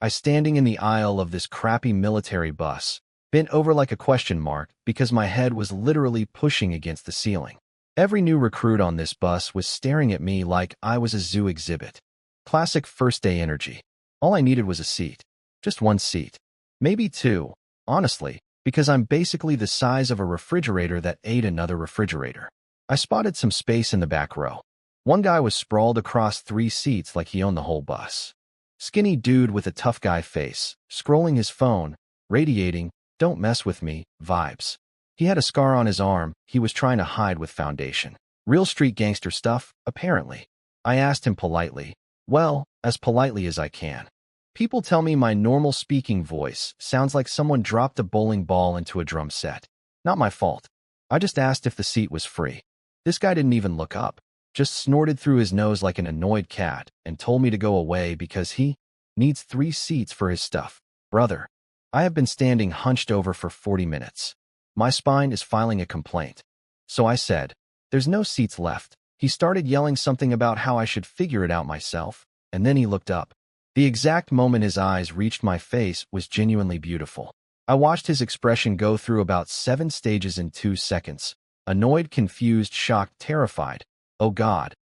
I standing in the aisle of this crappy military bus, bent over like a question mark because my head was literally pushing against the ceiling. Every new recruit on this bus was staring at me like I was a zoo exhibit. Classic first-day energy. All I needed was a seat. Just one seat. Maybe two, honestly, because I'm basically the size of a refrigerator that ate another refrigerator. I spotted some space in the back row. One guy was sprawled across 3 seats like he owned the whole bus. Skinny dude with a tough guy face, scrolling his phone, radiating, "Don't mess with me" vibes. He had a scar on his arm he was trying to hide with foundation. Real street gangster stuff, apparently. I asked him politely. Well, as politely as I can. People tell me my normal speaking voice sounds like someone dropped a bowling ball into a drum set. Not my fault. I just asked if the seat was free. This guy didn't even look up, just snorted through his nose like an annoyed cat and told me to go away because he needs 3 seats for his stuff. Brother, I have been standing hunched over for 40 minutes. My spine is filing a complaint. So I said, "There's no seats left." He started yelling something about how I should figure it out myself, and then he looked up. The exact moment his eyes reached my face was genuinely beautiful. I watched his expression go through about 7 stages in 2 seconds. Annoyed, confused, shocked, terrified. Oh God.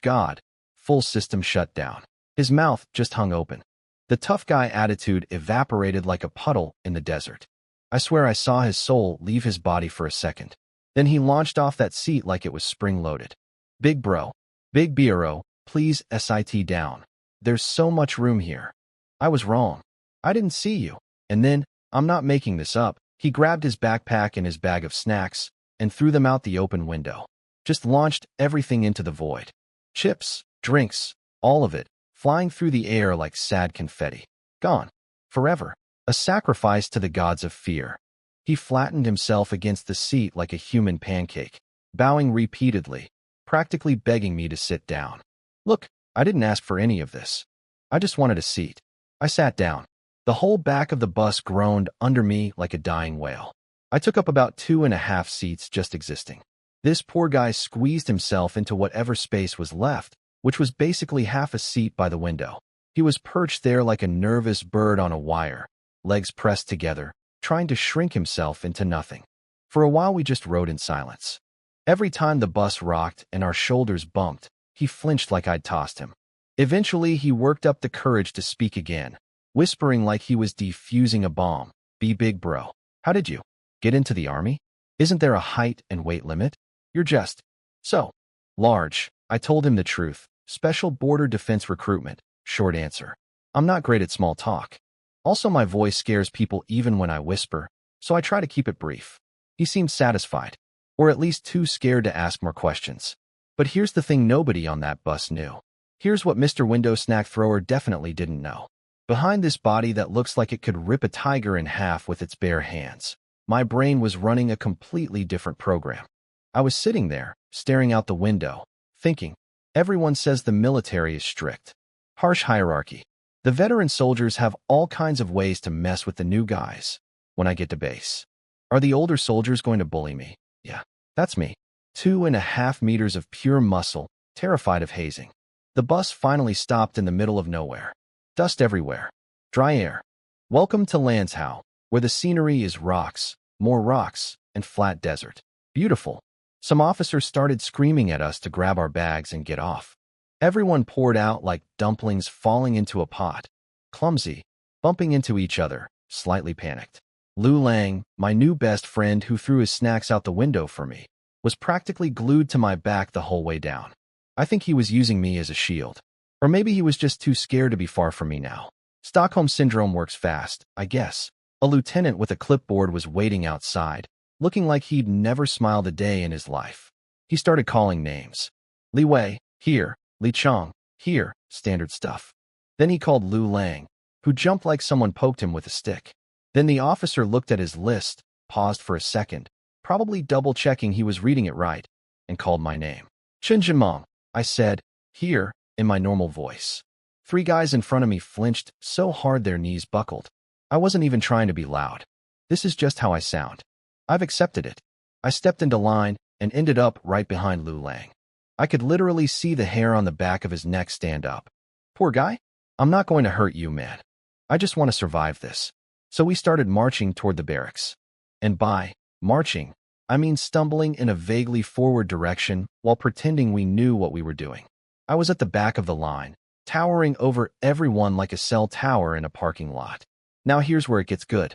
God. Full system shut down. His mouth just hung open. The tough guy attitude evaporated like a puddle in the desert. I swear I saw his soul leave his body for a second. Then he launched off that seat like it was spring-loaded. Big bro. Big bro, please sit down. There's so much room here. I was wrong. I didn't see you. And then, I'm not making this up, he grabbed his backpack and his bag of snacks and threw them out the open window. Just launched everything into the void. Chips, drinks, all of it, flying through the air like sad confetti. Gone. Forever. A sacrifice to the gods of fear. He flattened himself against the seat like a human pancake, bowing repeatedly, practically begging me to sit down. Look, I didn't ask for any of this. I just wanted a seat. I sat down. The whole back of the bus groaned under me like a dying whale. I took up about 2.5 seats just existing. This poor guy squeezed himself into whatever space was left, which was basically half a seat by the window. He was perched there like a nervous bird on a wire, legs pressed together, trying to shrink himself into nothing. For a while we just rode in silence. Every time the bus rocked and our shoulders bumped, he flinched like I'd tossed him. Eventually he worked up the courage to speak again, whispering like he was defusing a bomb. Big bro, how did you get into the army? Isn't there a height and weight limit? You're just so large. I told him the truth. Special Border Defense recruitment. Short answer. I'm not great at small talk. Also, my voice scares people even when I whisper, so I try to keep it brief. He seemed satisfied, or at least too scared to ask more questions. But here's the thing nobody on that bus knew. Here's what Mr. Window Snack Thrower definitely didn't know. Behind this body that looks like it could rip a tiger in half with its bare hands, my brain was running a completely different program. I was sitting there, staring out the window, thinking, everyone says the military is strict. Harsh hierarchy. The veteran soldiers have all kinds of ways to mess with the new guys. When I get to base, are the older soldiers going to bully me? Yeah, that's me. 2.5 meters of pure muscle, terrified of hazing. The bus finally stopped in the middle of nowhere. Dust everywhere. Dry air. Welcome to Lanzhou, where the scenery is rocks, more rocks, and flat desert. Beautiful. Some officers started screaming at us to grab our bags and get off. Everyone poured out like dumplings falling into a pot. Clumsy, bumping into each other, slightly panicked. Lu Lang, my new best friend who threw his snacks out the window for me, was practically glued to my back the whole way down. I think he was using me as a shield. Or maybe he was just too scared to be far from me now. Stockholm Syndrome works fast, I guess. A lieutenant with a clipboard was waiting outside, looking like he'd never smiled a day in his life. He started calling names. Li Wei, here. Li Chong, here, standard stuff. Then he called Lu Lang, who jumped like someone poked him with a stick. Then the officer looked at his list, paused for a second, probably double-checking he was reading it right, and called my name. Chen Jinmeng, I said, here, in my normal voice. 3 guys in front of me flinched so hard their knees buckled. I wasn't even trying to be loud. This is just how I sound. I've accepted it. I stepped into line and ended up right behind Lu Lang. I could literally see the hair on the back of his neck stand up. Poor guy. I'm not going to hurt you, man. I just want to survive this. So we started marching toward the barracks. And by marching, I mean stumbling in a vaguely forward direction while pretending we knew what we were doing. I was at the back of the line, towering over everyone like a cell tower in a parking lot. Now here's where it gets good.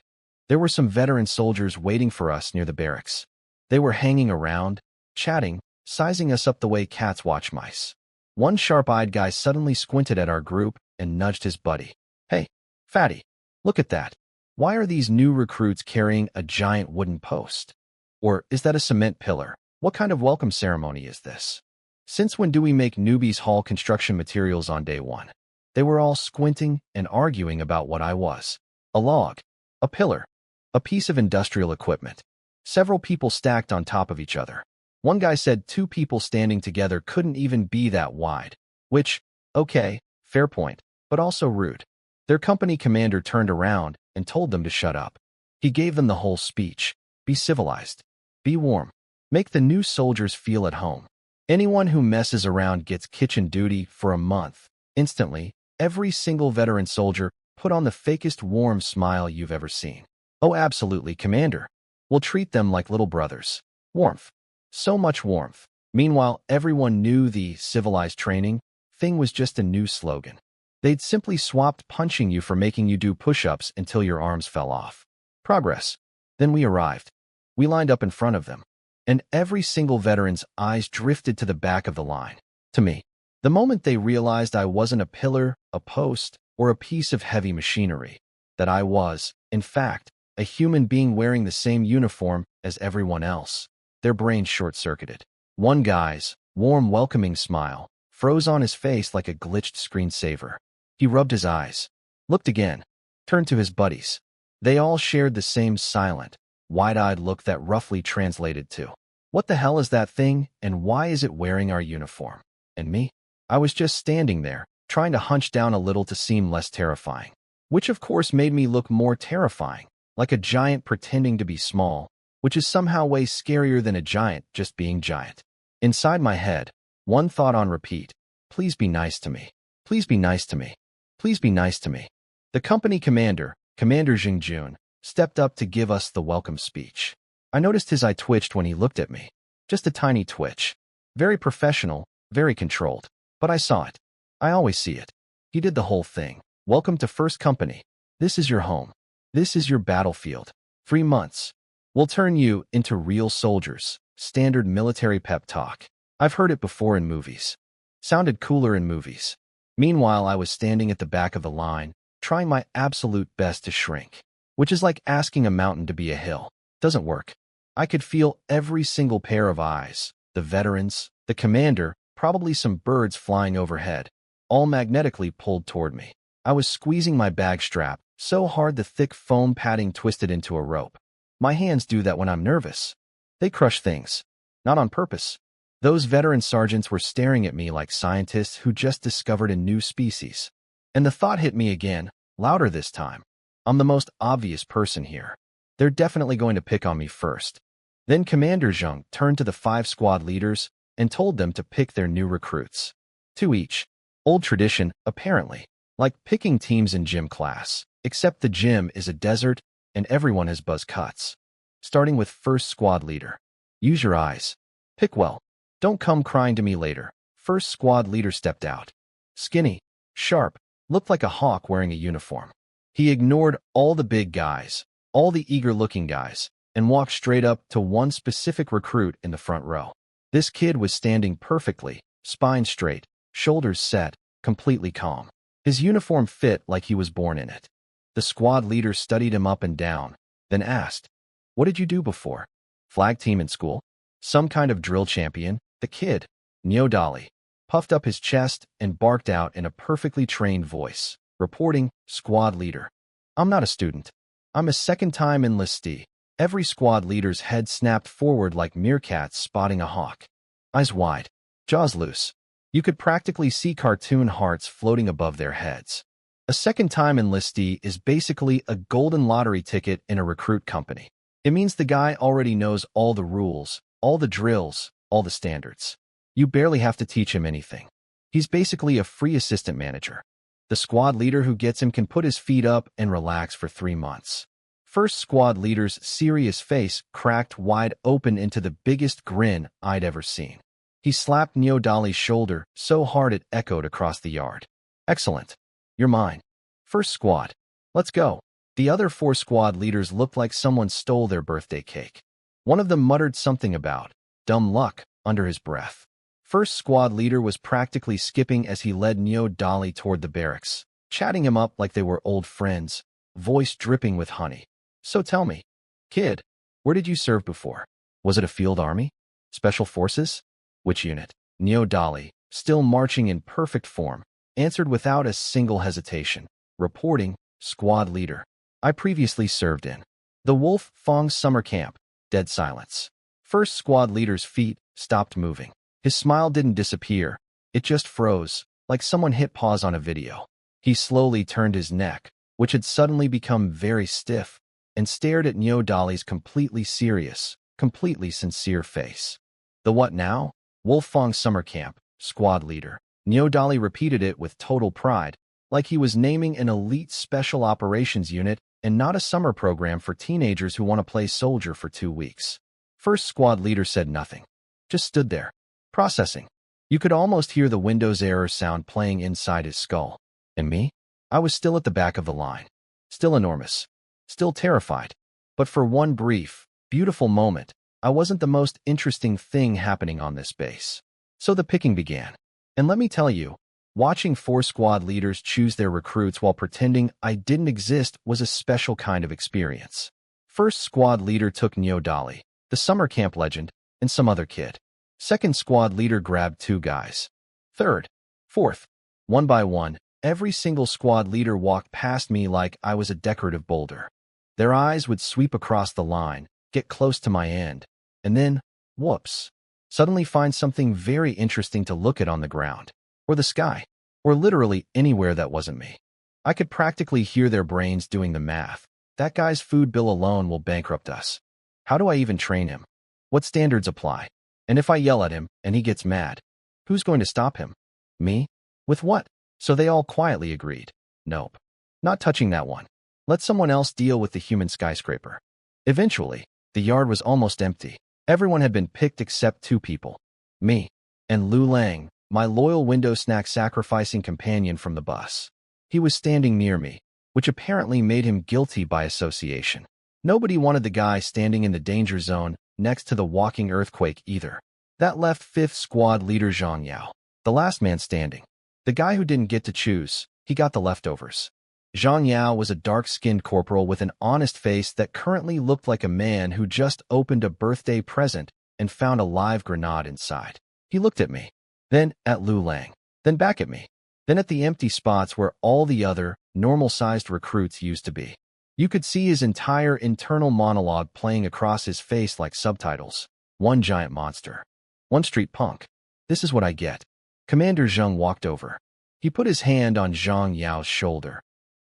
There were some veteran soldiers waiting for us near the barracks. They were hanging around, chatting, sizing us up the way cats watch mice. One sharp-eyed guy suddenly squinted at our group and nudged his buddy. "Hey, fatty, look at that. Why are these new recruits carrying a giant wooden post? Or is that a cement pillar? What kind of welcome ceremony is this? Since when do we make newbies haul construction materials on day one?" They were all squinting and arguing about what I was. A log, a pillar, a piece of industrial equipment. Several people stacked on top of each other. One guy said 2 people standing together couldn't even be that wide. Which, okay, fair point, but also rude. Their company commander turned around and told them to shut up. He gave them the whole speech. Be civilized. Be warm. Make the new soldiers feel at home. Anyone who messes around gets kitchen duty for a month. Instantly, every single veteran soldier put on the fakest warm smile you've ever seen. Oh, absolutely, Commander. We'll treat them like little brothers. Warmth. So much warmth. Meanwhile, everyone knew the civilized training thing was just a new slogan. They'd simply swapped punching you for making you do push-ups until your arms fell off. Progress. Then we arrived. We lined up in front of them, and every single veteran's eyes drifted to the back of the line. To me, the moment they realized I wasn't a pillar, a post, or a piece of heavy machinery, that I was, in fact, a human being wearing the same uniform as everyone else, their brains short-circuited. One guy's warm, welcoming smile froze on his face like a glitched screensaver. He rubbed his eyes, looked again, turned to his buddies. They all shared the same silent, wide-eyed look that roughly translated to, "What the hell is that thing, and why is it wearing our uniform?" And me? I was just standing there, trying to hunch down a little to seem less terrifying. Which of course made me look more terrifying, like a giant pretending to be small, which is somehow way scarier than a giant just being giant. Inside my head, one thought on repeat: please be nice to me. Please be nice to me. Please be nice to me. The company commander, Commander Jingjun, stepped up to give us the welcome speech. I noticed his eye twitched when he looked at me. Just a tiny twitch. Very professional, very controlled. But I saw it. I always see it. He did the whole thing. "Welcome to First Company. This is your home. This is your battlefield. 3 months. We'll turn you into real soldiers." Standard military pep talk. I've heard it before in movies. Sounded cooler in movies. Meanwhile, I was standing at the back of the line, trying my absolute best to shrink. Which is like asking a mountain to be a hill. Doesn't work. I could feel every single pair of eyes, the veterans, the commander, probably some birds flying overhead, all magnetically pulled toward me. I was squeezing my bag strap so hard the thick foam padding twisted into a rope. My hands do that when I'm nervous. They crush things. Not on purpose. Those veteran sergeants were staring at me like scientists who just discovered a new species. And the thought hit me again, louder this time. I'm the most obvious person here. They're definitely going to pick on me first. Then Commander Zheng turned to the 5 squad leaders and told them to pick their new recruits. 2 each. Old tradition, apparently. Like picking teams in gym class. Except the gym is a desert and everyone has buzz cuts. Starting with first squad leader. Use your eyes. Pick well. Don't come crying to me later. First squad leader stepped out. Skinny, sharp, looked like a hawk wearing a uniform. He ignored all the big guys, all the eager-looking guys, and walked straight up to one specific recruit in the front row. This kid was standing perfectly, spine straight, shoulders set, completely calm. His uniform fit like he was born in it. The squad leader studied him up and down, then asked, "What did you do before? Flag team in school? Some kind of drill champion?" The kid, Neodali, puffed up his chest and barked out in a perfectly trained voice, reporting, "Squad leader. I'm not a student. I'm a second-time enlistee." Every squad leader's head snapped forward like meerkats spotting a hawk. Eyes wide, jaws loose. You could practically see cartoon hearts floating above their heads. A second-time enlistee is basically a golden lottery ticket in a recruit company. It means the guy already knows all the rules, all the drills, all the standards. You barely have to teach him anything. He's basically a free assistant manager. The squad leader who gets him can put his feet up and relax for 3 months. First squad leader's serious face cracked wide open into the biggest grin I'd ever seen. He slapped Neodali's shoulder so hard it echoed across the yard. Excellent. You're mine. First squad. Let's go. The other 4 squad leaders looked like someone stole their birthday cake. One of them muttered something about dumb luck under his breath. First squad leader was practically skipping as he led Neodali toward the barracks, chatting him up like they were old friends, voice dripping with honey. So tell me, kid, where did you serve before? Was it a field army? Special forces? Which unit? Neodali, still marching in perfect form, answered without a single hesitation. Reporting, squad leader. I previously served in the Wolf Fong summer camp. Dead silence. First squad leader's feet stopped moving. His smile didn't disappear. It just froze, like someone hit pause on a video. He slowly turned his neck, which had suddenly become very stiff, and stared at Neodali's completely serious, completely sincere face. The what now? Wolf Fong summer camp, squad leader. Neodali repeated it with total pride, like he was naming an elite special operations unit and not a summer program for teenagers who want to play soldier for 2 weeks. First squad leader said nothing. Just stood there, processing. You could almost hear the Windows error sound playing inside his skull. And me? I was still at the back of the line. Still enormous. Still terrified. But for one brief, beautiful moment, I wasn't the most interesting thing happening on this base. So the picking began. And let me tell you, watching 4 squad leaders choose their recruits while pretending I didn't exist was a special kind of experience. First squad leader took Neodali, the summer camp legend, and some other kid. Second squad leader grabbed 2 guys. Third, fourth, one by one, every single squad leader walked past me like I was a decorative boulder. Their eyes would sweep across the line, get close to my end, and then, whoops, suddenly find something very interesting to look at on the ground, or the sky, or literally anywhere that wasn't me. I could practically hear their brains doing the math. That guy's food bill alone will bankrupt us. How do I even train him? What standards apply? And if I yell at him and he gets mad, who's going to stop him? Me? With what? So they all quietly agreed. Nope. Not touching that one. Let someone else deal with the human skyscraper. Eventually, the yard was almost empty. Everyone had been picked except 2 people. Me and Lu Lang, my loyal window snack sacrificing companion from the bus. He was standing near me, which apparently made him guilty by association. Nobody wanted the guy standing in the danger zone next to the walking earthquake either. That left 5th squad leader Zhang Yao, the last man standing. The guy who didn't get to choose, he got the leftovers. Zhang Yao was a dark-skinned corporal with an honest face that currently looked like a man who just opened a birthday present and found a live grenade inside. He looked at me, then at Lu Lang, then back at me, then at the empty spots where all the other, normal-sized recruits used to be. You could see his entire internal monologue playing across his face like subtitles. One giant monster. One street punk. This is what I get. Commander Zheng walked over. He put his hand on Zhang Yao's shoulder.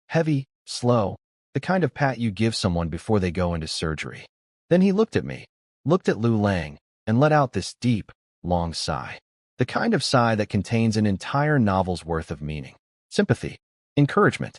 Heavy, slow, the kind of pat you give someone before they go into surgery. Then he looked at me, looked at Lu Lang, and let out this deep, long sigh. The kind of sigh that contains an entire novel's worth of meaning. Sympathy, encouragement,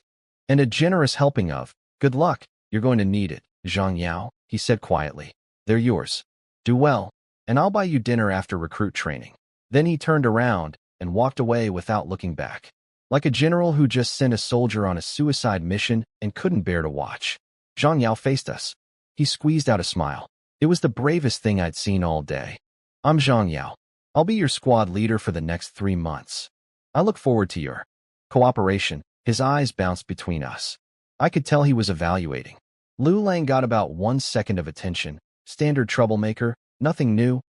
and a generous helping of, good luck, you're going to need it, Zhang Yao, he said quietly. They're yours. Do well, and I'll buy you dinner after recruit training. Then he turned around and walked away without looking back. Like a general who just sent a soldier on a suicide mission and couldn't bear to watch. Zhang Yao faced us. He squeezed out a smile. It was the bravest thing I'd seen all day. I'm Zhang Yao. I'll be your squad leader for the next 3 months. I look forward to your cooperation. His eyes bounced between us. I could tell he was evaluating. Lu Lang got about 1 second of attention. Standard troublemaker, nothing new,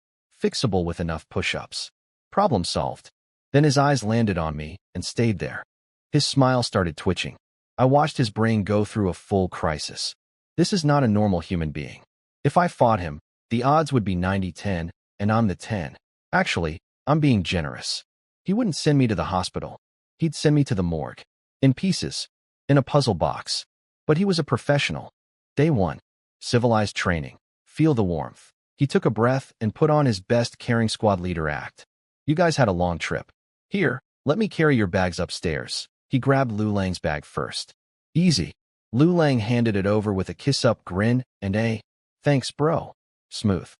fixable with enough push-ups. Problem solved. Then his eyes landed on me and stayed there. His smile started twitching. I watched his brain go through a full crisis. This is not a normal human being. If I fought him, the odds would be 90-10, and I'm the 10. Actually, I'm being generous. He wouldn't send me to the hospital. He'd send me to the morgue. In pieces. In a puzzle box. But he was a professional. Day 1. Civilized training. Feel the warmth. He took a breath and put on his best caring squad leader act. You guys had a long trip. Here, let me carry your bags upstairs. He grabbed Lu Lang's bag first. Easy. Lu Lang handed it over with a kiss-up grin and a, thanks bro, smooth.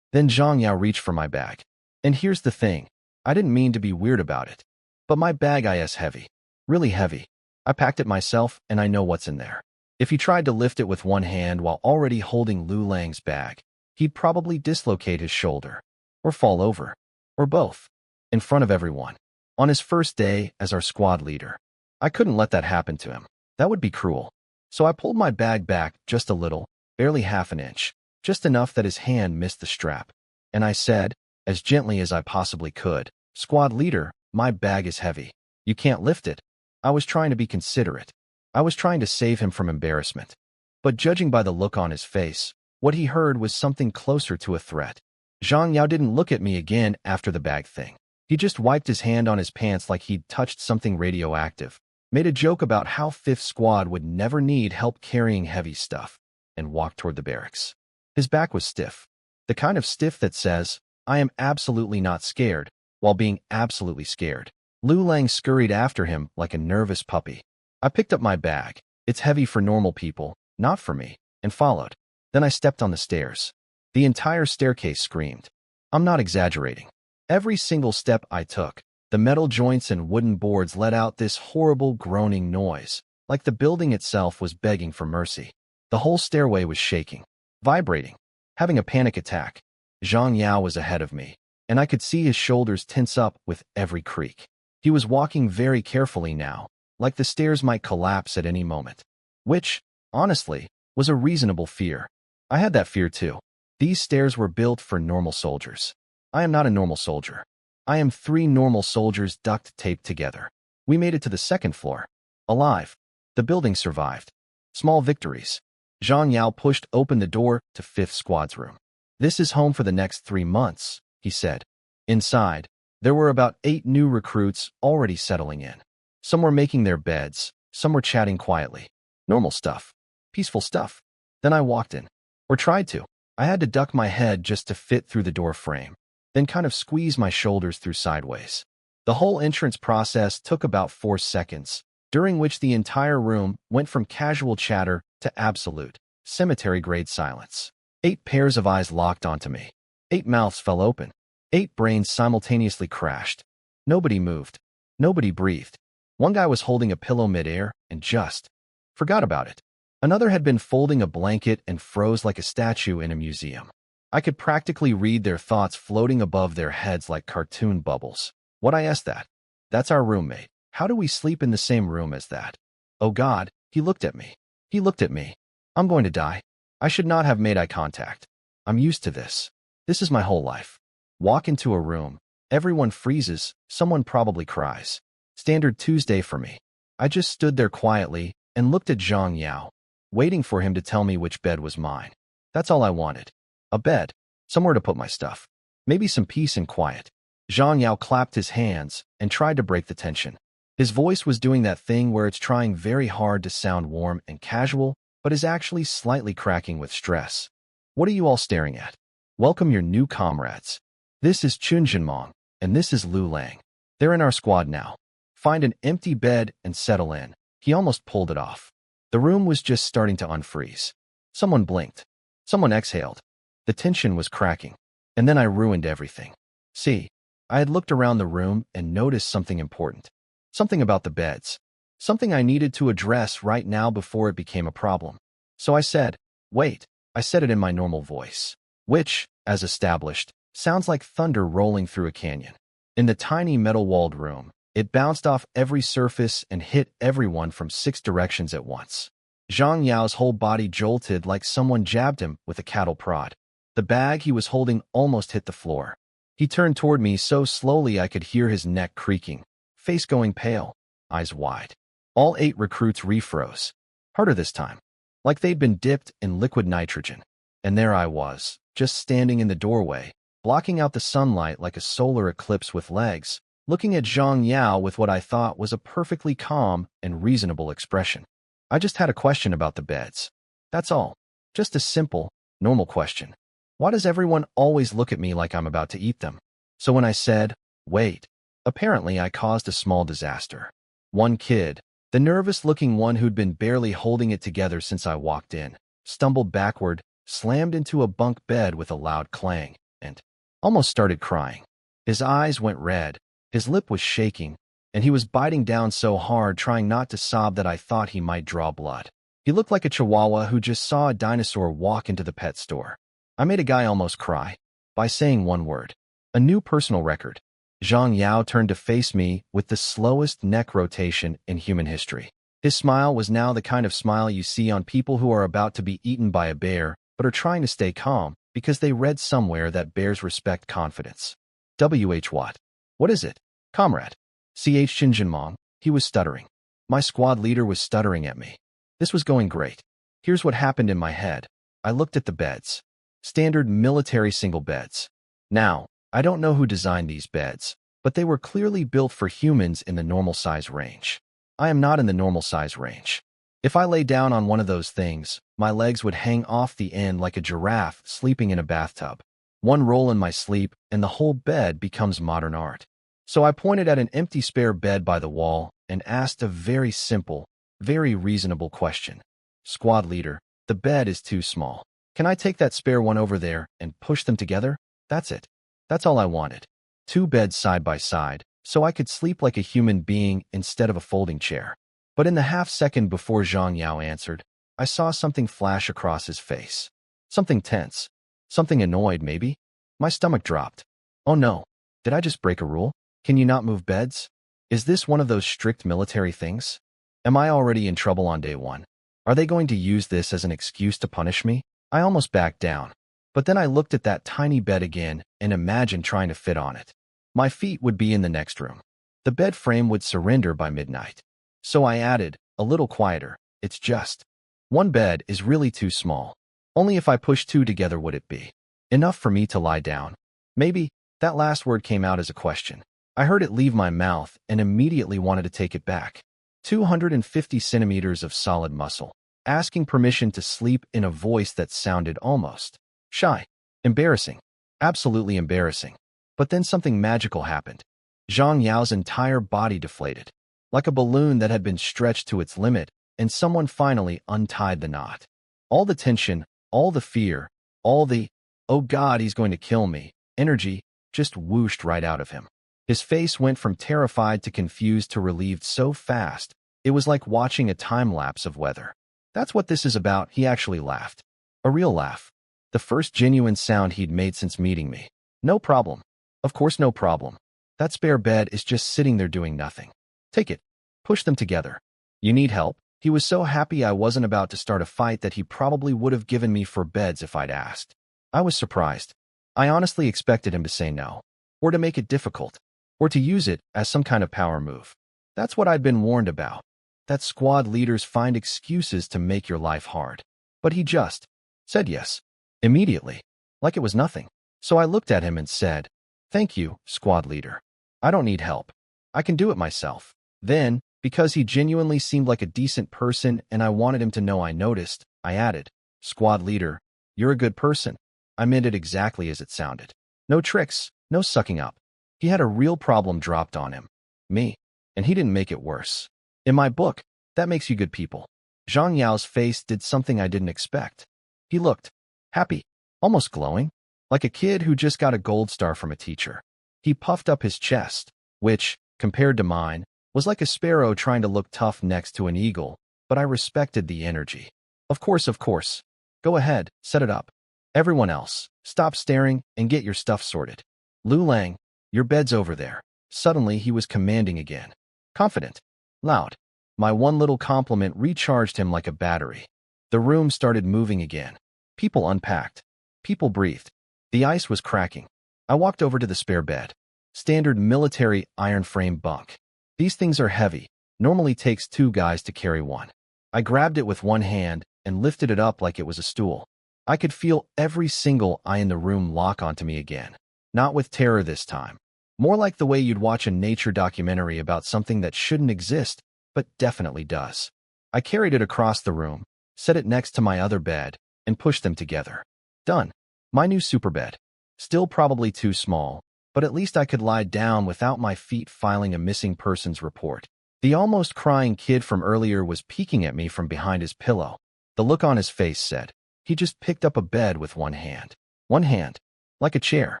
Then Zhang Yao reached for my bag. And here's the thing. I didn't mean to be weird about it. But my bag is heavy. Really heavy. I packed it myself and I know what's in there. If he tried to lift it with one hand while already holding Lu Lang's bag, he'd probably dislocate his shoulder. Or fall over. Or both. In front of everyone. On his first day as our squad leader. I couldn't let that happen to him. That would be cruel. So I pulled my bag back just a little, barely half an inch, just enough that his hand missed the strap. And I said, as gently as I possibly could, "Squad leader, my bag is heavy. You can't lift it." I was trying to be considerate. I was trying to save him from embarrassment. But judging by the look on his face, what he heard was something closer to a threat. Zhang Yao didn't look at me again after the bag thing. He just wiped his hand on his pants like he'd touched something radioactive, made a joke about how 5th Squad would never need help carrying heavy stuff, and walked toward the barracks. His back was stiff. The kind of stiff that says, I am absolutely not scared, while being absolutely scared. Lu Lang scurried after him like a nervous puppy. I picked up my bag. It's heavy for normal people, not for me, and followed. Then I stepped on the stairs. The entire staircase screamed. I'm not exaggerating. Every single step I took, the metal joints and wooden boards let out this horrible groaning noise, like the building itself was begging for mercy. The whole stairway was shaking, vibrating, having a panic attack. Zhang Yao was ahead of me, and I could see his shoulders tense up with every creak. He was walking very carefully now, like the stairs might collapse at any moment. Which, honestly, was a reasonable fear. I had that fear too. These stairs were built for normal soldiers. I am not a normal soldier. I am 3 normal soldiers duct taped together. We made it to the 2nd floor. Alive. The building survived. Small victories. Zhang Yao pushed open the door to 5th Squad's room. This is home for the next 3 months, he said. Inside, there were about 8 new recruits already settling in. Some were making their beds, some were chatting quietly. Normal stuff. Peaceful stuff. Then I walked in. Or tried to. I had to duck my head just to fit through the door frame, then kind of squeeze my shoulders through sideways. The whole entrance process took about 4 seconds, during which the entire room went from casual chatter to absolute, cemetery-grade silence. 8 pairs of eyes locked onto me. 8 mouths fell open. 8 brains simultaneously crashed. Nobody moved. Nobody breathed. One guy was holding a pillow midair and just forgot about it. Another had been folding a blanket and froze like a statue in a museum. I could practically read their thoughts floating above their heads like cartoon bubbles. What I asked that? That's our roommate. How do we sleep in the same room as that? Oh God, he looked at me. He looked at me. I'm going to die. I should not have made eye contact. I'm used to this. This is my whole life. Walk into a room. Everyone freezes. Someone probably cries. Standard Tuesday for me. I just stood there quietly and looked at Zhang Yao, waiting for him to tell me which bed was mine. That's all I wanted. A bed. Somewhere to put my stuff. Maybe some peace and quiet. Zhang Yao clapped his hands and tried to break the tension. His voice was doing that thing where it's trying very hard to sound warm and casual, but is actually slightly cracking with stress. What are you all staring at? Welcome your new comrades. This is Chun Jinmong, and this is Lu Lang. They're in our squad now. Find an empty bed and settle in. He almost pulled it off. The room was just starting to unfreeze. Someone blinked. Someone exhaled. The tension was cracking. And then I ruined everything. See, I had looked around the room and noticed something important. Something about the beds. Something I needed to address right now before it became a problem. So I said, wait. I said it in my normal voice, which, as established, sounds like thunder rolling through a canyon. In the tiny metal-walled room, it bounced off every surface and hit everyone from 6 directions at once. Zhang Yao's whole body jolted like someone jabbed him with a cattle prod. The bag he was holding almost hit the floor. He turned toward me so slowly I could hear his neck creaking, face going pale, eyes wide. All 8 recruits refroze. Harder this time. Like they'd been dipped in liquid nitrogen. And there I was, just standing in the doorway, blocking out the sunlight like a solar eclipse with legs, looking at Zhang Yao with what I thought was a perfectly calm and reasonable expression. I just had a question about the beds. That's all. Just a simple, normal question. Why does everyone always look at me like I'm about to eat them? So when I said, wait, apparently I caused a small disaster. One kid, The nervous-looking one who'd been barely holding it together since I walked in, stumbled backward, slammed into a bunk bed with a loud clang, and almost started crying. His eyes went red, his lip was shaking, and he was biting down so hard trying not to sob that I thought he might draw blood. He looked like a chihuahua who just saw a dinosaur walk into the pet store. I made a guy almost cry by saying one word. A new personal record. Zhang Yao turned to face me with the slowest neck rotation in human history. His smile was now the kind of smile you see on people who are about to be eaten by a bear but are trying to stay calm because they read somewhere that bears respect confidence. W.H. What? What is it? Comrade. C.H. Xinjianmong. He was stuttering. My squad leader was stuttering at me. This was going great. Here's what happened in my head. I looked at the beds. Standard military single beds. Now, I don't know who designed these beds, but they were clearly built for humans in the normal size range. I am not in the normal size range. If I lay down on one of those things, my legs would hang off the end like a giraffe sleeping in a bathtub. One roll in my sleep, and the whole bed becomes modern art. So I pointed at an empty spare bed by the wall and asked a very simple, very reasonable question. Squad leader, the bed is too small. Can I take that spare one over there and push them together? That's it. That's all I wanted. 2 beds side by side, so I could sleep like a human being instead of a folding chair. But in the half-second before Zhang Yao answered, I saw something flash across his face. Something tense. Something annoyed, maybe? My stomach dropped. Oh no. Did I just break a rule? Can you not move beds? Is this one of those strict military things? Am I already in trouble on day 1? Are they going to use this as an excuse to punish me? I almost backed down. But then I looked at that tiny bed again and imagined trying to fit on it. My feet would be in the next room. The bed frame would surrender by midnight. So I added, a little quieter, it's just 1 bed is really too small. Only if I push 2 together would it be enough for me to lie down. Maybe. That last word came out as a question. I heard it leave my mouth and immediately wanted to take it back. 250 centimeters of solid muscle, asking permission to sleep in a voice that sounded almost shy. Embarrassing. Absolutely embarrassing. But then something magical happened. Zhang Yao's entire body deflated, like a balloon that had been stretched to its limit, and someone finally untied the knot. All the tension, all the fear, all the, oh God, he's going to kill me, energy just whooshed right out of him. His face went from terrified to confused to relieved so fast, it was like watching a time-lapse of weather. That's what this is about, he actually laughed. A real laugh. The first genuine sound he'd made since meeting me. No problem. Of course no problem. That spare bed is just sitting there doing nothing. Take it. Push them together. You need help? He was so happy I wasn't about to start a fight that he probably would have given me 4 beds if I'd asked. I was surprised. I honestly expected him to say no, or to make it difficult, or to use it as some kind of power move. That's what I'd been warned about, that squad leaders find excuses to make your life hard. But he just said yes, immediately, like it was nothing. So I looked at him and said, "Thank you, squad leader. I don't need help. I can do it myself." Then, because he genuinely seemed like a decent person and I wanted him to know I noticed, I added, "Squad leader, you're a good person." I meant it exactly as it sounded. No tricks, no sucking up. He had a real problem dropped on him. Me. And he didn't make it worse. In my book, that makes you good people. Zhang Yao's face did something I didn't expect. He looked happy, almost glowing, like a kid who just got a gold star from a teacher. He puffed up his chest, which, compared to mine, was like a sparrow trying to look tough next to an eagle, but I respected the energy. Of course. Go ahead, set it up. Everyone else, stop staring and get your stuff sorted. Lu Lang, your bed's over there. Suddenly he was commanding again. Confident. Loud. My one little compliment recharged him like a battery. The room started moving again. People unpacked. People breathed. The ice was cracking. I walked over to the spare bed. Standard military iron frame bunk. These things are heavy. Normally takes 2 guys to carry one. I grabbed it with one hand and lifted it up like it was a stool. I could feel every single eye in the room lock onto me again. Not with terror this time. More like the way you'd watch a nature documentary about something that shouldn't exist, but definitely does. I carried it across the room, set it next to my other bed, and pushed them together. Done. My new super bed. Still probably too small, but at least I could lie down without my feet filing a missing persons report. The almost crying kid from earlier was peeking at me from behind his pillow. The look on his face said, he just picked up a bed with one hand. One hand. Like a chair.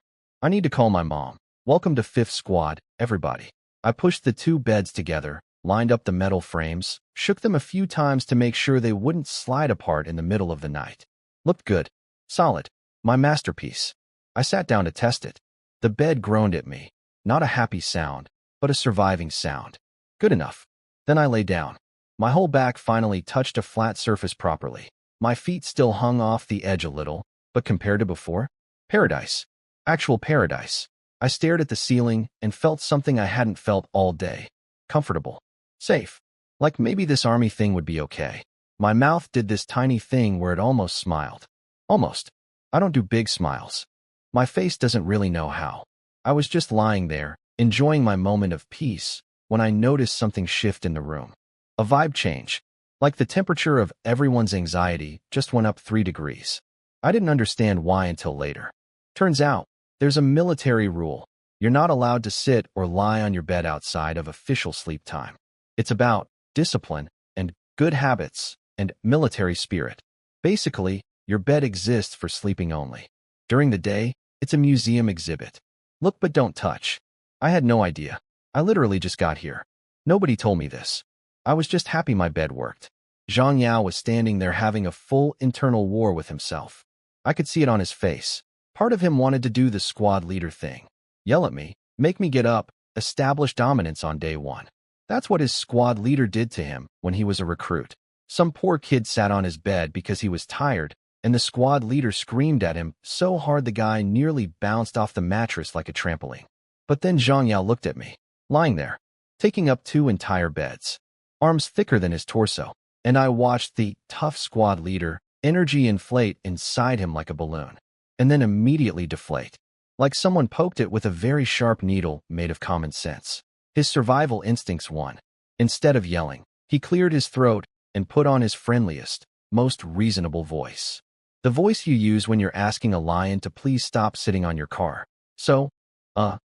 I need to call my mom. Welcome to Fifth Squad, everybody. I pushed the two beds together, lined up the metal frames, shook them a few times to make sure they wouldn't slide apart in the middle of the night. Looked good. Solid. My masterpiece. I sat down to test it. The bed groaned at me. Not a happy sound, but a surviving sound. Good enough. Then I lay down. My whole back finally touched a flat surface properly. My feet still hung off the edge a little, but compared to before, paradise. Actual paradise. I stared at the ceiling and felt something I hadn't felt all day. Comfortable. Safe. Like maybe this army thing would be okay. My mouth did this tiny thing where it almost smiled. Almost. I don't do big smiles. My face doesn't really know how. I was just lying there, enjoying my moment of peace, when I noticed something shift in the room. A vibe change. Like the temperature of everyone's anxiety just went up 3 degrees. I didn't understand why until later. Turns out, there's a military rule. You're not allowed to sit or lie on your bed outside of official sleep time. It's about discipline and good habits and military spirit. Basically, your bed exists for sleeping only. During the day, it's a museum exhibit. Look but don't touch. I had no idea. I literally just got here. Nobody told me this. I was just happy my bed worked. Zhang Yao was standing there having a full internal war with himself. I could see it on his face. Part of him wanted to do the squad leader thing. Yell at me, make me get up, establish dominance on day one. That's what his squad leader did to him when he was a recruit. Some poor kid sat on his bed because he was tired, and the squad leader screamed at him so hard the guy nearly bounced off the mattress like a trampoline. But then Zhang Yao looked at me, lying there, taking up 2 entire beds, arms thicker than his torso, and I watched the tough squad leader energy inflate inside him like a balloon, and then immediately deflate, like someone poked it with a very sharp needle made of common sense. His survival instincts won. Instead of yelling, he cleared his throat and put on his friendliest, most reasonable voice. The voice you use when you're asking a lion to please stop sitting on your car. So,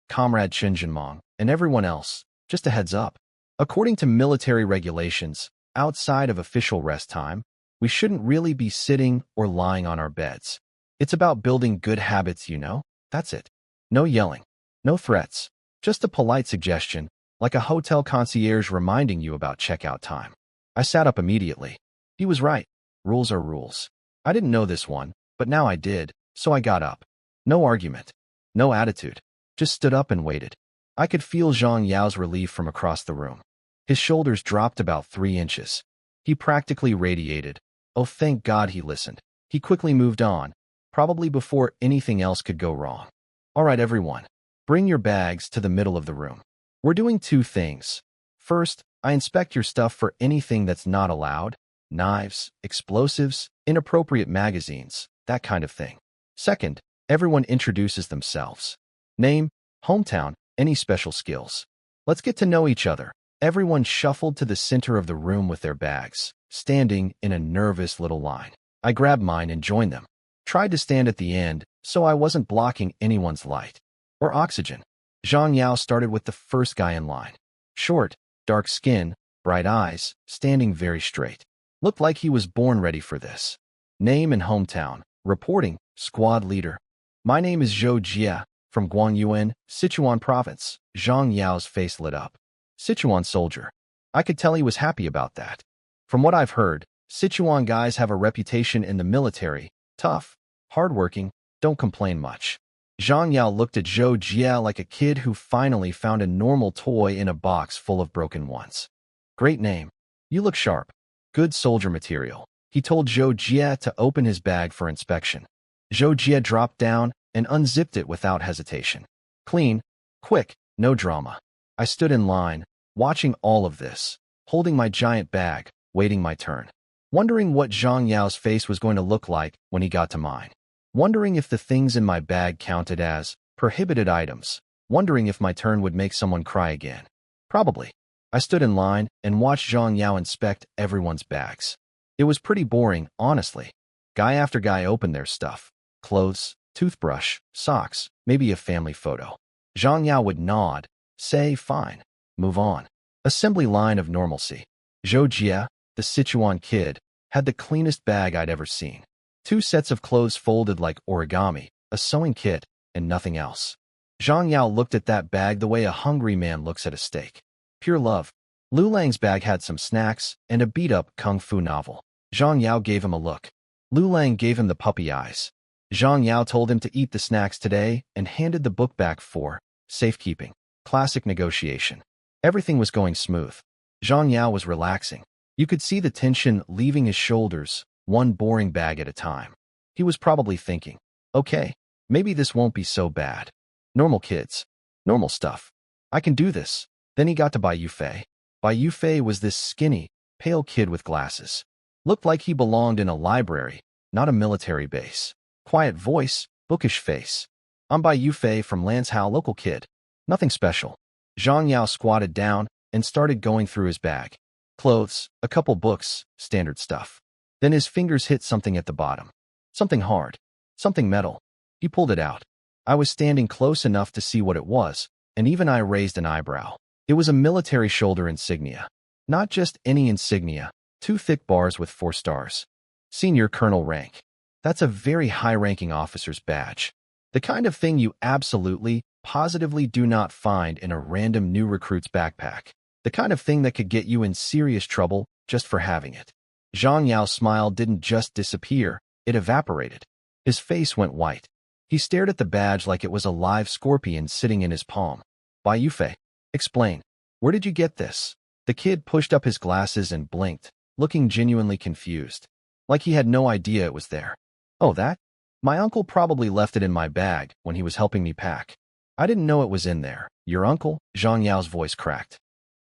Comrade Shinjinmong, and everyone else, just a heads up. According to military regulations, outside of official rest time, we shouldn't really be sitting or lying on our beds. It's about building good habits, you know? That's it. No yelling. No threats. Just a polite suggestion, like a hotel concierge reminding you about checkout time. I sat up immediately. He was right. Rules are rules. I didn't know this one, but now I did, so I got up. No argument. No attitude. Just stood up and waited. I could feel Zhang Yao's relief from across the room. His shoulders dropped about 3 inches. He practically radiated. Oh, thank God he listened. He quickly moved on, probably before anything else could go wrong. All right, everyone. Bring your bags to the middle of the room. We're doing 2 things. First, I inspect your stuff for anything that's not allowed. Knives, explosives, inappropriate magazines, that kind of thing. Second, everyone introduces themselves. Name, hometown, any special skills. Let's get to know each other. Everyone shuffled to the center of the room with their bags, standing in a nervous little line. I grabbed mine and joined them. Tried to stand at the end, so I wasn't blocking anyone's light or oxygen. Zhang Yao started with the first guy in line. Short, dark skin, bright eyes, standing very straight. Looked like he was born ready for this. Name and hometown. Reporting, squad leader. My name is Zhou Jia, from Guangyuan, Sichuan province. Zhang Yao's face lit up. Sichuan soldier. I could tell he was happy about that. From what I've heard, Sichuan guys have a reputation in the military. Tough, hardworking, don't complain much. Zhang Yao looked at Zhou Jia like a kid who finally found a normal toy in a box full of broken ones. Great name. You look sharp. Good soldier material. He told Zhou Jia to open his bag for inspection. Zhou Jia dropped down and unzipped it without hesitation. Clean, quick, no drama. I stood in line, watching all of this, holding my giant bag, waiting my turn. Wondering what Zhang Yao's face was going to look like when he got to mine. Wondering if the things in my bag counted as prohibited items. Wondering if my turn would make someone cry again. Probably. I stood in line and watched Zhang Yao inspect everyone's bags. It was pretty boring, honestly. Guy after guy opened their stuff. Clothes, toothbrush, socks, maybe a family photo. Zhang Yao would nod, say, fine, move on. Assembly line of normalcy. Zhou Jie, the Sichuan kid, had the cleanest bag I'd ever seen. 2 sets of clothes folded like origami, a sewing kit, and nothing else. Zhang Yao looked at that bag the way a hungry man looks at a steak. Pure love. Lu Lang's bag had some snacks and a beat-up kung fu novel. Zhang Yao gave him a look. Lu Lang gave him the puppy eyes. Zhang Yao told him to eat the snacks today and handed the book back for safekeeping. Classic negotiation. Everything was going smooth. Zhang Yao was relaxing. You could see the tension leaving his shoulders, one boring bag at a time. He was probably thinking, okay, maybe this won't be so bad. Normal kids. Normal stuff. I can do this. Then he got to Bai Yufei. Bai Yufei was this skinny, pale kid with glasses. Looked like he belonged in a library, not a military base. Quiet voice, bookish face. I'm Bai Yufei from Lanzhou, local kid. Nothing special. Zhang Yao squatted down and started going through his bag. Clothes, a couple books, standard stuff. Then his fingers hit something at the bottom. Something hard. Something metal. He pulled it out. I was standing close enough to see what it was, and even I raised an eyebrow. It was a military shoulder insignia. Not just any insignia, 2 thick bars with 4 stars. Senior colonel rank. That's a very high-ranking officer's badge. The kind of thing you absolutely, positively do not find in a random new recruit's backpack. The kind of thing that could get you in serious trouble just for having it. Zhang Yao's smile didn't just disappear, it evaporated. His face went white. He stared at the badge like it was a live scorpion sitting in his palm. Bai Yufei, explain. Where did you get this? The kid pushed up his glasses and blinked, looking genuinely confused. Like he had no idea it was there. Oh, that? My uncle probably left it in my bag when he was helping me pack. I didn't know it was in there. Your uncle? Zhang Yao's voice cracked.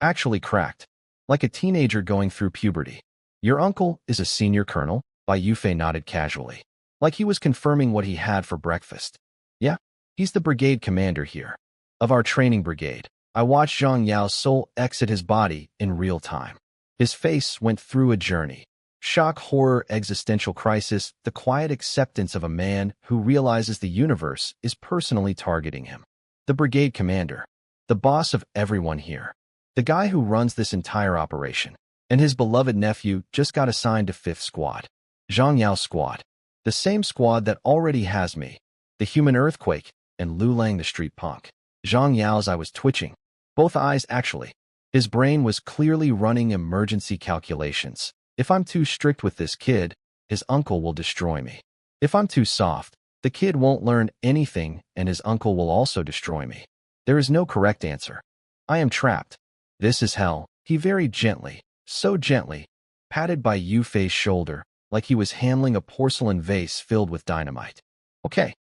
Actually cracked. Like a teenager going through puberty. Your uncle is a senior colonel? Bai Yufei nodded casually. Like he was confirming what he had for breakfast. Yeah, he's the brigade commander here. Of our training brigade. I watched Zhang Yao's soul exit his body in real time. His face went through a journey. Shock, horror, existential crisis, the quiet acceptance of a man who realizes the universe is personally targeting him. The brigade commander. The boss of everyone here. The guy who runs this entire operation. And his beloved nephew just got assigned to 5th Squad. Zhang Yao's squad. The same squad that already has me. The human earthquake, and Lu Lang the street punk. Zhang Yao's eye was twitching. Both eyes, actually. His brain was clearly running emergency calculations. If I'm too strict with this kid, his uncle will destroy me. If I'm too soft, the kid won't learn anything and his uncle will also destroy me. There is no correct answer. I am trapped. This is hell. He very gently, so gently, patted Bai Yufei's shoulder, like he was handling a porcelain vase filled with dynamite. Okay,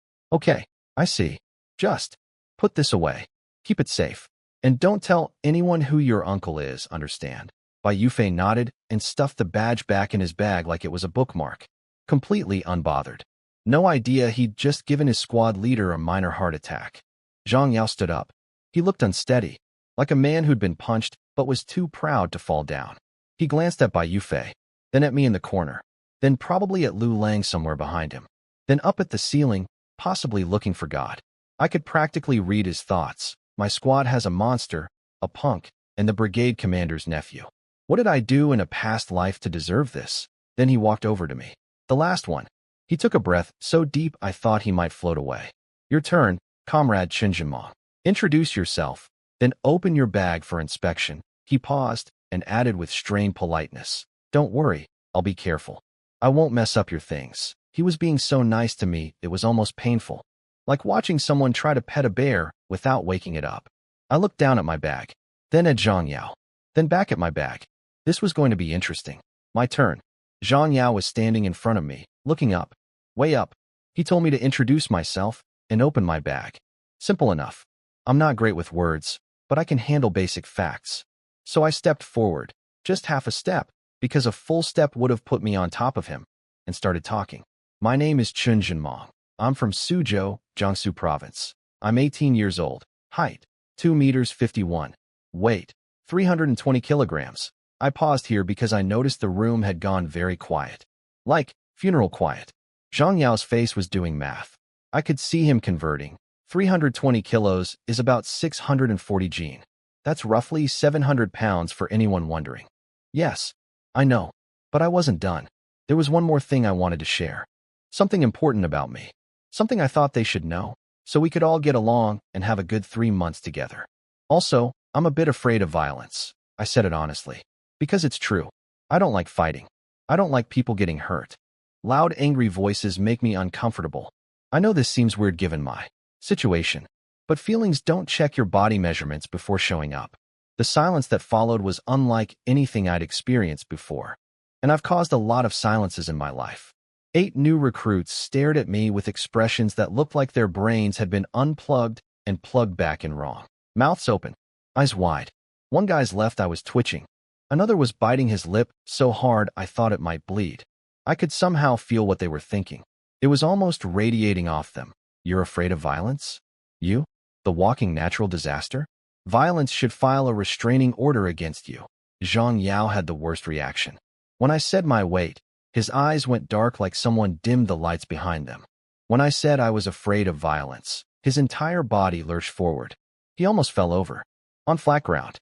I see. Just put this away. Keep it safe. And don't tell anyone who your uncle is, understand? Bai Yufei nodded and stuffed the badge back in his bag like it was a bookmark. Completely unbothered. No idea he'd just given his squad leader a minor heart attack. Zhang Yao stood up. He looked unsteady, like a man who'd been punched but was too proud to fall down. He glanced at Bai Yufei, then at me in the corner, then probably at Lu Lang somewhere behind him, then up at the ceiling, possibly looking for God. I could practically read his thoughts. My squad has a monster, a punk, and the brigade commander's nephew. What did I do in a past life to deserve this? Then he walked over to me. The last one. He took a breath so deep I thought he might float away. Your turn, Comrade Chinjinmong. Introduce yourself, then open your bag for inspection. He paused and added with strained politeness. Don't worry, I'll be careful. I won't mess up your things. He was being so nice to me, it was almost painful. Like watching someone try to pet a bear without waking it up. I looked down at my bag, then at Zhang Yao, then back at my bag. This was going to be interesting. My turn. Zhang Yao was standing in front of me, looking up. Way up. He told me to introduce myself and open my bag. Simple enough. I'm not great with words, but I can handle basic facts. So I stepped forward, just half a step, because a full step would have put me on top of him, and started talking. My name is Chun Jinmong. I'm from Suzhou, Jiangsu Province. I'm 18 years old. Height, 2 meters 51. Weight, 320 kilograms. I paused here because I noticed the room had gone very quiet. Like, funeral quiet. Zhang Yao's face was doing math. I could see him converting. 320 kilos is about 640 gene. That's roughly 700 pounds for anyone wondering. Yes, I know, but I wasn't done. There was one more thing I wanted to share. Something important about me. Something I thought they should know, so we could all get along and have a good 3 months together. Also, I'm a bit afraid of violence. I said it honestly. Because it's true. I don't like fighting. I don't like people getting hurt. Loud, angry voices make me uncomfortable. I know this seems weird given my situation, but feelings don't check your body measurements before showing up. The silence that followed was unlike anything I'd experienced before, and I've caused a lot of silences in my life. 8 new recruits stared at me with expressions that looked like their brains had been unplugged and plugged back in wrong. Mouths open, eyes wide. One guy's left eye was twitching. Another was biting his lip so hard I thought it might bleed. I could somehow feel what they were thinking. It was almost radiating off them. You're afraid of violence? You? The walking natural disaster? Violence should file a restraining order against you. Zhang Yao had the worst reaction. When I said my weight, his eyes went dark like someone dimmed the lights behind them. When I said I was afraid of violence, his entire body lurched forward. He almost fell over. On flat ground.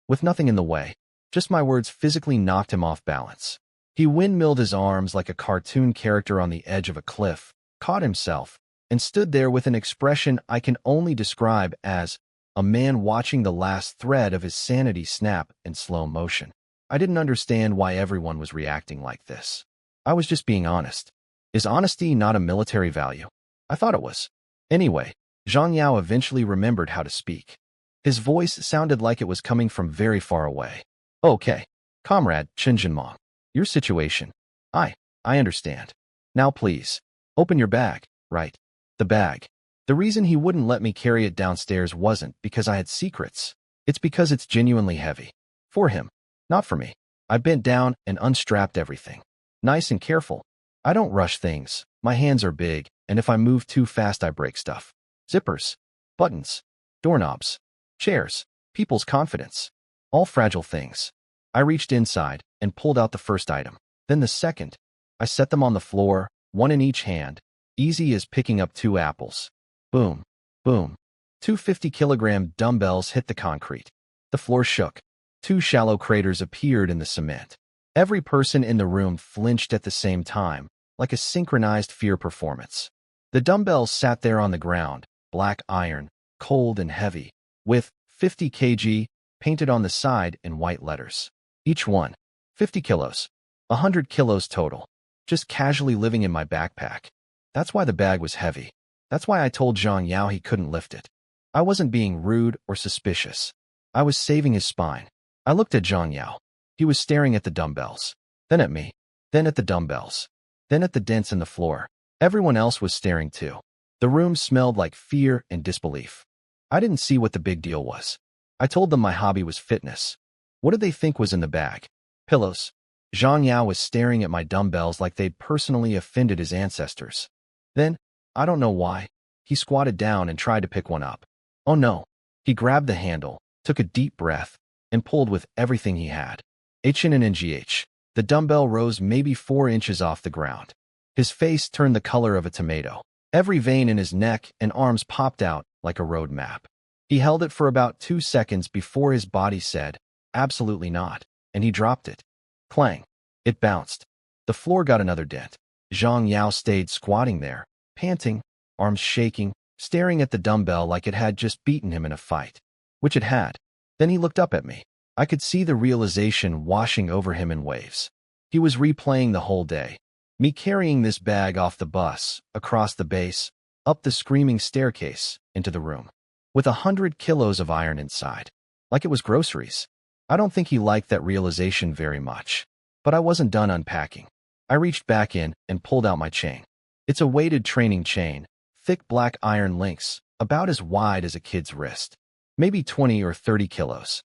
With nothing in the way. Just my words physically knocked him off balance. He windmilled his arms like a cartoon character on the edge of a cliff, caught himself, and stood there with an expression I can only describe as a man watching the last thread of his sanity snap in slow motion. I didn't understand why everyone was reacting like this. I was just being honest. Is honesty not a military value? I thought it was. Anyway, Zhang Yao eventually remembered how to speak. His voice sounded like it was coming from very far away. Okay, comrade Chen Jinmong, your situation. I understand. Now please, open your bag, right? The bag. The reason he wouldn't let me carry it downstairs wasn't because I had secrets. It's because it's genuinely heavy. For him, not for me. I bent down and unstrapped everything. Nice and careful. I don't rush things. My hands are big, and if I move too fast I break stuff. Zippers, buttons, doorknobs, chairs, people's confidence. All fragile things. I reached inside and pulled out the first item. Then the second. I set them on the floor, one in each hand, easy as picking up 2 apples. Boom, boom. 2 50-kilogram dumbbells hit the concrete. The floor shook. 2 shallow craters appeared in the cement. Every person in the room flinched at the same time, like a synchronized fear performance. The dumbbells sat there on the ground, black iron, cold and heavy, with 50 kg painted on the side in white letters. Each one, 50 kilos, 100 kilos total, just casually living in my backpack. That's why the bag was heavy. That's why I told Zhang Yao he couldn't lift it. I wasn't being rude or suspicious. I was saving his spine. I looked at Zhang Yao. He was staring at the dumbbells, then at me, then at the dumbbells, then at the dents in the floor. Everyone else was staring too. The room smelled like fear and disbelief. I didn't see what the big deal was. I told them my hobby was fitness. What did they think was in the bag? Pillows. Zhang Yao was staring at my dumbbells like they'd personally offended his ancestors. Then, I don't know why, he squatted down and tried to pick one up. Oh no. He grabbed the handle, took a deep breath, and pulled with everything he had. HNNGH. The dumbbell rose maybe 4 inches off the ground. His face turned the color of a tomato. Every vein in his neck and arms popped out like a road map. He held it for about 2 seconds before his body said, absolutely not, and he dropped it. Clang. It bounced. The floor got another dent. Zhang Yao stayed squatting there, panting, arms shaking, staring at the dumbbell like it had just beaten him in a fight. Which it had. Then he looked up at me. I could see the realization washing over him in waves. He was replaying the whole day. Me carrying this bag off the bus, across the base, up the screaming staircase, into the room. With 100 kilos of iron inside. Like it was groceries. I don't think he liked that realization very much. But I wasn't done unpacking. I reached back in and pulled out my chain. It's a weighted training chain, thick black iron links, about as wide as a kid's wrist. Maybe 20 or 30 kilos.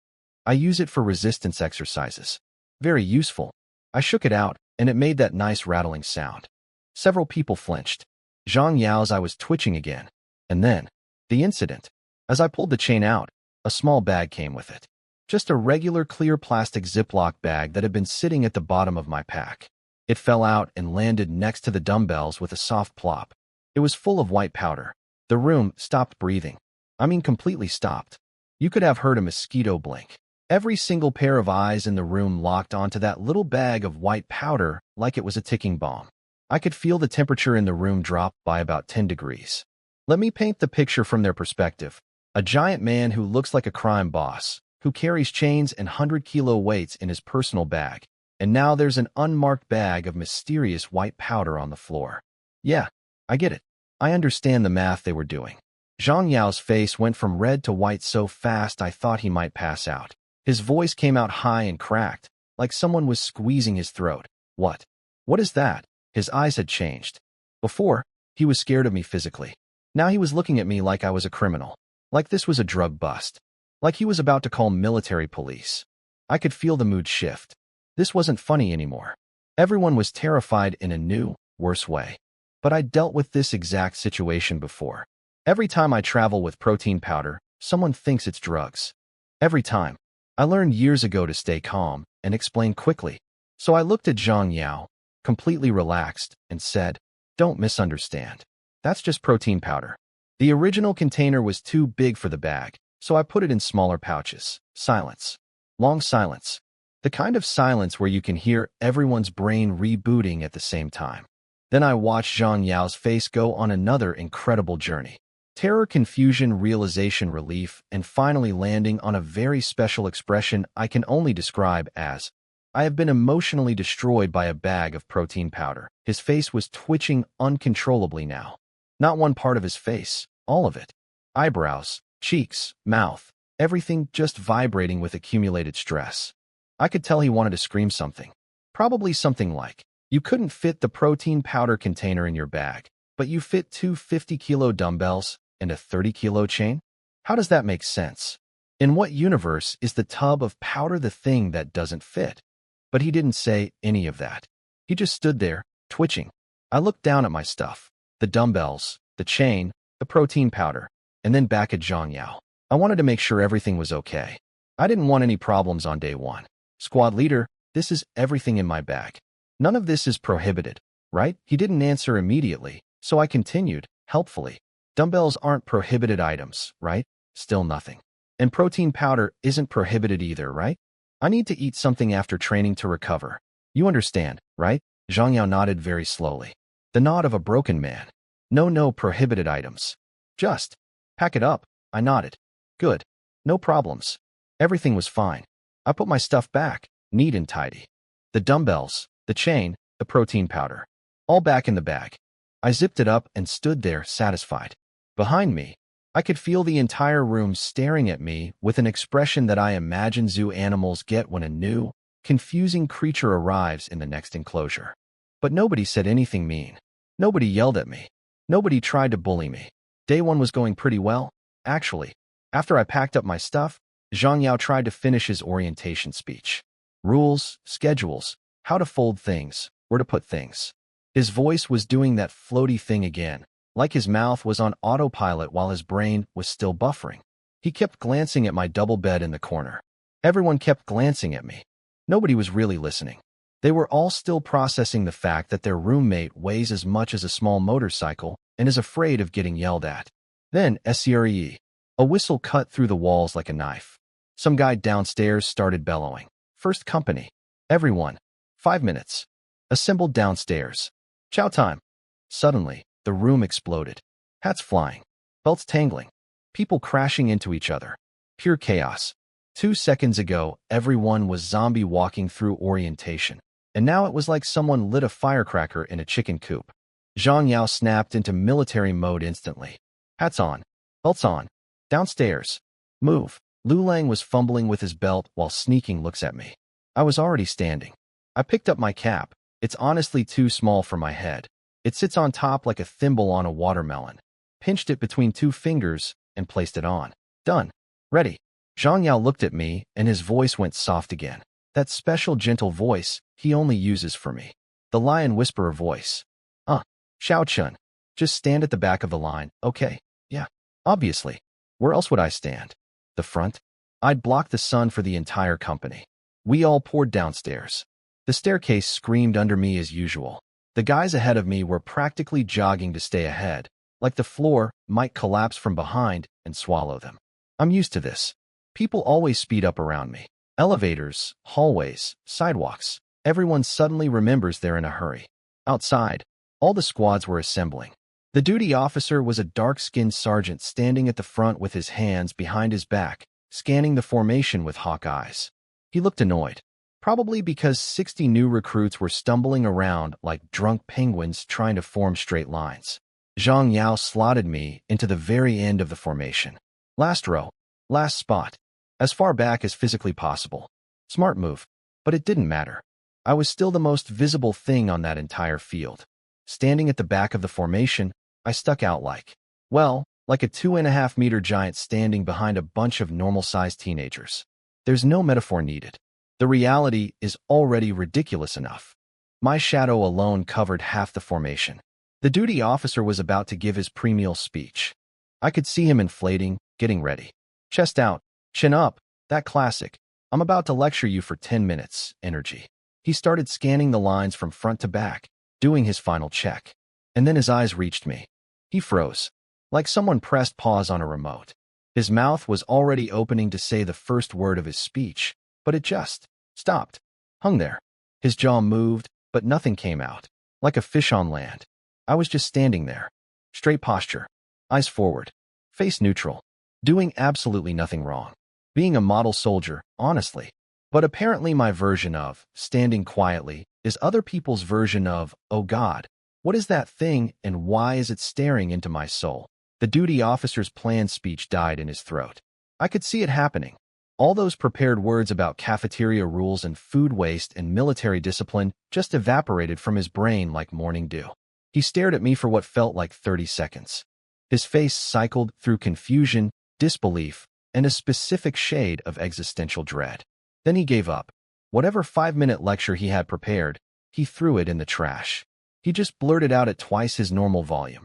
I use it for resistance exercises. Very useful. I shook it out, and it made that nice rattling sound. Several people flinched. Zhang Yao's eye was twitching again. And then, the incident. As I pulled the chain out, a small bag came with it. Just a regular clear plastic Ziploc bag that had been sitting at the bottom of my pack. It fell out and landed next to the dumbbells with a soft plop. It was full of white powder. The room stopped breathing. I mean completely stopped. You could have heard a mosquito blink. Every single pair of eyes in the room locked onto that little bag of white powder like it was a ticking bomb. I could feel the temperature in the room drop by about 10 degrees. Let me paint the picture from their perspective. A giant man who looks like a crime boss, who carries chains and 100-kilo weights in his personal bag. And now there's an unmarked bag of mysterious white powder on the floor. Yeah, I get it. I understand the math they were doing. Zhang Yao's face went from red to white so fast I thought he might pass out. His voice came out high and cracked, like someone was squeezing his throat. What? What is that? His eyes had changed. Before, he was scared of me physically. Now he was looking at me like I was a criminal. Like this was a drug bust. Like he was about to call military police. I could feel the mood shift. This wasn't funny anymore. Everyone was terrified in a new, worse way. But I dealt with this exact situation before. Every time I travel with protein powder, someone thinks it's drugs. Every time. I learned years ago to stay calm and explain quickly. So I looked at Zhang Yao, completely relaxed, and said, "Don't misunderstand. That's just protein powder." The original container was too big for the bag, so I put it in smaller pouches. Silence. Long silence. The kind of silence where you can hear everyone's brain rebooting at the same time. Then I watched Zhang Yao's face go on another incredible journey. Terror, confusion, realization, relief, and finally landing on a very special expression I can only describe as, "I have been emotionally destroyed by a bag of protein powder." His face was twitching uncontrollably now. Not one part of his face, all of it. Eyebrows, cheeks, mouth, everything just vibrating with accumulated stress. I could tell he wanted to scream something. Probably something like, "You couldn't fit the protein powder container in your bag, but you fit two 50-kilo dumbbells and a 30-kilo chain? How does that make sense? In what universe is the tub of powder the thing that doesn't fit?" But he didn't say any of that. He just stood there, twitching. I looked down at my stuff. The dumbbells, the chain, the protein powder, and then back at Zhang Yao. I wanted to make sure everything was okay. I didn't want any problems on day one. "Squad leader, this is everything in my bag. None of this is prohibited, right?" He didn't answer immediately, so I continued, helpfully. "Dumbbells aren't prohibited items, right?" Still nothing. "And protein powder isn't prohibited either, right? I need to eat something after training to recover. You understand, right?" Zhang Yao nodded very slowly. The nod of a broken man. No prohibited items. "Just pack it up." I nodded. "Good. No problems." Everything was fine. I put my stuff back, neat and tidy. The dumbbells, the chain, the protein powder. All back in the bag. I zipped it up and stood there, satisfied. Behind me, I could feel the entire room staring at me with an expression that I imagine zoo animals get when a new, confusing creature arrives in the next enclosure. But nobody said anything mean. Nobody yelled at me. Nobody tried to bully me. Day one was going pretty well, actually. After I packed up my stuff, Zhang Yao tried to finish his orientation speech. Rules, schedules, how to fold things, where to put things. His voice was doing that floaty thing again, like his mouth was on autopilot while his brain was still buffering. He kept glancing at my double bed in the corner. Everyone kept glancing at me. Nobody was really listening. They were all still processing the fact that their roommate weighs as much as a small motorcycle and is afraid of getting yelled at. Then, SRE. A whistle cut through the walls like a knife. Some guy downstairs started bellowing. "First company. Everyone. 5 minutes. Assembled downstairs. Chow time." Suddenly, the room exploded. Hats flying. Belts tangling. People crashing into each other. Pure chaos. 2 seconds ago, everyone was zombie walking through orientation. And now it was like someone lit a firecracker in a chicken coop. Zhang Yao snapped into military mode instantly. "Hats on. Belts on. Downstairs. Move." Lu Lang was fumbling with his belt while sneaking looks at me. I was already standing. I picked up my cap. It's honestly too small for my head. It sits on top like a thimble on a watermelon. Pinched it between 2 fingers and placed it on. "Done. Ready." Zhang Yao looked at me and his voice went soft again. That special gentle voice he only uses for me. The lion whisperer voice. Xiao Chun. Just stand at the back of the line, okay? Yeah. Obviously. Where else would I stand? The front? I'd block the sun for the entire company. We all poured downstairs. The staircase screamed under me as usual. The guys ahead of me were practically jogging to stay ahead, like the floor might collapse from behind and swallow them. I'm used to this. People always speed up around me. Elevators, hallways, sidewalks. Everyone suddenly remembers they're in a hurry. Outside, all the squads were assembling. The duty officer was a dark-skinned sergeant standing at the front with his hands behind his back, scanning the formation with hawk eyes. He looked annoyed, probably because 60 new recruits were stumbling around like drunk penguins trying to form straight lines. Zhang Yao slotted me into the very end of the formation. Last row, last spot, as far back as physically possible. Smart move, but it didn't matter. I was still the most visible thing on that entire field. Standing at the back of the formation, I stuck out like a 2.5-meter giant standing behind a bunch of normal-sized teenagers. There's no metaphor needed. The reality is already ridiculous enough. My shadow alone covered half the formation. The duty officer was about to give his pre-meal speech. I could see him inflating, getting ready. Chest out, chin up, that classic. I'm about to lecture you for 10 minutes, energy. He started scanning the lines from front to back, doing his final check. And then his eyes reached me. He froze, like someone pressed pause on a remote. His mouth was already opening to say the first word of his speech, but it just stopped, hung there. His jaw moved, but nothing came out, like a fish on land. I was just standing there, straight posture, eyes forward, face neutral, doing absolutely nothing wrong. Being a model soldier, honestly. But apparently my version of standing quietly is other people's version of, oh God, what is that thing and why is it staring into my soul? The duty officer's planned speech died in his throat. I could see it happening. All those prepared words about cafeteria rules and food waste and military discipline just evaporated from his brain like morning dew. He stared at me for what felt like 30 seconds. His face cycled through confusion, disbelief, and a specific shade of existential dread. Then he gave up. Whatever 5-minute lecture he had prepared, he threw it in the trash. He just blurted out at twice his normal volume.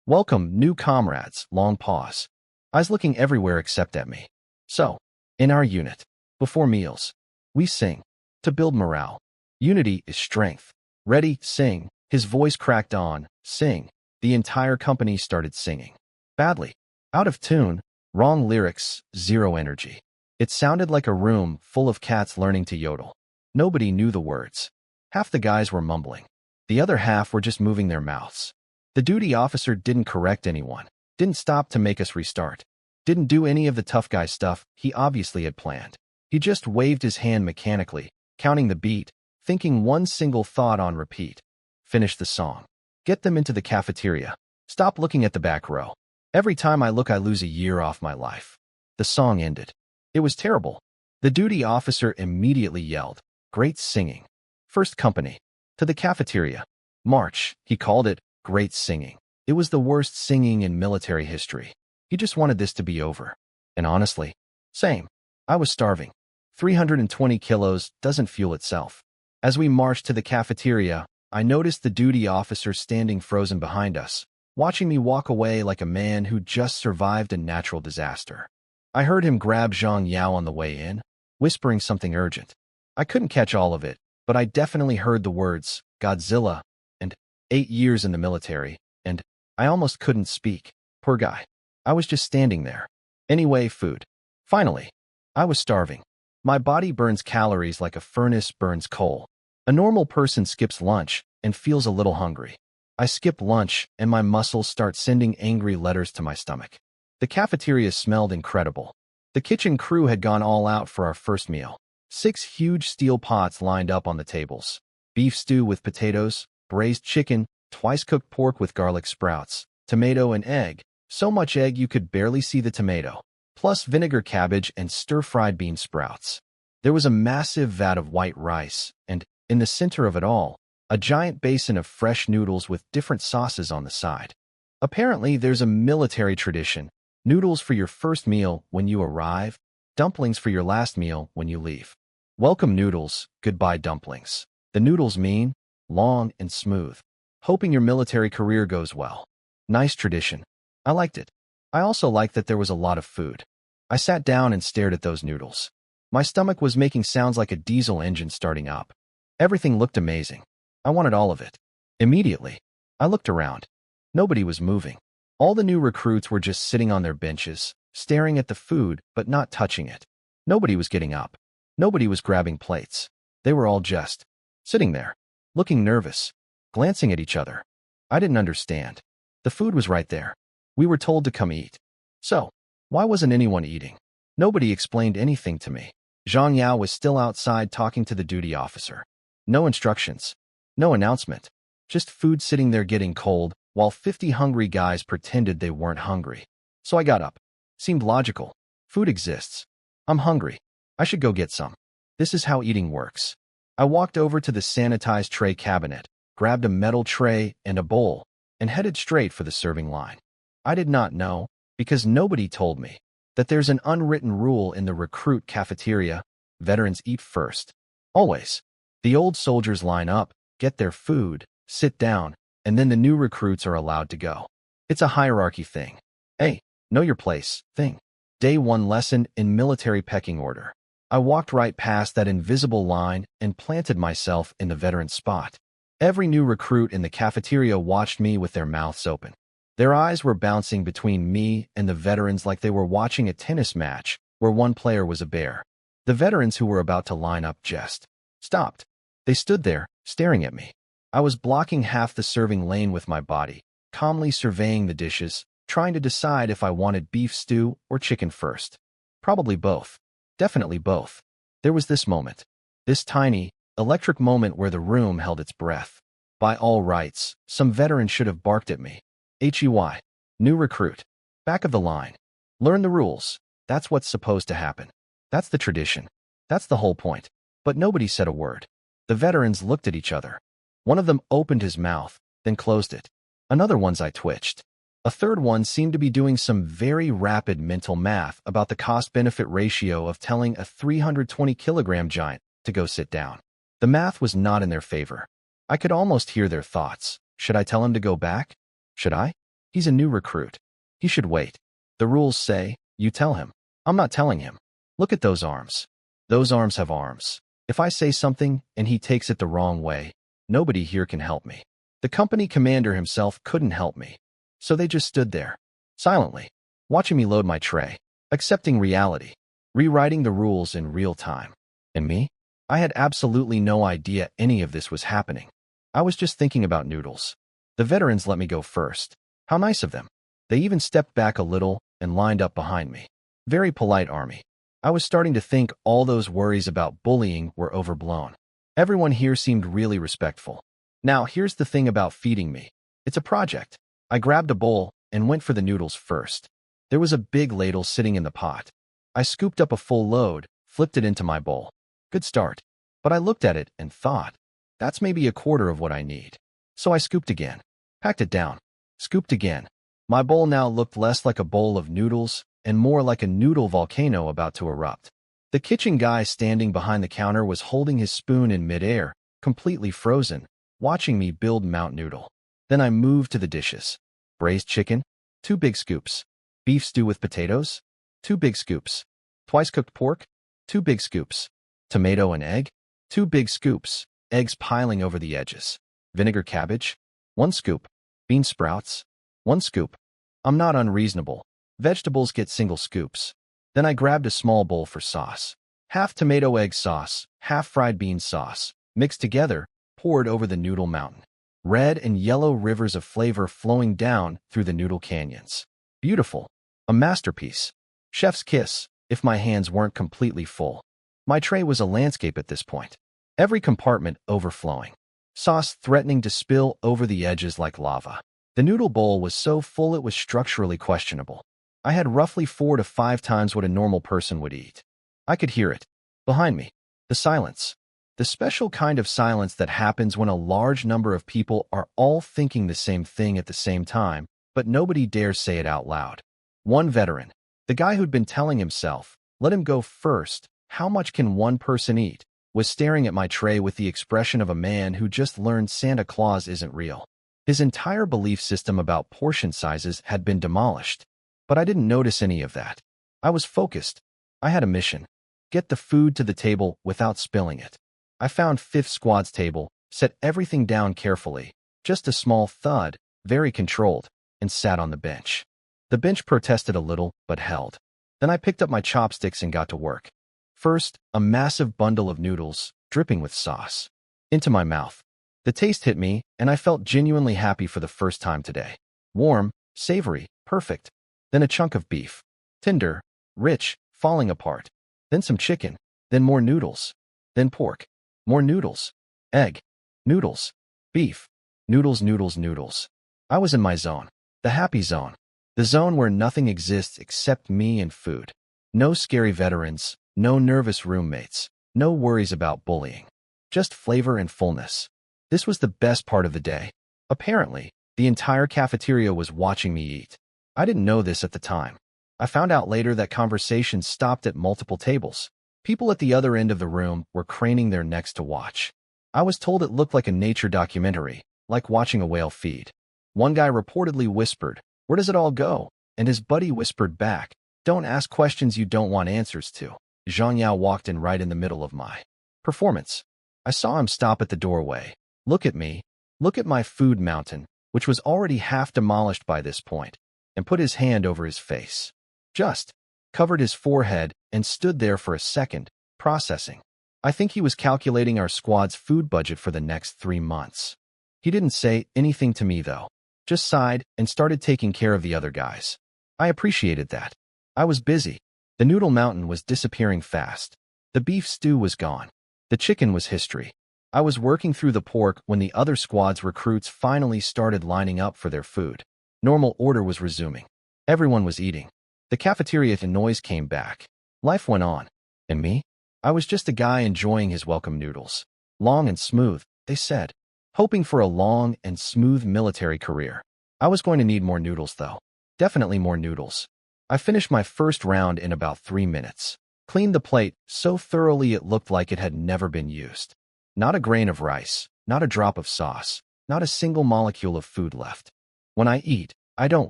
Welcome, new comrades. Long pause. Eyes looking everywhere except at me. So, in our unit, before meals, we sing. To build morale. Unity is strength. Ready, sing. His voice cracked on, sing. The entire company started singing. Badly. Out of tune. Wrong lyrics, zero energy. It sounded like a room full of cats learning to yodel. Nobody knew the words. Half the guys were mumbling. The other half were just moving their mouths. The duty officer didn't correct anyone, didn't stop to make us restart, didn't do any of the tough guy stuff he obviously had planned. He just waved his hand mechanically, counting the beat, thinking one single thought on repeat. Finish the song. Get them into the cafeteria. Stop looking at the back row. Every time I look, I lose a year off my life. The song ended. It was terrible. The duty officer immediately yelled, "Great singing. First company. To the cafeteria. March." He called it great singing. It was the worst singing in military history. He just wanted this to be over. And honestly, same. I was starving. 320 kilos doesn't fuel itself. As we marched to the cafeteria, I noticed the duty officer standing frozen behind us, watching me walk away like a man who just survived a natural disaster. I heard him grab Zhang Yao on the way in, whispering something urgent. I couldn't catch all of it, but I definitely heard the words, Godzilla, and 8 years in the military, and I almost couldn't speak. Poor guy. I was just standing there. Anyway, food. Finally. I was starving. My body burns calories like a furnace burns coal. A normal person skips lunch and feels a little hungry. I skip lunch and my muscles start sending angry letters to my stomach. The cafeteria smelled incredible. The kitchen crew had gone all out for our first meal. 6 huge steel pots lined up on the tables. Beef stew with potatoes, braised chicken, twice-cooked pork with garlic sprouts, tomato and egg. So much egg you could barely see the tomato. Plus vinegar cabbage and stir-fried bean sprouts. There was a massive vat of white rice, and, in the center of it all, a giant basin of fresh noodles with different sauces on the side. Apparently, there's a military tradition. Noodles for your first meal when you arrive, dumplings for your last meal when you leave. Welcome noodles, goodbye dumplings. The noodles mean long and smooth. Hoping your military career goes well. Nice tradition. I liked it. I also liked that there was a lot of food. I sat down and stared at those noodles. My stomach was making sounds like a diesel engine starting up. Everything looked amazing. I wanted all of it. Immediately, I looked around. Nobody was moving. All the new recruits were just sitting on their benches, staring at the food but not touching it. Nobody was getting up. Nobody was grabbing plates. They were all just sitting there, looking nervous, glancing at each other. I didn't understand. The food was right there. We were told to come eat. So, why wasn't anyone eating? Nobody explained anything to me. Zhang Yao was still outside talking to the duty officer. No instructions. No announcement. Just food sitting there getting cold, while 50 hungry guys pretended they weren't hungry. So I got up. Seemed logical. Food exists. I'm hungry. I should go get some. This is how eating works. I walked over to the sanitized tray cabinet, grabbed a metal tray and a bowl, and headed straight for the serving line. I did not know, because nobody told me, that there's an unwritten rule in the recruit cafeteria: veterans eat first. Always. The old soldiers line up, get their food, sit down, and then the new recruits are allowed to go. It's a hierarchy thing. Hey, know your place thing. Day 1 lesson in military pecking order. I walked right past that invisible line and planted myself in the veteran spot. Every new recruit in the cafeteria watched me with their mouths open. Their eyes were bouncing between me and the veterans like they were watching a tennis match where one player was a bear. The veterans who were about to line up just stopped. They stood there, staring at me. I was blocking half the serving lane with my body, calmly surveying the dishes, trying to decide if I wanted beef stew or chicken first. Probably both. Definitely both. There was this moment. This tiny, electric moment where the room held its breath. By all rights, some veteran should have barked at me. HEY. New recruit. Back of the line. Learn the rules. That's what's supposed to happen. That's the tradition. That's the whole point. But nobody said a word. The veterans looked at each other. One of them opened his mouth, then closed it. Another one's eye twitched. A third one seemed to be doing some very rapid mental math about the cost-benefit ratio of telling a 320-kilogram giant to go sit down. The math was not in their favor. I could almost hear their thoughts. Should I tell him to go back? Should I? He's a new recruit. He should wait. The rules say, you tell him. I'm not telling him. Look at those arms. Those arms have arms. If I say something and he takes it the wrong way, nobody here can help me. The company commander himself couldn't help me. So they just stood there, silently, watching me load my tray, accepting reality, rewriting the rules in real time. And me? I had absolutely no idea any of this was happening. I was just thinking about noodles. The veterans let me go first. How nice of them. They even stepped back a little and lined up behind me. Very polite army. I was starting to think all those worries about bullying were overblown. Everyone here seemed really respectful. Now, here's the thing about feeding me. It's a project. I grabbed a bowl and went for the noodles first. There was a big ladle sitting in the pot. I scooped up a full load, flipped it into my bowl. Good start. But I looked at it and thought, that's maybe a quarter of what I need. So I scooped again, packed it down, scooped again. My bowl now looked less like a bowl of noodles and more like a noodle volcano about to erupt. The kitchen guy standing behind the counter was holding his spoon in midair, completely frozen, watching me build Mount Noodle. Then I moved to the dishes. Braised chicken, 2 big scoops. Beef stew with potatoes, 2 big scoops. Twice cooked pork, 2 big scoops. Tomato and egg, 2 big scoops, eggs piling over the edges. Vinegar cabbage, 1 scoop. Bean sprouts, 1 scoop. I'm not unreasonable. Vegetables get single scoops. Then I grabbed a small bowl for sauce. Half tomato egg sauce, half fried bean sauce, mixed together, poured over the noodle mountain. Red and yellow rivers of flavor flowing down through the noodle canyons. Beautiful. A masterpiece. Chef's kiss, if my hands weren't completely full. My tray was a landscape at this point. Every compartment overflowing. Sauce threatening to spill over the edges like lava. The noodle bowl was so full it was structurally questionable. I had roughly 4 to 5 times what a normal person would eat. I could hear it. Behind me. The silence. The special kind of silence that happens when a large number of people are all thinking the same thing at the same time, but nobody dares say it out loud. One veteran, the guy who'd been telling himself, let him go first, how much can one person eat, was staring at my tray with the expression of a man who just learned Santa Claus isn't real. His entire belief system about portion sizes had been demolished. But I didn't notice any of that. I was focused. I had a mission. Get the food to the table without spilling it. I found Fifth Squad's table, set everything down carefully, just a small thud, very controlled, and sat on the bench. The bench protested a little, but held. Then I picked up my chopsticks and got to work. First, a massive bundle of noodles, dripping with sauce, into my mouth. The taste hit me, and I felt genuinely happy for the first time today. Warm, savory, perfect. Then a chunk of beef. Tender, rich, falling apart. Then some chicken. Then more noodles. Then pork. More noodles. Egg. Noodles. Beef. Noodles, noodles, noodles. I was in my zone. The happy zone. The zone where nothing exists except me and food. No scary veterans, no nervous roommates, no worries about bullying. Just flavor and fullness. This was the best part of the day. Apparently, the entire cafeteria was watching me eat. I didn't know this at the time. I found out later that conversations stopped at multiple tables. People at the other end of the room were craning their necks to watch. I was told it looked like a nature documentary, like watching a whale feed. One guy reportedly whispered, "Where does it all go?" And his buddy whispered back, "Don't ask questions you don't want answers to." Zhang Yao walked in right in the middle of my performance. I saw him stop at the doorway. Look at me. Look at my food mountain, which was already half demolished by this point, and put his hand over his face. Just covered his forehead and stood there for a second, processing. I think he was calculating our squad's food budget for the next 3 months. He didn't say anything to me, though. Just sighed and started taking care of the other guys. I appreciated that. I was busy. The noodle mountain was disappearing fast. The beef stew was gone. The chicken was history. I was working through the pork when the other squad's recruits finally started lining up for their food. Normal order was resuming. Everyone was eating. The cafeteria noise came back. Life went on. And me? I was just a guy enjoying his welcome noodles. Long and smooth, they said. Hoping for a long and smooth military career. I was going to need more noodles, though. Definitely more noodles. I finished my first round in about 3 minutes. Cleaned the plate so thoroughly it looked like it had never been used. Not a grain of rice, not a drop of sauce, not a single molecule of food left. When I eat, I don't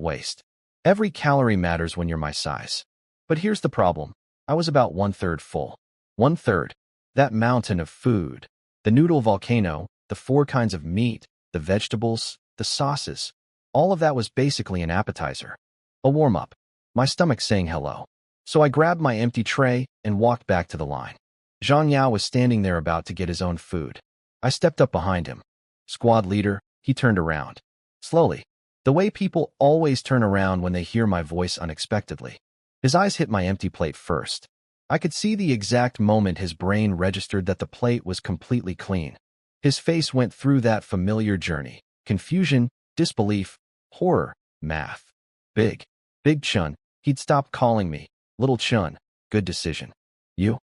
waste. Every calorie matters when you're my size. But here's the problem. I was about 1/3 full. 1/3. That mountain of food. The noodle volcano, the 4 kinds of meat, the vegetables, the sauces. All of that was basically an appetizer. A warm-up. My stomach saying hello. So I grabbed my empty tray and walked back to the line. Zhang Yao was standing there about to get his own food. I stepped up behind him. Squad leader, he turned around. Slowly. The way people always turn around when they hear my voice unexpectedly. His eyes hit my empty plate first. I could see the exact moment his brain registered that the plate was completely clean. His face went through that familiar journey. Confusion, disbelief, horror, math. Big Chun. He'd stopped calling me. Little Chun. Good decision. You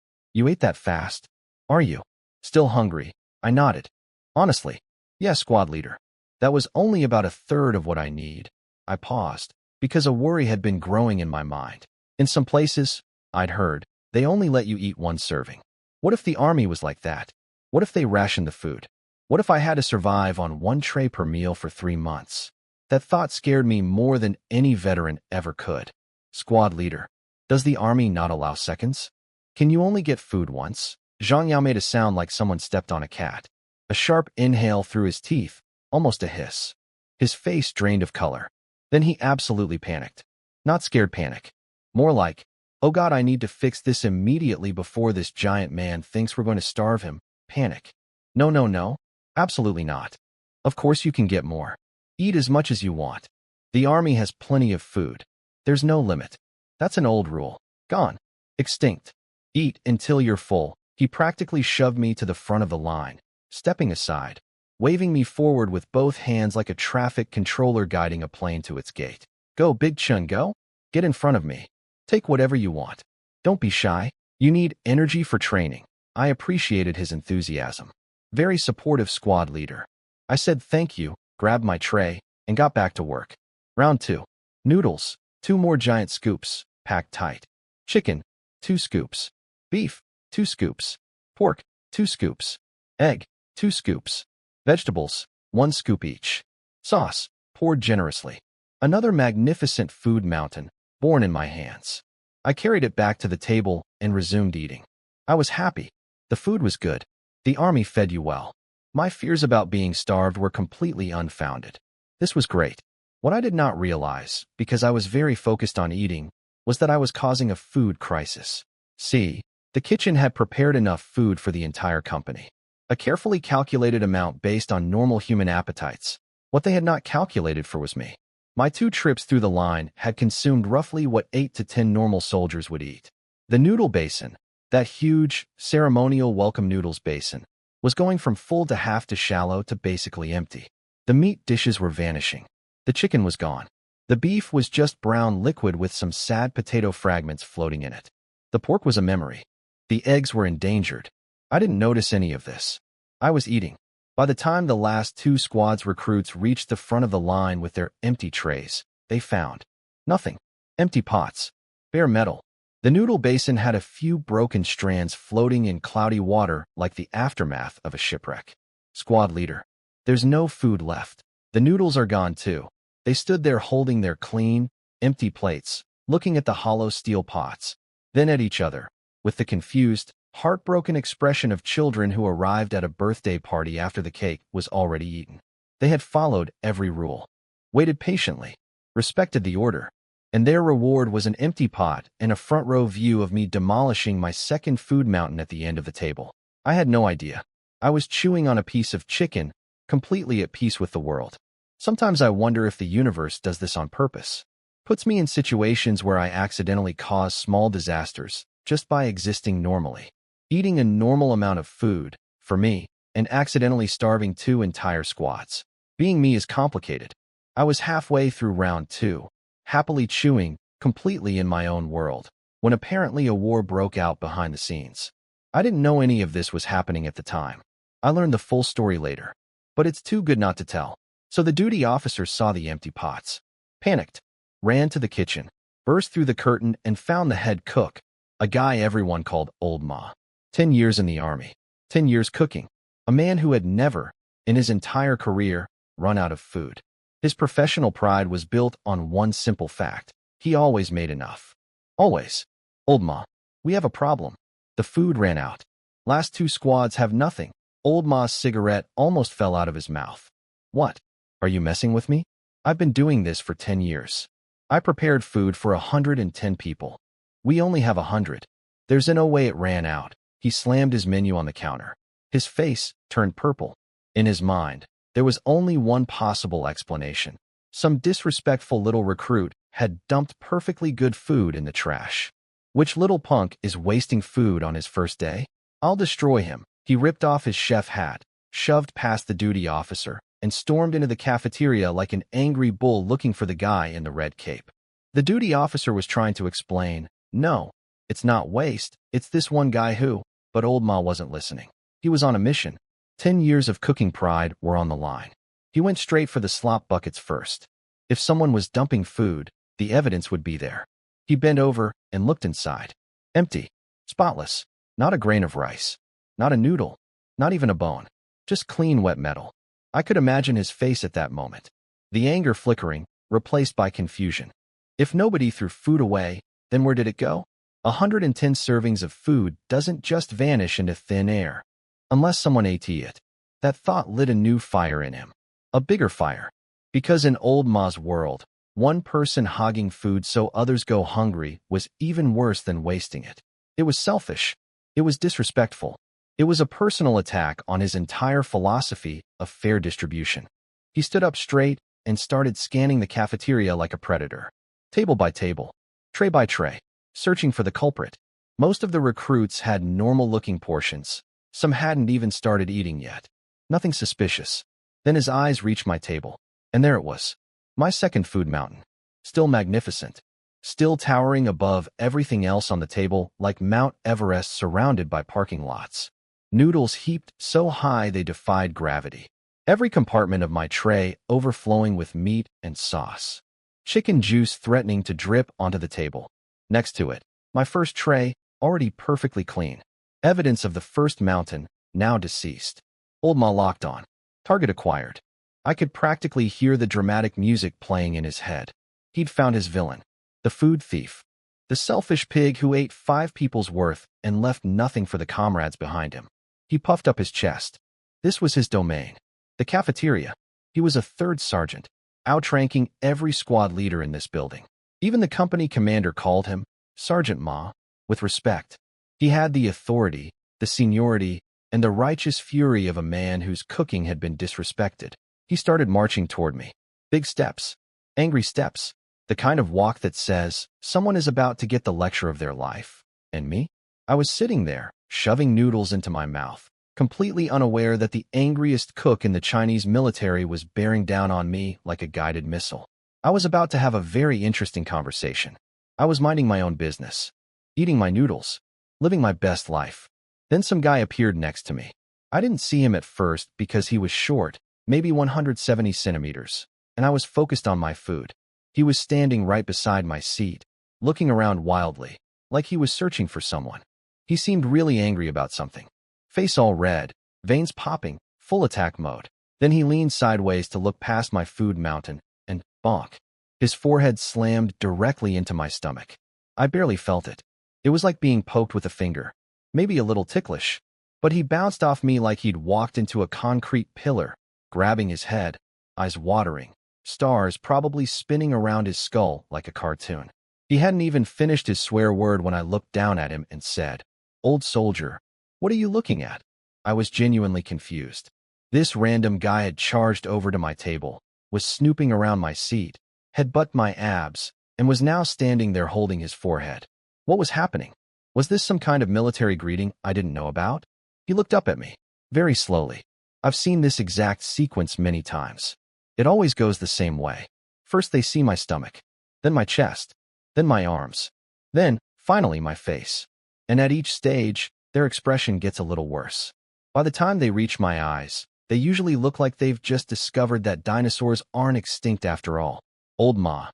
ate that fast? Are you still hungry? I nodded. Honestly. Yes, squad leader. That was only about 1/3 of what I need. I paused, because a worry had been growing in my mind. In some places, I'd heard, they only let you eat 1 serving. What if the army was like that? What if they rationed the food? What if I had to survive on 1 tray per meal for 3 months? That thought scared me more than any veteran ever could. Squad leader. Does the army not allow seconds? Can you only get food once? Zhang Yao made a sound like someone stepped on a cat. A sharp inhale through his teeth, almost a hiss. His face drained of color. Then he absolutely panicked. Not scared panic. More like, oh God, I need to fix this immediately before this giant man thinks we're going to starve him. Panic. No, no, no. Absolutely not. Of course you can get more. Eat as much as you want. The army has plenty of food. There's no limit. That's an old rule. Gone. Extinct. Eat until you're full. He practically shoved me to the front of the line, stepping aside, waving me forward with both hands like a traffic controller guiding a plane to its gate. Go, Big Chun, go. Get in front of me. Take whatever you want. Don't be shy. You need energy for training. I appreciated his enthusiasm. Very supportive squad leader. I said thank you, grabbed my tray, and got back to work. Round 2. Noodles, 2 more giant scoops, packed tight. Chicken, 2 scoops. Beef, 2 scoops. Pork, 2 scoops. Egg, 2 scoops. Vegetables, 1 scoop each. Sauce, poured generously. Another magnificent food mountain, born in my hands. I carried it back to the table and resumed eating. I was happy. The food was good. The army fed you well. My fears about being starved were completely unfounded. This was great. What I did not realize, because I was very focused on eating, was that I was causing a food crisis. See, the kitchen had prepared enough food for the entire company. A carefully calculated amount based on normal human appetites. What they had not calculated for was me. My 2 trips through the line had consumed roughly what 8 to 10 normal soldiers would eat. The noodle basin, that huge, ceremonial welcome noodles basin, was going from full to half to shallow to basically empty. The meat dishes were vanishing. The chicken was gone. The beef was just brown liquid with some sad potato fragments floating in it. The pork was a memory. The eggs were endangered. I didn't notice any of this. I was eating. By the time the last 2 squads recruits reached the front of the line with their empty trays, they found nothing. Empty pots. Bare metal. The noodle basin had a few broken strands floating in cloudy water like the aftermath of a shipwreck. Squad leader. There's no food left. The noodles are gone too. They stood there holding their clean, empty plates, looking at the hollow steel pots, then at each other, with the confused, heartbroken expression of children who arrived at a birthday party after the cake was already eaten. They had followed every rule, waited patiently, respected the order, and their reward was an empty pot and a front-row view of me demolishing my second food mountain at the end of the table. I had no idea. I was chewing on a piece of chicken, completely at peace with the world. Sometimes I wonder if the universe does this on purpose. Puts me in situations where I accidentally cause small disasters just by existing normally. Eating a normal amount of food, for me, and accidentally starving 2 entire squads. Being me is complicated. I was halfway through round 2, happily chewing, completely in my own world, when apparently a war broke out behind the scenes. I didn't know any of this was happening at the time. I learned the full story later, but it's too good not to tell. So the duty officer saw the empty pots, panicked, ran to the kitchen, burst through the curtain and found the head cook, a guy everyone called Old Ma. 10 years in the army, 10 years cooking, a man who had never, in his entire career, run out of food. His professional pride was built on one simple fact. He always made enough. Always. Old Ma, we have a problem. The food ran out. Last 2 squads have nothing. Old Ma's cigarette almost fell out of his mouth. What? Are you messing with me? I've been doing this for 10 years. I prepared food for 110 people. We only have 100. There's no way it ran out. He slammed his menu on the counter. His face turned purple. In his mind, there was only one possible explanation. Some disrespectful little recruit had dumped perfectly good food in the trash. Which little punk is wasting food on his first day? I'll destroy him. He ripped off his chef hat, shoved past the duty officer, and stormed into the cafeteria like an angry bull looking for the guy in the red cape. The duty officer was trying to explain, no, it's not waste, it's this one guy who, but Old Ma wasn't listening. He was on a mission. 10 years of cooking pride were on the line. He went straight for the slop buckets first. If someone was dumping food, the evidence would be there. He bent over and looked inside. Empty. Spotless. Not a grain of rice. Not a noodle. Not even a bone. Just clean wet metal. I could imagine his face at that moment. The anger flickering, replaced by confusion. If nobody threw food away, then where did it go? 110 servings of food doesn't just vanish into thin air. Unless someone ate it. That thought lit a new fire in him. A bigger fire. Because in Old Ma's world, one person hogging food so others go hungry was even worse than wasting it. It was selfish. It was disrespectful. It was a personal attack on his entire philosophy of fair distribution. He stood up straight and started scanning the cafeteria like a predator. Table by table, tray by tray, searching for the culprit. Most of the recruits had normal-looking portions. Some hadn't even started eating yet. Nothing suspicious. Then his eyes reached my table. And there it was. My second food mountain. Still magnificent. Still towering above everything else on the table like Mount Everest surrounded by parking lots. Noodles heaped so high they defied gravity. Every compartment of my tray overflowing with meat and sauce. Chicken juice threatening to drip onto the table. Next to it, my first tray, already perfectly clean. Evidence of the first mountain, now deceased. Old Ma locked on. Target acquired. I could practically hear the dramatic music playing in his head. He'd found his villain. The food thief. The selfish pig who ate 5 people's worth and left nothing for the comrades behind him. He puffed up his chest. This was his domain. The cafeteria. He was a 3rd sergeant, outranking every squad leader in this building. Even the company commander called him Sergeant Ma, with respect. He had the authority, the seniority, and the righteous fury of a man whose cooking had been disrespected. He started marching toward me. Big steps. Angry steps. The kind of walk that says, someone is about to get the lecture of their life. And me? I was sitting there, shoving noodles into my mouth, completely unaware that the angriest cook in the Chinese military was bearing down on me like a guided missile. I was about to have a very interesting conversation. I was minding my own business, eating my noodles, living my best life. Then some guy appeared next to me. I didn't see him at first because he was short, maybe 170 centimeters, and I was focused on my food. He was standing right beside my seat, looking around wildly, like he was searching for someone. He seemed really angry about something. Face all red, veins popping, full attack mode. Then he leaned sideways to look past my food mountain, and bonk. His forehead slammed directly into my stomach. I barely felt it. It was like being poked with a finger. Maybe a little ticklish. But he bounced off me like he'd walked into a concrete pillar, grabbing his head, eyes watering, stars probably spinning around his skull like a cartoon. He hadn't even finished his swear word when I looked down at him and said, "Old soldier, what are you looking at?" I was genuinely confused. This random guy had charged over to my table, was snooping around my seat, had butt my abs, and was now standing there holding his forehead. What was happening? Was this some kind of military greeting I didn't know about? He looked up at me, very slowly. I've seen this exact sequence many times. It always goes the same way. First they see my stomach, then my chest, then my arms, then, finally, my face. And at each stage, their expression gets a little worse. By the time they reach my eyes, they usually look like they've just discovered that dinosaurs aren't extinct after all. Old Ma.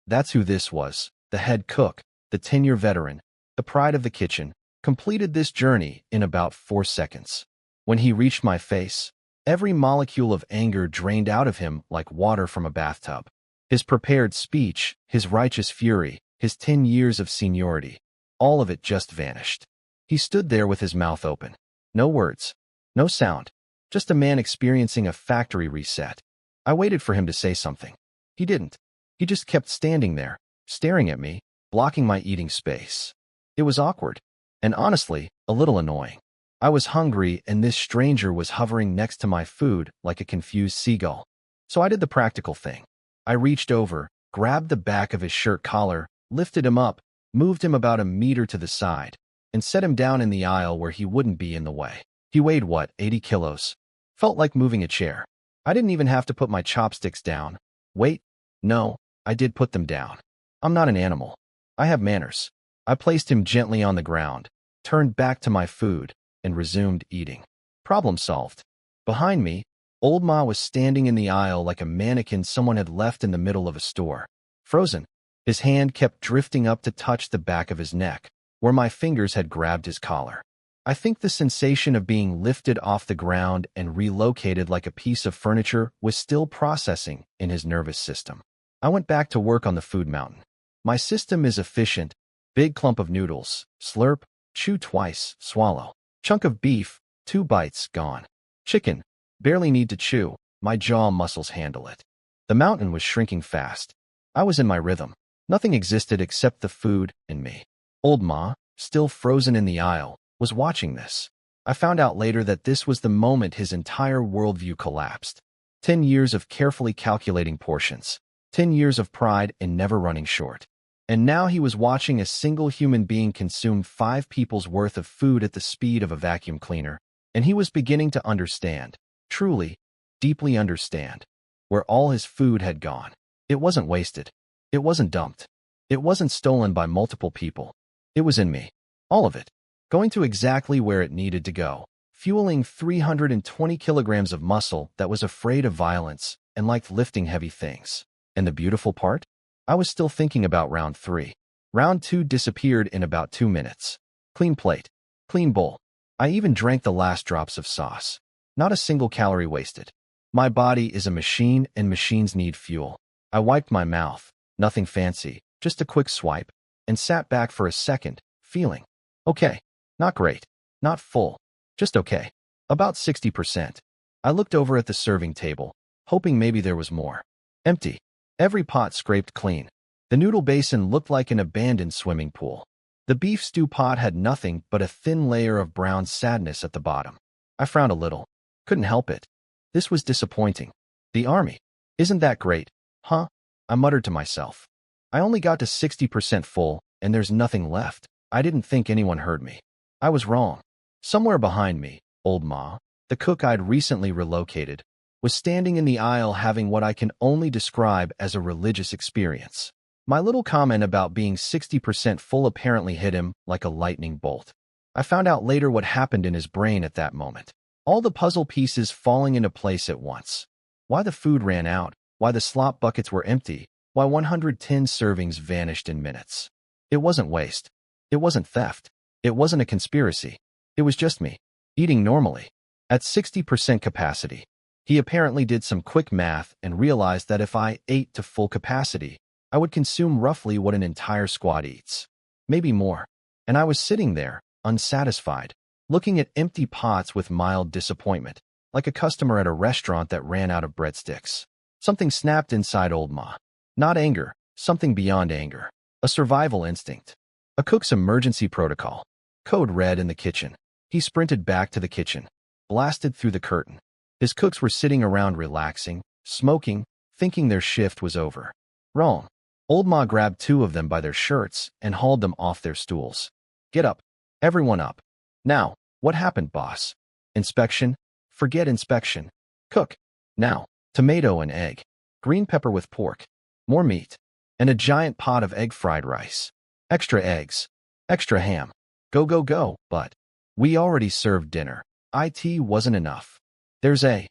That's who this was, the head cook, the 10-year veteran, the pride of the kitchen, completed this journey in about 4 seconds. When he reached my face, every molecule of anger drained out of him like water from a bathtub. His prepared speech, his righteous fury, his 10 years of seniority, all of it just vanished. He stood there with his mouth open. No words, no sound, just a man experiencing a factory reset. I waited for him to say something. He didn't. He just kept standing there, staring at me, blocking my eating space. It was awkward, and honestly, a little annoying. I was hungry, and this stranger was hovering next to my food like a confused seagull. So I did the practical thing. I reached over, grabbed the back of his shirt collar, lifted him up, moved him about a meter to the side, and set him down in the aisle where he wouldn't be in the way. He weighed, 80 kilos? Felt like moving a chair. I didn't even have to put my chopsticks down. Wait, no, I did put them down. I'm not an animal. I have manners. I placed him gently on the ground, turned back to my food, and resumed eating. Problem solved. Behind me, Old Ma was standing in the aisle like a mannequin someone had left in the middle of a store. Frozen. His hand kept drifting up to touch the back of his neck, where my fingers had grabbed his collar. I think the sensation of being lifted off the ground and relocated like a piece of furniture was still processing in his nervous system. I went back to work on the food mountain. My system is efficient. Big clump of noodles, slurp, chew twice, swallow. Chunk of beef, 2 bites, gone. Chicken, barely need to chew, my jaw muscles handle it. The mountain was shrinking fast. I was in my rhythm. Nothing existed except the food and me. Old Ma, still frozen in the aisle, was watching this. I found out later that this was the moment his entire worldview collapsed. 10 years of carefully calculating portions. 10 years of pride in never running short. And now he was watching a single human being consume 5 people's worth of food at the speed of a vacuum cleaner, and he was beginning to understand, truly, deeply understand, where all his food had gone. It wasn't wasted. It wasn't dumped. It wasn't stolen by multiple people. It was in me. All of it. Going to exactly where it needed to go, fueling 320 kilograms of muscle that was afraid of violence and liked lifting heavy things. And the beautiful part? I was still thinking about round 3. Round 2 disappeared in about 2 minutes. Clean plate. Clean bowl. I even drank the last drops of sauce. Not a single calorie wasted. My body is a machine and machines need fuel. I wiped my mouth. Nothing fancy, just a quick swipe, and sat back for a second, feeling okay. Not great. Not full. Just okay. About 60%. I looked over at the serving table, hoping maybe there was more. Empty. Every pot scraped clean. The noodle basin looked like an abandoned swimming pool. The beef stew pot had nothing but a thin layer of brown sadness at the bottom. I frowned a little. Couldn't help it. This was disappointing. The army. Isn't that great? Huh? I muttered to myself. I only got to 60% full, and there's nothing left. I didn't think anyone heard me. I was wrong. Somewhere behind me, old Ma, the cook I'd recently relocated, was standing in the aisle having what I can only describe as a religious experience. My little comment about being 60% full apparently hit him like a lightning bolt. I found out later what happened in his brain at that moment. All the puzzle pieces falling into place at once. Why the food ran out, why the slop buckets were empty, why 110 servings vanished in minutes. It wasn't waste. It wasn't theft. It wasn't a conspiracy. It was just me, eating normally, at 60% capacity. He apparently did some quick math and realized that if I ate to full capacity, I would consume roughly what an entire squad eats. Maybe more. And I was sitting there, unsatisfied, looking at empty pots with mild disappointment, like a customer at a restaurant that ran out of breadsticks. Something snapped inside old Ma. Not anger, something beyond anger. A survival instinct. A cook's emergency protocol. Code red in the kitchen. He sprinted back to the kitchen, blasted through the curtain. His cooks were sitting around relaxing, smoking, thinking their shift was over. Wrong. Old Ma grabbed two of them by their shirts and hauled them off their stools. Get up. Everyone up. Now, what happened, boss? Inspection? Forget inspection. Cook. Now, tomato and egg. Green pepper with pork. More meat. And a giant pot of egg fried rice. Extra eggs. Extra ham. Go, go, go, but we already served dinner. It wasn't enough. There's a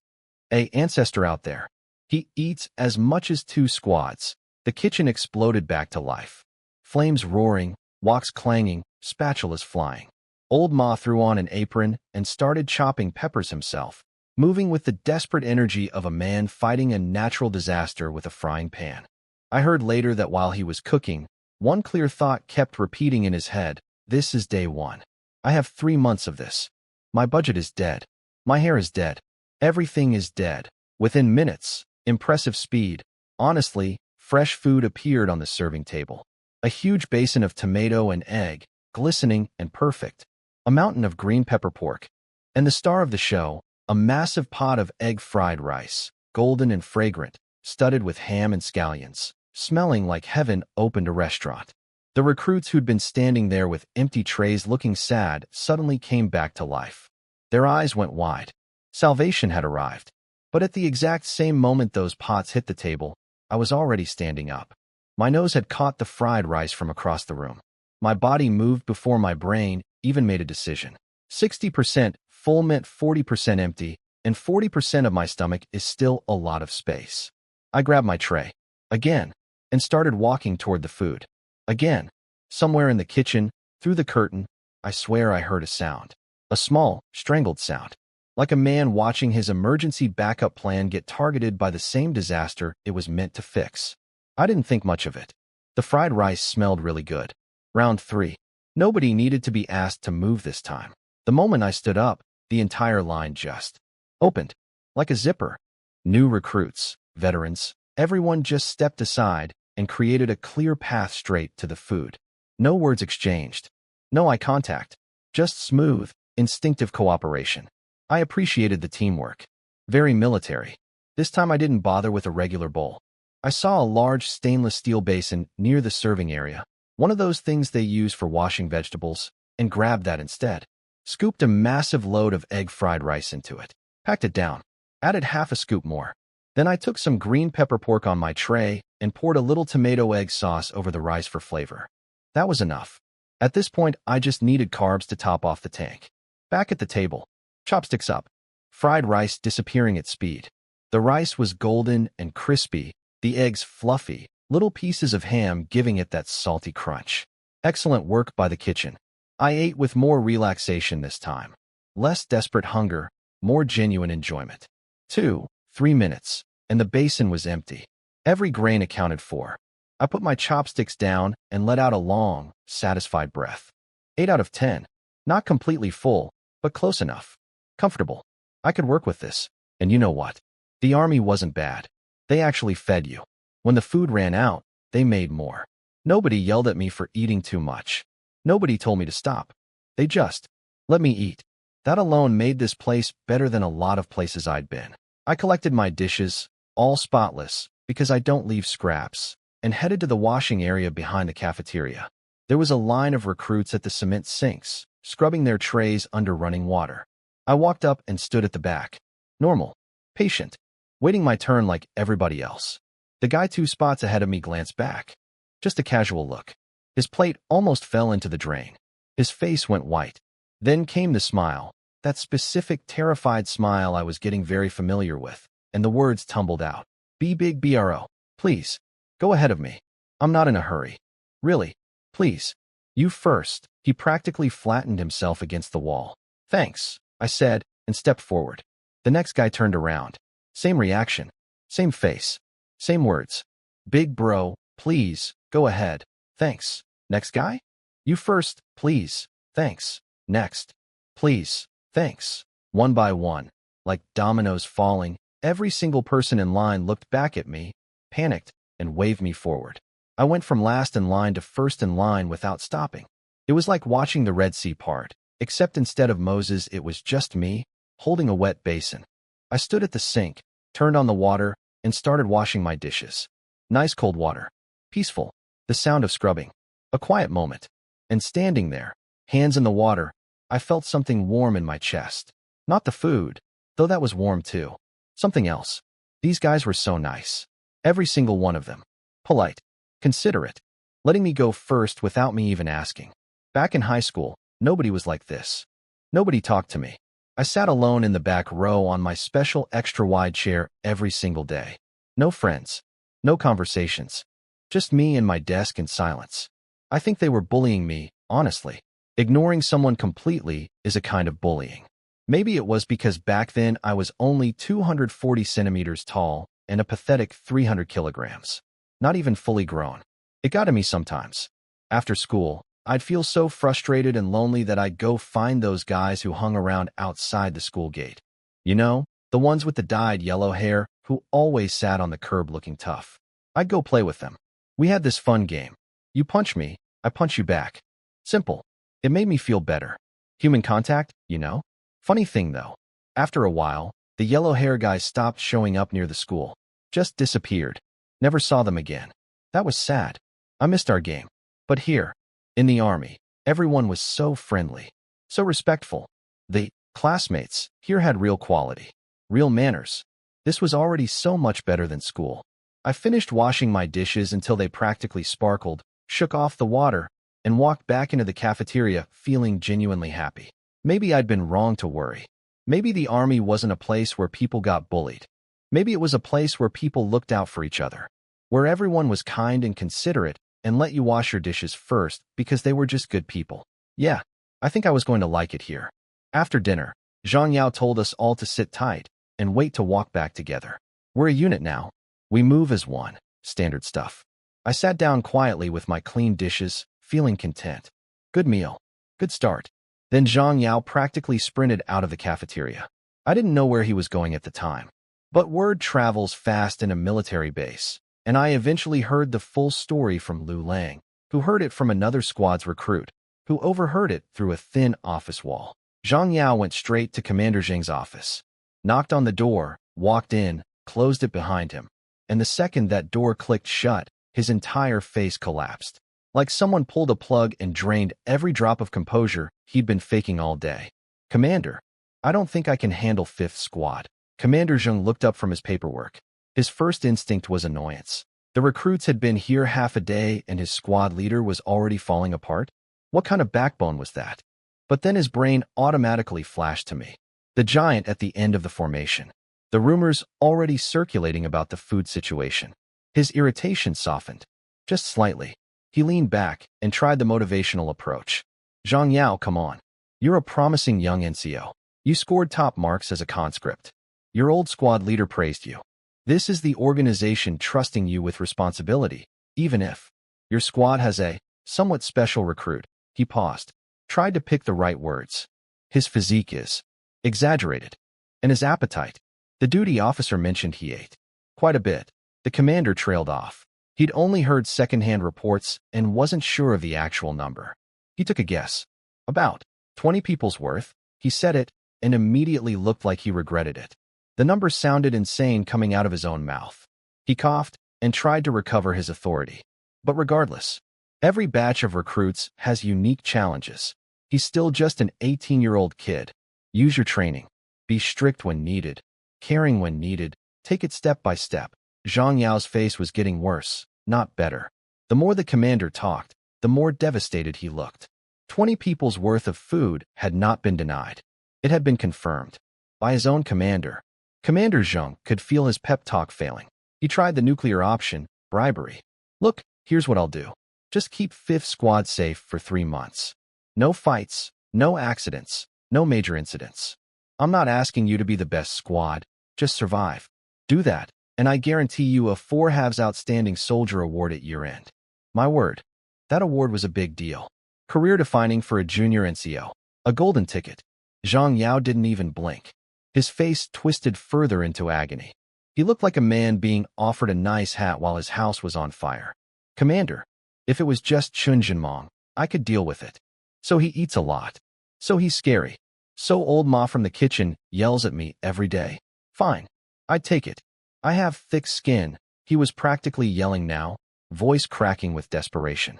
ancestor out there. He eats as much as 2 squads. The kitchen exploded back to life. Flames roaring, woks clanging, spatulas flying. Old Ma threw on an apron and started chopping peppers himself, moving with the desperate energy of a man fighting a natural disaster with a frying pan. I heard later that while he was cooking, one clear thought kept repeating in his head, this is day 1. I have 3 months of this. My budget is dead. My hair is dead. Everything is dead. Within minutes, impressive speed. Honestly, fresh food appeared on the serving table. A huge basin of tomato and egg, glistening and perfect. A mountain of green pepper pork. And the star of the show, a massive pot of egg fried rice, golden and fragrant, studded with ham and scallions, smelling like heaven opened a restaurant. The recruits who'd been standing there with empty trays looking sad suddenly came back to life. Their eyes went wide. Salvation had arrived. But at the exact same moment those pots hit the table, I was already standing up. My nose had caught the fried rice from across the room. My body moved before my brain even made a decision. 60% full meant 40% empty, and 40% of my stomach is still a lot of space. I grabbed my tray. Again. And started walking toward the food. Again. Somewhere in the kitchen, through the curtain, I swear I heard a sound. A small, strangled sound. Like a man watching his emergency backup plan get targeted by the same disaster it was meant to fix. I didn't think much of it. The fried rice smelled really good. Round 3. Nobody needed to be asked to move this time. The moment I stood up, the entire line just opened. Like a zipper. New recruits, veterans, everyone just stepped aside and created a clear path straight to the food. No words exchanged. No eye contact. Just smooth, instinctive cooperation. I appreciated the teamwork. Very military. This time I didn't bother with a regular bowl. I saw a large stainless steel basin near the serving area, one of those things they use for washing vegetables, and grabbed that instead. Scooped a massive load of egg fried rice into it. Packed it down. Added half a scoop more. Then I took some green pepper pork on my tray and poured a little tomato egg sauce over the rice for flavor. That was enough. At this point, I just needed carbs to top off the tank. Back at the table. Chopsticks up. Fried rice disappearing at speed. The rice was golden and crispy, the eggs fluffy, little pieces of ham giving it that salty crunch. Excellent work by the kitchen. I ate with more relaxation this time. Less desperate hunger, more genuine enjoyment. 3 minutes, and the basin was empty. Every grain accounted for. I put my chopsticks down and let out a long, satisfied breath. 8 out of 10. Not completely full, but close enough. Comfortable. I could work with this. And you know what? The army wasn't bad. They actually fed you. When the food ran out, they made more. Nobody yelled at me for eating too much. Nobody told me to stop. They just let me eat. That alone made this place better than a lot of places I'd been. I collected my dishes, all spotless, because I don't leave scraps, and headed to the washing area behind the cafeteria. There was a line of recruits at the cement sinks, scrubbing their trays under running water. I walked up and stood at the back. Normal. Patient. Waiting my turn like everybody else. The guy 2 spots ahead of me glanced back. Just a casual look. His plate almost fell into the drain. His face went white. Then came the smile, that specific terrified smile I was getting very familiar with, and the words tumbled out. Be big bro. Please. Go ahead of me. I'm not in a hurry. Really. Please. You first. He practically flattened himself against the wall. Thanks, I said, and stepped forward. The next guy turned around. Same reaction. Same face. Same words. Big bro, please, go ahead. Thanks. Next guy? You first, please. Thanks. Next. Please. Thanks. One by one, like dominoes falling, every single person in line looked back at me, panicked, and waved me forward. I went from last in line to first in line without stopping. It was like watching the Red Sea part, except instead of Moses, it was just me, holding a wet basin. I stood at the sink, turned on the water, and started washing my dishes. Nice cold water. Peaceful. The sound of scrubbing. A quiet moment. And standing there, hands in the water, I felt something warm in my chest. Not the food, though that was warm too. Something else. These guys were so nice. Every single one of them. Polite. Considerate. Letting me go first without me even asking. Back in high school, nobody was like this. Nobody talked to me. I sat alone in the back row on my special extra-wide chair every single day. No friends. No conversations. Just me and my desk in silence. I think they were bullying me, honestly. Ignoring someone completely is a kind of bullying. Maybe it was because back then I was only 240 centimeters tall and a pathetic 300 kilograms. Not even fully grown. It got to me sometimes. After school, I'd feel so frustrated and lonely that I'd go find those guys who hung around outside the school gate. You know, the ones with the dyed yellow hair who always sat on the curb looking tough. I'd go play with them. We had this fun game. You punch me, I punch you back. Simple. It made me feel better. Human contact, you know? Funny thing though, after a while, the yellow hair guys stopped showing up near the school. Just disappeared. Never saw them again. That was sad. I missed our game. But here, in the army, everyone was so friendly, so respectful. The classmates here had real quality, real manners. This was already so much better than school. I finished washing my dishes until they practically sparkled, shook off the water, and walked back into the cafeteria feeling genuinely happy. Maybe I'd been wrong to worry. Maybe the army wasn't a place where people got bullied. Maybe it was a place where people looked out for each other, where everyone was kind and considerate and let you wash your dishes first because they were just good people. Yeah, I think I was going to like it here. After dinner, Zhang Yao told us all to sit tight and wait to walk back together. We're a unit now. We move as one. Standard stuff. I sat down quietly with my clean dishes, feeling content. Good meal. Good start. Then Zhang Yao practically sprinted out of the cafeteria. I didn't know where he was going at the time. But word travels fast in a military base, and I eventually heard the full story from Lu Lang, who heard it from another squad's recruit, who overheard it through a thin office wall. Zhang Yao went straight to Commander Zheng's office, knocked on the door, walked in, closed it behind him, and the second that door clicked shut, his entire face collapsed. Like someone pulled a plug and drained every drop of composure he'd been faking all day. Commander, I don't think I can handle 5th Squad. Commander Zheng looked up from his paperwork. His first instinct was annoyance. The recruits had been here half a day and his squad leader was already falling apart? What kind of backbone was that? But then his brain automatically flashed to me. The giant at the end of the formation. The rumors already circulating about the food situation. His irritation softened. Just slightly. He leaned back and tried the motivational approach. Zhang Yao, come on. You're a promising young NCO. You scored top marks as a conscript. Your old squad leader praised you. This is the organization trusting you with responsibility, even if your squad has a somewhat special recruit. He paused, tried to pick the right words. His physique is exaggerated. And his appetite. The duty officer mentioned he ate quite a bit. The commander trailed off. He'd only heard secondhand reports and wasn't sure of the actual number. He took a guess. About 20 people's worth. He said it and immediately looked like he regretted it. The number sounded insane coming out of his own mouth. He coughed and tried to recover his authority. But regardless, every batch of recruits has unique challenges. He's still just an 18-year-old kid. Use your training. Be strict when needed. Caring when needed. Take it step by step. Zhang Yao's face was getting worse, not better. The more the commander talked, the more devastated he looked. 20 people's worth of food had not been denied. It had been confirmed. By his own commander. Commander Zhang could feel his pep talk failing. He tried the nuclear option, bribery. Look, here's what I'll do. Just keep 5th Squad safe for 3 months. No fights, no accidents, no major incidents. I'm not asking you to be the best squad. Just survive. Do that, and I guarantee you a 4/2 Outstanding Soldier award at year-end. My word, that award was a big deal. Career-defining for a junior NCO. A golden ticket. Zhang Yao didn't even blink. His face twisted further into agony. He looked like a man being offered a nice hat while his house was on fire. Commander, if it was just Chunjinmong, I could deal with it. So he eats a lot. So he's scary. So old Ma from the kitchen yells at me every day. Fine. I'd take it. I have thick skin. He was practically yelling now, voice cracking with desperation.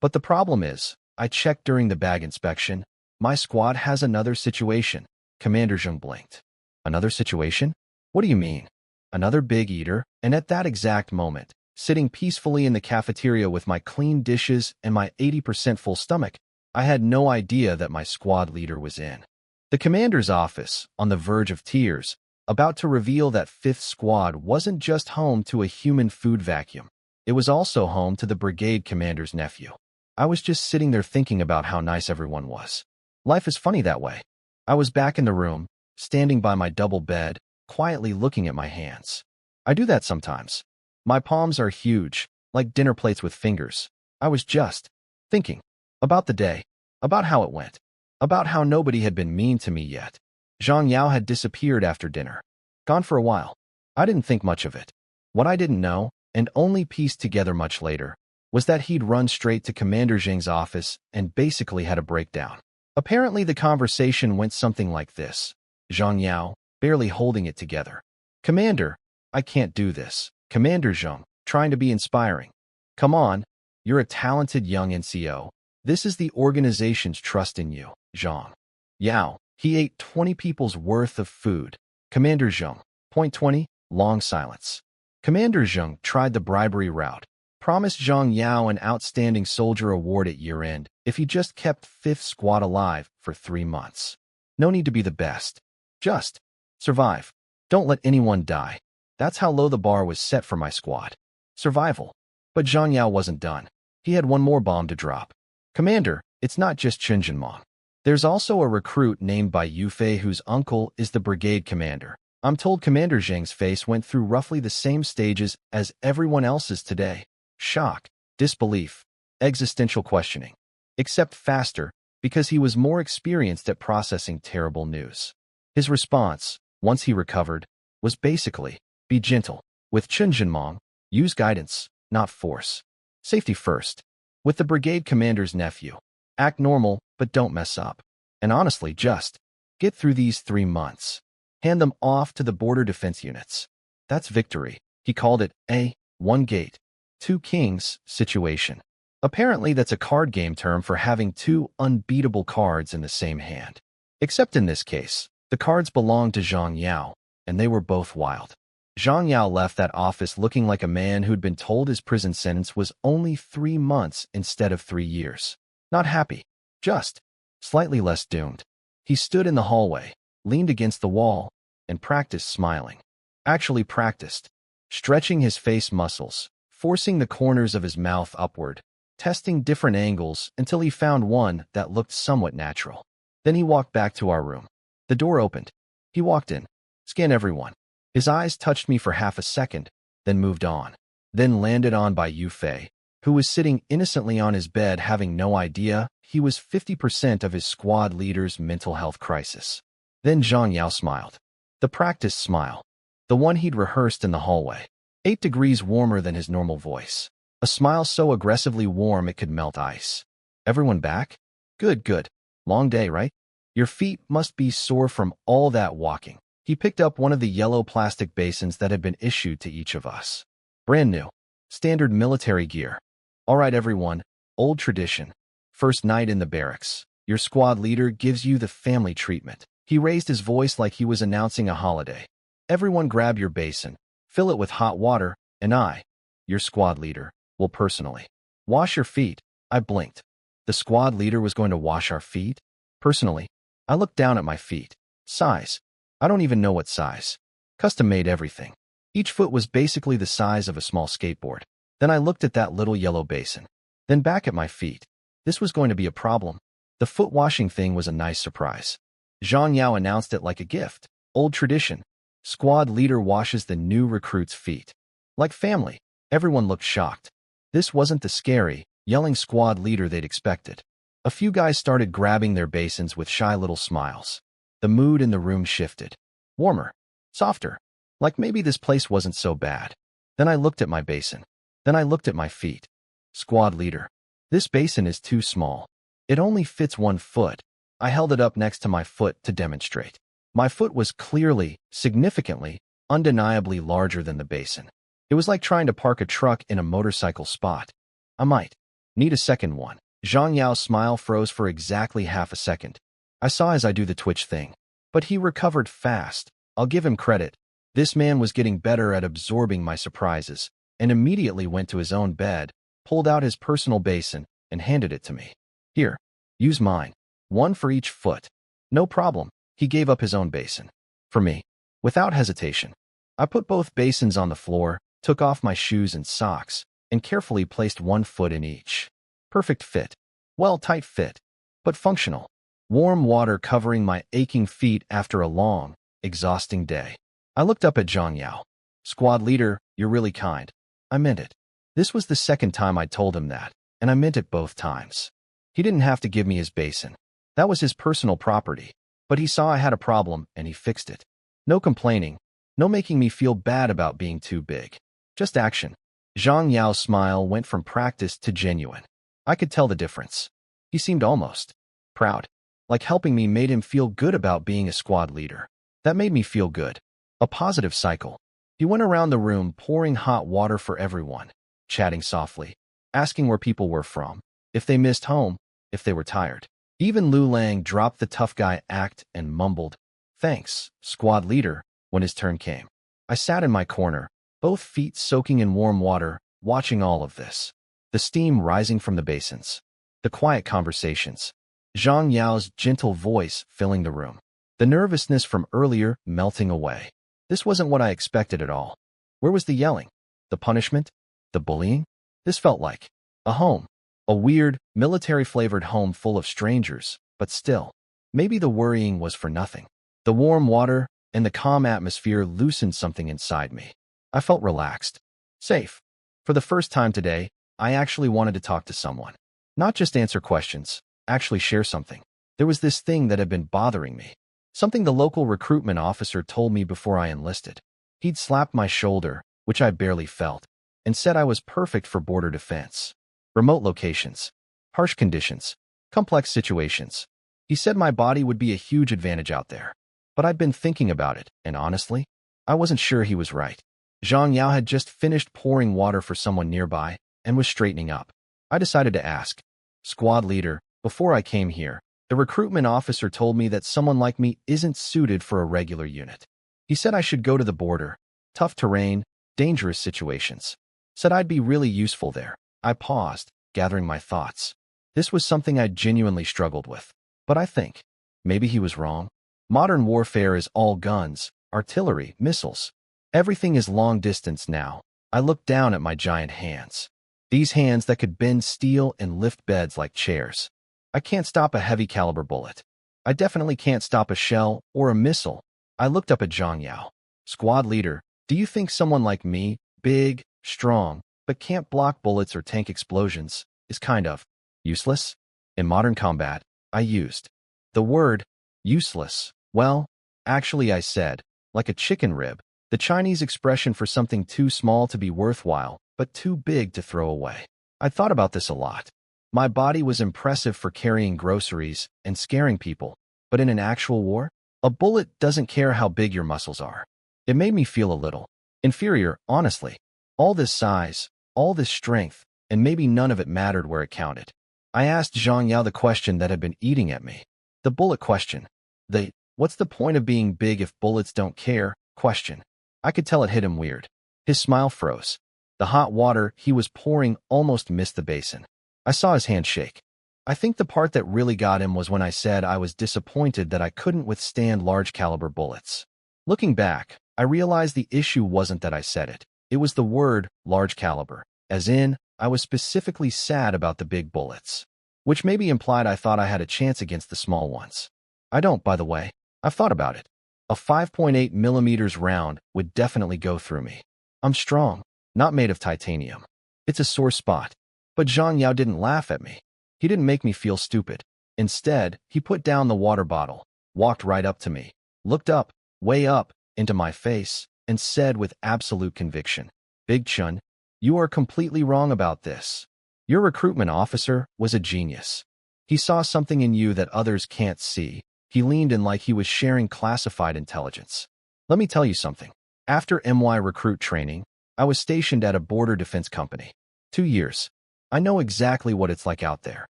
But the problem is, I checked during the bag inspection. My squad has another situation. Commander Zhang blinked. Another situation? What do you mean? Another big eater, and at that exact moment, sitting peacefully in the cafeteria with my clean dishes and my 80% full stomach, I had no idea that my squad leader was in the commander's office, on the verge of tears, about to reveal that 5th Squad wasn't just home to a human food vacuum. It was also home to the brigade commander's nephew. I was just sitting there thinking about how nice everyone was. Life is funny that way. I was back in the room, standing by my double bed, quietly looking at my hands. I do that sometimes. My palms are huge, like dinner plates with fingers. I was just thinking about the day, about how it went, about how nobody had been mean to me yet. Zhang Yao had disappeared after dinner. Gone for a while. I didn't think much of it. What I didn't know, and only pieced together much later, was that he'd run straight to Commander Zhang's office and basically had a breakdown. Apparently the conversation went something like this. Zhang Yao, barely holding it together. Commander, I can't do this. Commander Zhang, trying to be inspiring. Come on, you're a talented young NCO. This is the organization's trust in you, Zhang Yao. He ate 20 people's worth of food. Commander Zhang. Point 20, long silence. Commander Zhang tried the bribery route. Promised Zhang Yao an Outstanding Soldier award at year-end if he just kept 5th Squad alive for 3 months. No need to be the best. Just survive. Don't let anyone die. That's how low the bar was set for my squad. Survival. But Zhang Yao wasn't done. He had one more bomb to drop. Commander, it's not just Chunjinmong. There's also a recruit named Bai Yufei whose uncle is the brigade commander. I'm told Commander Zhang's face went through roughly the same stages as everyone else's today. Shock, disbelief, existential questioning. Except faster, because he was more experienced at processing terrible news. His response, once he recovered, was basically, be gentle. With Chunjinmong, use guidance, not force. Safety first. With the brigade commander's nephew, act normal, but don't mess up. And honestly, just get through these 3 months. Hand them off to the border defense units. That's victory. He called it a one gate, two kings situation. Apparently that's a card game term for having 2 unbeatable cards in the same hand. Except in this case, the cards belonged to Zhang Yao, and they were both wild. Zhang Yao left that office looking like a man who'd been told his prison sentence was only 3 months instead of 3 years. Not happy, just slightly less doomed. He stood in the hallway, leaned against the wall, and practiced smiling. Actually practiced, stretching his face muscles, forcing the corners of his mouth upward, testing different angles until he found one that looked somewhat natural. Then he walked back to our room. The door opened. He walked in, scanned everyone. His eyes touched me for half a second, then moved on. Then landed on Bai Yufei, who was sitting innocently on his bed having no idea he was 50% of his squad leader's mental health crisis. Then Zhang Yao smiled. The practiced smile. The one he'd rehearsed in the hallway. 8 degrees warmer than his normal voice. A smile so aggressively warm it could melt ice. Everyone back? Good, good. Long day, right? Your feet must be sore from all that walking. He picked up one of the yellow plastic basins that had been issued to each of us. Brand new. Standard military gear. All right, everyone. Old tradition. First night in the barracks. Your squad leader gives you the family treatment. He raised his voice like he was announcing a holiday. Everyone grab your basin, fill it with hot water, and I, your squad leader, will personally wash your feet. I blinked. The squad leader was going to wash our feet? Personally, I looked down at my feet. Size. I don't even know what size. Custom-made everything. Each foot was basically the size of a small skateboard. Then I looked at that little yellow basin. Then back at my feet. This was going to be a problem. The foot washing thing was a nice surprise. Zhang Yao announced it like a gift. Old tradition. Squad leader washes the new recruit's feet. Like family. Everyone looked shocked. This wasn't the scary, yelling squad leader they'd expected. A few guys started grabbing their basins with shy little smiles. The mood in the room shifted. Warmer. Softer. Like maybe this place wasn't so bad. Then I looked at my basin. Then I looked at my feet. Squad leader. This basin is too small. It only fits 1 foot. I held it up next to my foot to demonstrate. My foot was clearly, significantly, undeniably larger than the basin. It was like trying to park a truck in a motorcycle spot. I might need a second one. Zhang Yao's smile froze for exactly half a second. I saw as I do the twitch thing. But he recovered fast. I'll give him credit. This man was getting better at absorbing my surprises, and immediately went to his own bed, pulled out his personal basin, and handed it to me. Here, use mine. 1 for each foot. No problem. He gave up his own basin. For me. Without hesitation. I put both basins on the floor, took off my shoes and socks, and carefully placed 1 foot in each. Perfect fit. Well, tight fit. But functional. Warm water covering my aching feet after a long, exhausting day. I looked up at Zhang Yao. Squad leader, you're really kind. I meant it. This was the second time I'd told him that, and I meant it both times. He didn't have to give me his basin. That was his personal property. But he saw I had a problem, and he fixed it. No complaining. No making me feel bad about being too big. Just action. Zhang Yao's smile went from practice to genuine. I could tell the difference. He seemed almost proud. Like helping me made him feel good about being a squad leader. That made me feel good. A positive cycle. He went around the room pouring hot water for everyone, chatting softly, asking where people were from, if they missed home, if they were tired. Even Lu Lang dropped the tough guy act and mumbled, "Thanks, squad leader," when his turn came. I sat in my corner, both feet soaking in warm water, watching all of this. The steam rising from the basins. The quiet conversations. Zhang Yao's gentle voice filling the room. The nervousness from earlier melting away. This wasn't what I expected at all. Where was the yelling? The punishment? The bullying? This felt like a home. A weird, military-flavored home full of strangers, but still. Maybe the worrying was for nothing. The warm water and the calm atmosphere loosened something inside me. I felt relaxed. Safe. For the first time today, I actually wanted to talk to someone. Not just answer questions, actually share something. There was this thing that had been bothering me. Something the local recruitment officer told me before I enlisted. He'd slapped my shoulder, which I barely felt, and said I was perfect for border defense. Remote locations, harsh conditions, complex situations. He said my body would be a huge advantage out there. But I'd been thinking about it, and honestly, I wasn't sure he was right. Zhang Yao had just finished pouring water for someone nearby and was straightening up. I decided to ask, "Squad leader, before I came here, the recruitment officer told me that someone like me isn't suited for a regular unit. He said I should go to the border, tough terrain, dangerous situations. Said I'd be really useful there." I paused, gathering my thoughts. This was something I'd genuinely struggled with. But I think, maybe he was wrong. Modern warfare is all guns, artillery, missiles. Everything is long distance now. I looked down at my giant hands. These hands that could bend steel and lift beds like chairs. I can't stop a heavy caliber bullet. I definitely can't stop a shell or a missile. I looked up at Zhang Yao. Squad leader, do you think someone like me, big, strong, but can't block bullets or tank explosions, is kind of useless? In modern combat, I used the word useless. Well, actually I said, like a chicken rib, the Chinese expression for something too small to be worthwhile, but too big to throw away. I thought about this a lot. My body was impressive for carrying groceries and scaring people, but in an actual war, a bullet doesn't care how big your muscles are. It made me feel a little inferior, honestly. All this size, all this strength, and maybe none of it mattered where it counted. I asked Zhang Yao the question that had been eating at me. The bullet question. The, what's the point of being big if bullets don't care, question. I could tell it hit him weird. His smile froze. The hot water he was pouring almost missed the basin. I saw his hand shake. I think the part that really got him was when I said I was disappointed that I couldn't withstand large-caliber bullets. Looking back, I realized the issue wasn't that I said it. It was the word large caliber, as in, I was specifically sad about the big bullets, which maybe implied I thought I had a chance against the small ones. I don't, by the way. I've thought about it. A 5.8 millimeters round would definitely go through me. I'm strong, not made of titanium. It's a sore spot. But Zhang Yao didn't laugh at me. He didn't make me feel stupid. Instead, he put down the water bottle, walked right up to me, looked up, way up, into my face, and said with absolute conviction, "Big Chun, you are completely wrong about this. Your recruitment officer was a genius. He saw something in you that others can't see." He leaned in like he was sharing classified intelligence. Let me tell you something. After MY recruit training, I was stationed at a border defense company. 2 years. I know exactly what it's like out there.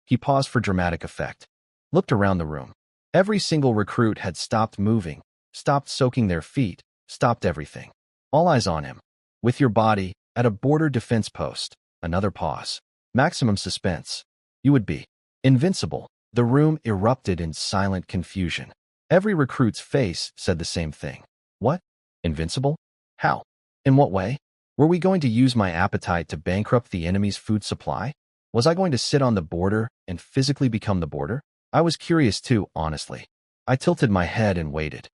He paused for dramatic effect. Looked around the room. Every single recruit had stopped moving, stopped soaking their feet, stopped everything. All eyes on him. With your body, at a border defense post. Another pause. Maximum suspense. You would be invincible. The room erupted in silent confusion. Every recruit's face said the same thing. What? Invincible? How? In what way? Were we going to use my appetite to bankrupt the enemy's food supply? Was I going to sit on the border and physically become the border? I was curious too, honestly. I tilted my head and waited.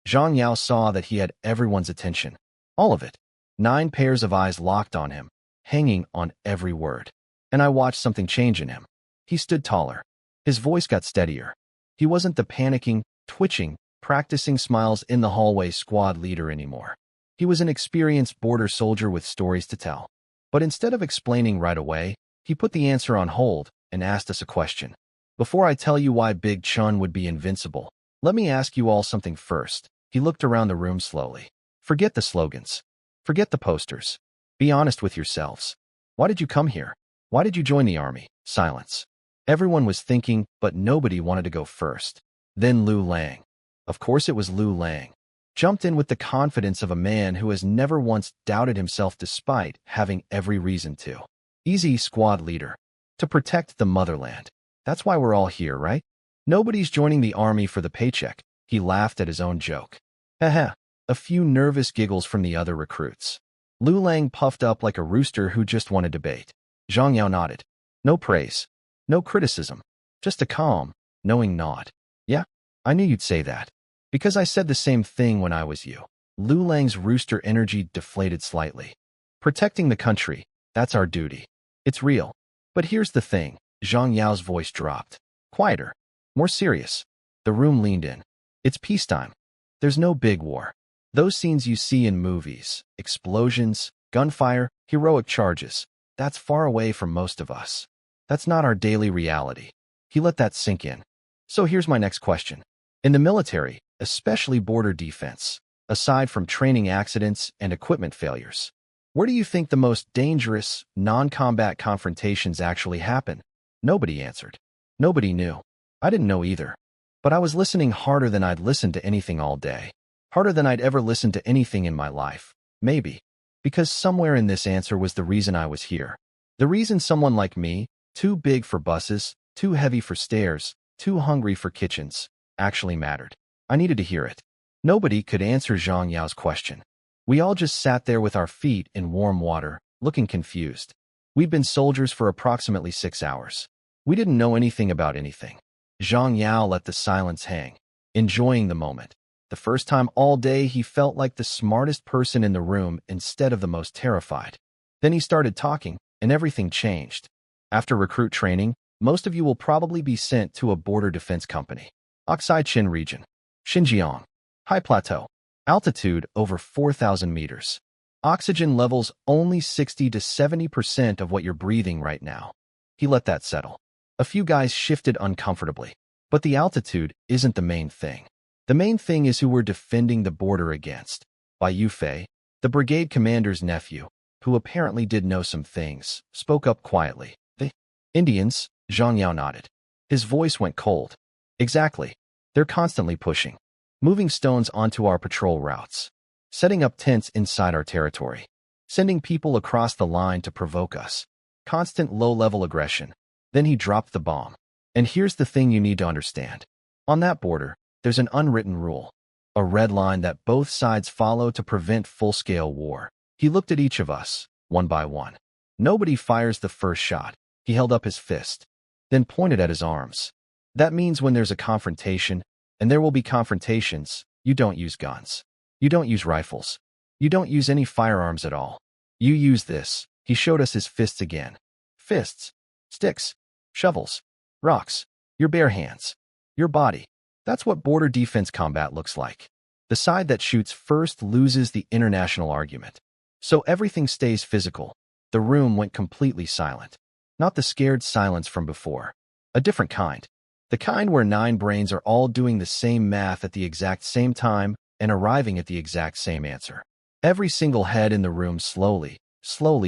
Zhang Yao saw that he had everyone's attention. All of it. 9 pairs of eyes locked on him, hanging on every word. And I watched something change in him. He stood taller. His voice got steadier. He wasn't the panicking, twitching, practicing smiles in the hallway squad leader anymore. He was an experienced border soldier with stories to tell. But instead of explaining right away, he put the answer on hold and asked us a question. Before I tell you why Big Chun would be invincible, let me ask you all something first. He looked around the room slowly. Forget the slogans. Forget the posters. Be honest with yourselves. Why did you come here? Why did you join the army? Silence. Everyone was thinking, but nobody wanted to go first. Then Lu Lang. Of course it was Lu Lang. Jumped in with the confidence of a man who has never once doubted himself despite having every reason to. Easy, squad leader. To protect the motherland. That's why we're all here, right? Nobody's joining the army for the paycheck. He laughed at his own joke. Haha. A few nervous giggles from the other recruits. Lu Lang puffed up like a rooster who just won a debate. Zhang Yao nodded. No praise. No criticism. Just a calm, knowing nod. Yeah, I knew you'd say that. Because I said the same thing when I was you. Lu Lang's rooster energy deflated slightly. Protecting the country, that's our duty. It's real. But here's the thing. Zhang Yao's voice dropped. Quieter. More serious. The room leaned in. It's peacetime. There's no big war. Those scenes you see in movies, explosions, gunfire, heroic charges, that's far away from most of us. That's not our daily reality. He let that sink in. So here's my next question. In the military, especially border defense, aside from training accidents and equipment failures, where do you think the most dangerous, non-combat confrontations actually happen? Nobody answered. Nobody knew. I didn't know either. But I was listening harder than I'd listened to anything all day. Harder than I'd ever listened to anything in my life. Maybe. Because somewhere in this answer was the reason I was here. The reason someone like me, too big for buses, too heavy for stairs, too hungry for kitchens, actually mattered. I needed to hear it. Nobody could answer Zhang Yao's question. We all just sat there with our feet in warm water, looking confused. We'd been soldiers for approximately 6 hours. We didn't know anything about anything. Zhang Yao let the silence hang, enjoying the moment. The first time all day he felt like the smartest person in the room instead of the most terrified. Then he started talking, and everything changed. After recruit training, most of you will probably be sent to a border defense company. Oxide Chin region. Xinjiang. High plateau. Altitude over 4,000 meters. Oxygen levels only 60 to 70% of what you're breathing right now. He let that settle. A few guys shifted uncomfortably. But the altitude isn't the main thing. The main thing is who we're defending the border against. By Yufei, the brigade commander's nephew, who apparently did know some things, spoke up quietly. The Indians, Zhang Yao nodded. His voice went cold. Exactly. They're constantly pushing, moving stones onto our patrol routes, setting up tents inside our territory, sending people across the line to provoke us. Constant low-level aggression. Then he dropped the bomb. And here's the thing you need to understand. On that border, there's an unwritten rule, a red line that both sides follow to prevent full-scale war. He looked at each of us, one by one. Nobody fires the first shot. He held up his fist, then pointed at his arms. That means when there's a confrontation, and there will be confrontations, you don't use guns. You don't use rifles. You don't use any firearms at all. You use this. He showed us his fists again. Fists, sticks, shovels, rocks, your bare hands, your body. That's what border defense combat looks like. The side that shoots first loses the international argument. So everything stays physical. The room went completely silent. Not the scared silence from before. A different kind. The kind where 9 brains are all doing the same math at the exact same time and arriving at the exact same answer. Every single head in the room slowly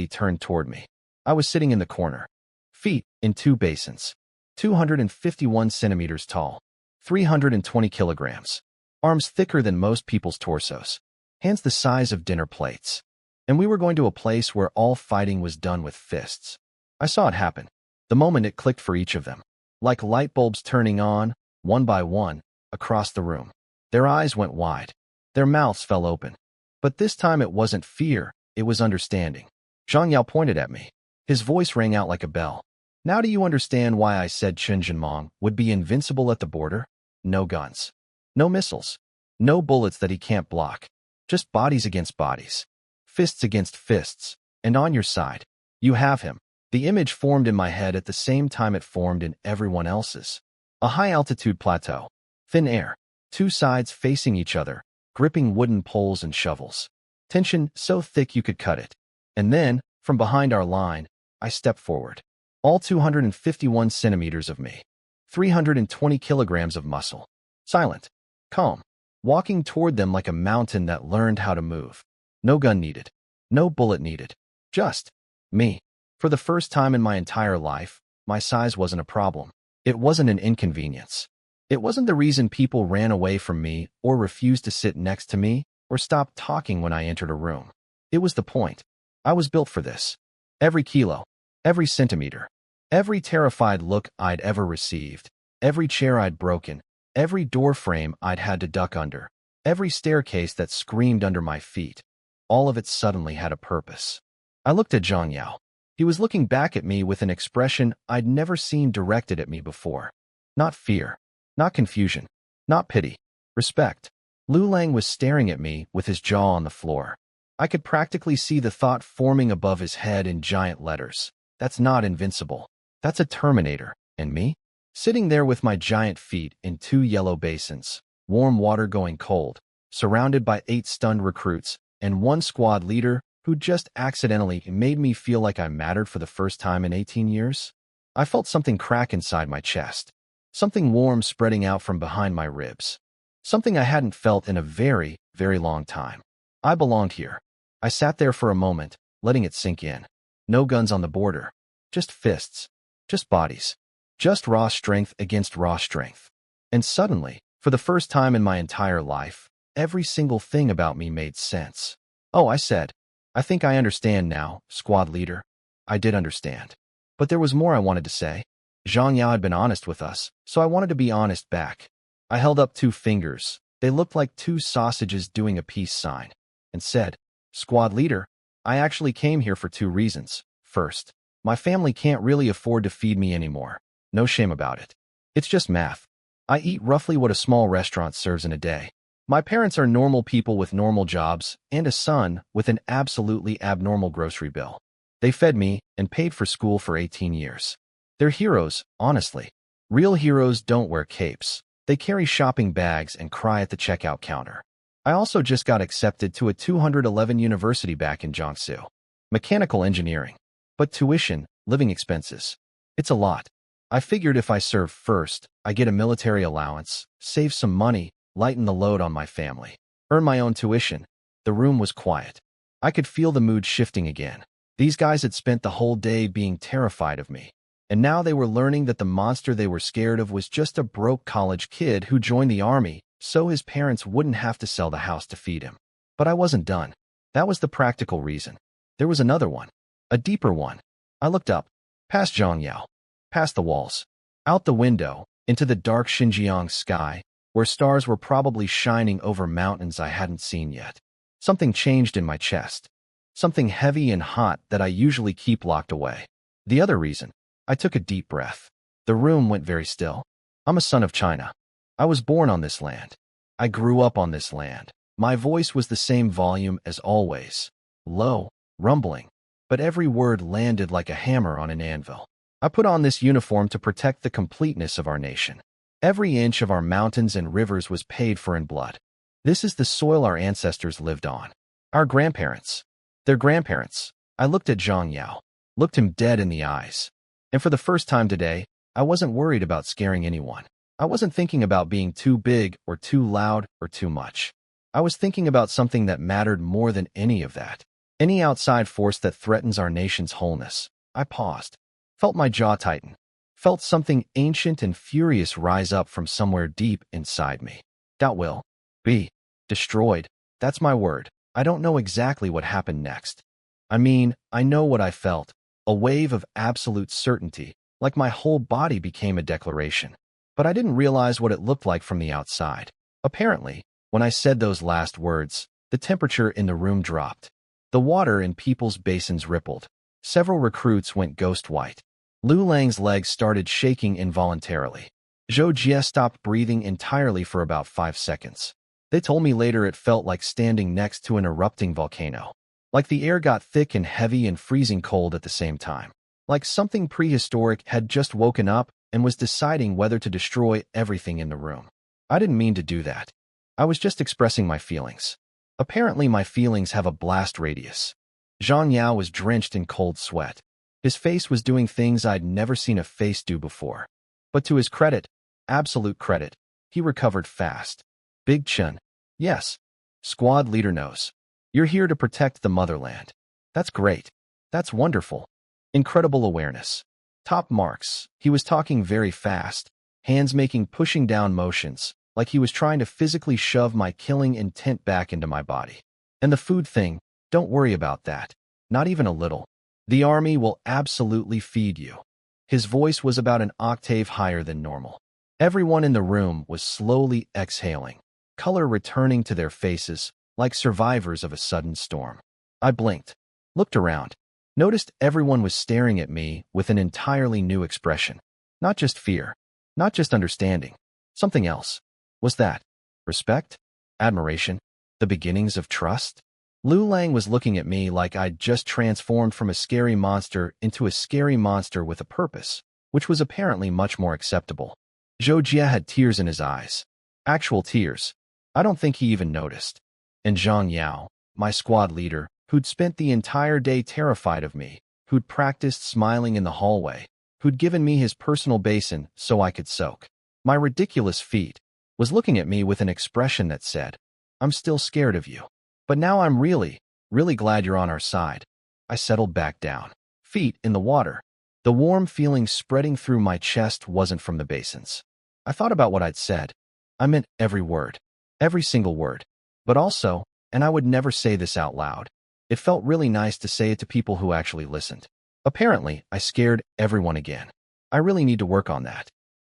turned toward me. I was sitting in the corner. Feet in 2 basins. 251 centimeters tall. 320 kilograms. Arms thicker than most people's torsos. Hands the size of dinner plates. And we were going to a place where all fighting was done with fists. I saw it happen. The moment it clicked for each of them. Like light bulbs turning on, one by one, across the room. Their eyes went wide. Their mouths fell open. But this time it wasn't fear, it was understanding. Zhang Yao pointed at me. His voice rang out like a bell. Now do you understand why I said Chen Jinmong would be invincible at the border? No guns. No missiles. No bullets that he can't block. Just bodies against bodies. Fists against fists. And on your side, you have him. The image formed in my head at the same time it formed in everyone else's. A high-altitude plateau. Thin air. 2 sides facing each other, gripping wooden poles and shovels. Tension so thick you could cut it. And then, from behind our line, I stepped forward. All 251 centimeters of me. 320 kilograms of muscle. Silent. Calm. Walking toward them like a mountain that learned how to move. No gun needed. No bullet needed. Just me. For the first time in my entire life, my size wasn't a problem. It wasn't an inconvenience. It wasn't the reason people ran away from me or refused to sit next to me or stopped talking when I entered a room. It was the point. I was built for this. Every kilo, every centimeter, every terrified look I'd ever received, every chair I'd broken, every door frame I'd had to duck under, every staircase that screamed under my feet, all of it suddenly had a purpose. I looked at Zhang Yao. He was looking back at me with an expression I'd never seen directed at me before. Not fear. Not confusion. Not pity. Respect. Lu Lang was staring at me with his jaw on the floor. I could practically see the thought forming above his head in giant letters. That's not invincible. That's a Terminator. And me? Sitting there with my giant feet in 2 yellow basins, warm water going cold, surrounded by 8 stunned recruits, and 1 squad leader who just accidentally made me feel like I mattered for the first time in 18 years. I felt something crack inside my chest. Something warm spreading out from behind my ribs. Something I hadn't felt in a very, very long time. I belonged here. I sat there for a moment, letting it sink in. No guns on the border. Just fists. Just bodies. Just raw strength against raw strength. And suddenly, for the first time in my entire life, every single thing about me made sense. Oh, I said, I think I understand now, squad leader. I did understand. But there was more I wanted to say. Zhang Yao had been honest with us, so I wanted to be honest back. I held up 2 fingers. They looked like 2 sausages doing a peace sign, and said, Squad leader, I actually came here for 2 reasons. First, my family can't really afford to feed me anymore. No shame about it. It's just math. I eat roughly what a small restaurant serves in a day. My parents are normal people with normal jobs and a son with an absolutely abnormal grocery bill. They fed me and paid for school for 18 years. They're heroes, honestly. Real heroes don't wear capes. They carry shopping bags and cry at the checkout counter. I also just got accepted to a 211 university back in Jiangsu. Mechanical engineering. But tuition, living expenses. It's a lot. I figured if I serve first, I get a military allowance, save some money, lighten the load on my family, earn my own tuition. The room was quiet. I could feel the mood shifting again. These guys had spent the whole day being terrified of me, and now they were learning that the monster they were scared of was just a broke college kid who joined the army so his parents wouldn't have to sell the house to feed him. But I wasn't done. That was the practical reason. There was another one. A deeper one. I looked up, past Zhongyao, past the walls, out the window, into the dark Xinjiang sky, where stars were probably shining over mountains I hadn't seen yet. Something changed in my chest. Something heavy and hot that I usually keep locked away. The other reason, I took a deep breath. The room went very still. I'm a son of China. I was born on this land. I grew up on this land. My voice was the same volume as always. Low, rumbling. But every word landed like a hammer on an anvil. I put on this uniform to protect the completeness of our nation. Every inch of our mountains and rivers was paid for in blood. This is the soil our ancestors lived on. Our grandparents. Their grandparents. I looked at Zhang Yao, looked him dead in the eyes. And for the first time today, I wasn't worried about scaring anyone. I wasn't thinking about being too big or too loud or too much. I was thinking about something that mattered more than any of that. Any outside force that threatens our nation's wholeness. I paused, felt my jaw tighten, felt something ancient and furious rise up from somewhere deep inside me. That will be destroyed. That's my word. I don't know exactly what happened next. I mean, I know what I felt. A wave of absolute certainty, like my whole body became a declaration. But I didn't realize what it looked like from the outside. Apparently, when I said those last words, the temperature in the room dropped. The water in people's basins rippled. Several recruits went ghost white. Lu Lang's legs started shaking involuntarily. Zhou Jie stopped breathing entirely for about 5 seconds. They told me later it felt like standing next to an erupting volcano. Like the air got thick and heavy and freezing cold at the same time. Like something prehistoric had just woken up and was deciding whether to destroy everything in the room. I didn't mean to do that. I was just expressing my feelings. Apparently my feelings have a blast radius. Zhang Yao was drenched in cold sweat. His face was doing things I'd never seen a face do before. But to his credit, absolute credit, he recovered fast. Big Chen. Yes. Squad leader knows. You're here to protect the motherland. That's great. That's wonderful. Incredible awareness. Top marks. He was talking very fast, hands making pushing down motions, like he was trying to physically shove my killing intent back into my body. And the food thing, don't worry about that. Not even a little. The army will absolutely feed you. His voice was about an octave higher than normal. Everyone in the room was slowly exhaling, color returning to their faces, like survivors of a sudden storm. I blinked, looked around, noticed everyone was staring at me with an entirely new expression. Not just fear, not just understanding, something else. Was that respect? Admiration? The beginnings of trust? Lu Lang was looking at me like I'd just transformed from a scary monster into a scary monster with a purpose, which was apparently much more acceptable. Zhou Jie had tears in his eyes. Actual tears. I don't think he even noticed. And Zhang Yao, my squad leader, who'd spent the entire day terrified of me, who'd practiced smiling in the hallway, who'd given me his personal basin so I could soak my ridiculous feet, was looking at me with an expression that said, I'm still scared of you. But now I'm really, really glad you're on our side. I settled back down, feet in the water. The warm feeling spreading through my chest wasn't from the basins. I thought about what I'd said. I meant every word, every single word. But also, and I would never say this out loud, it felt really nice to say it to people who actually listened. Apparently, I scared everyone again. I really need to work on that.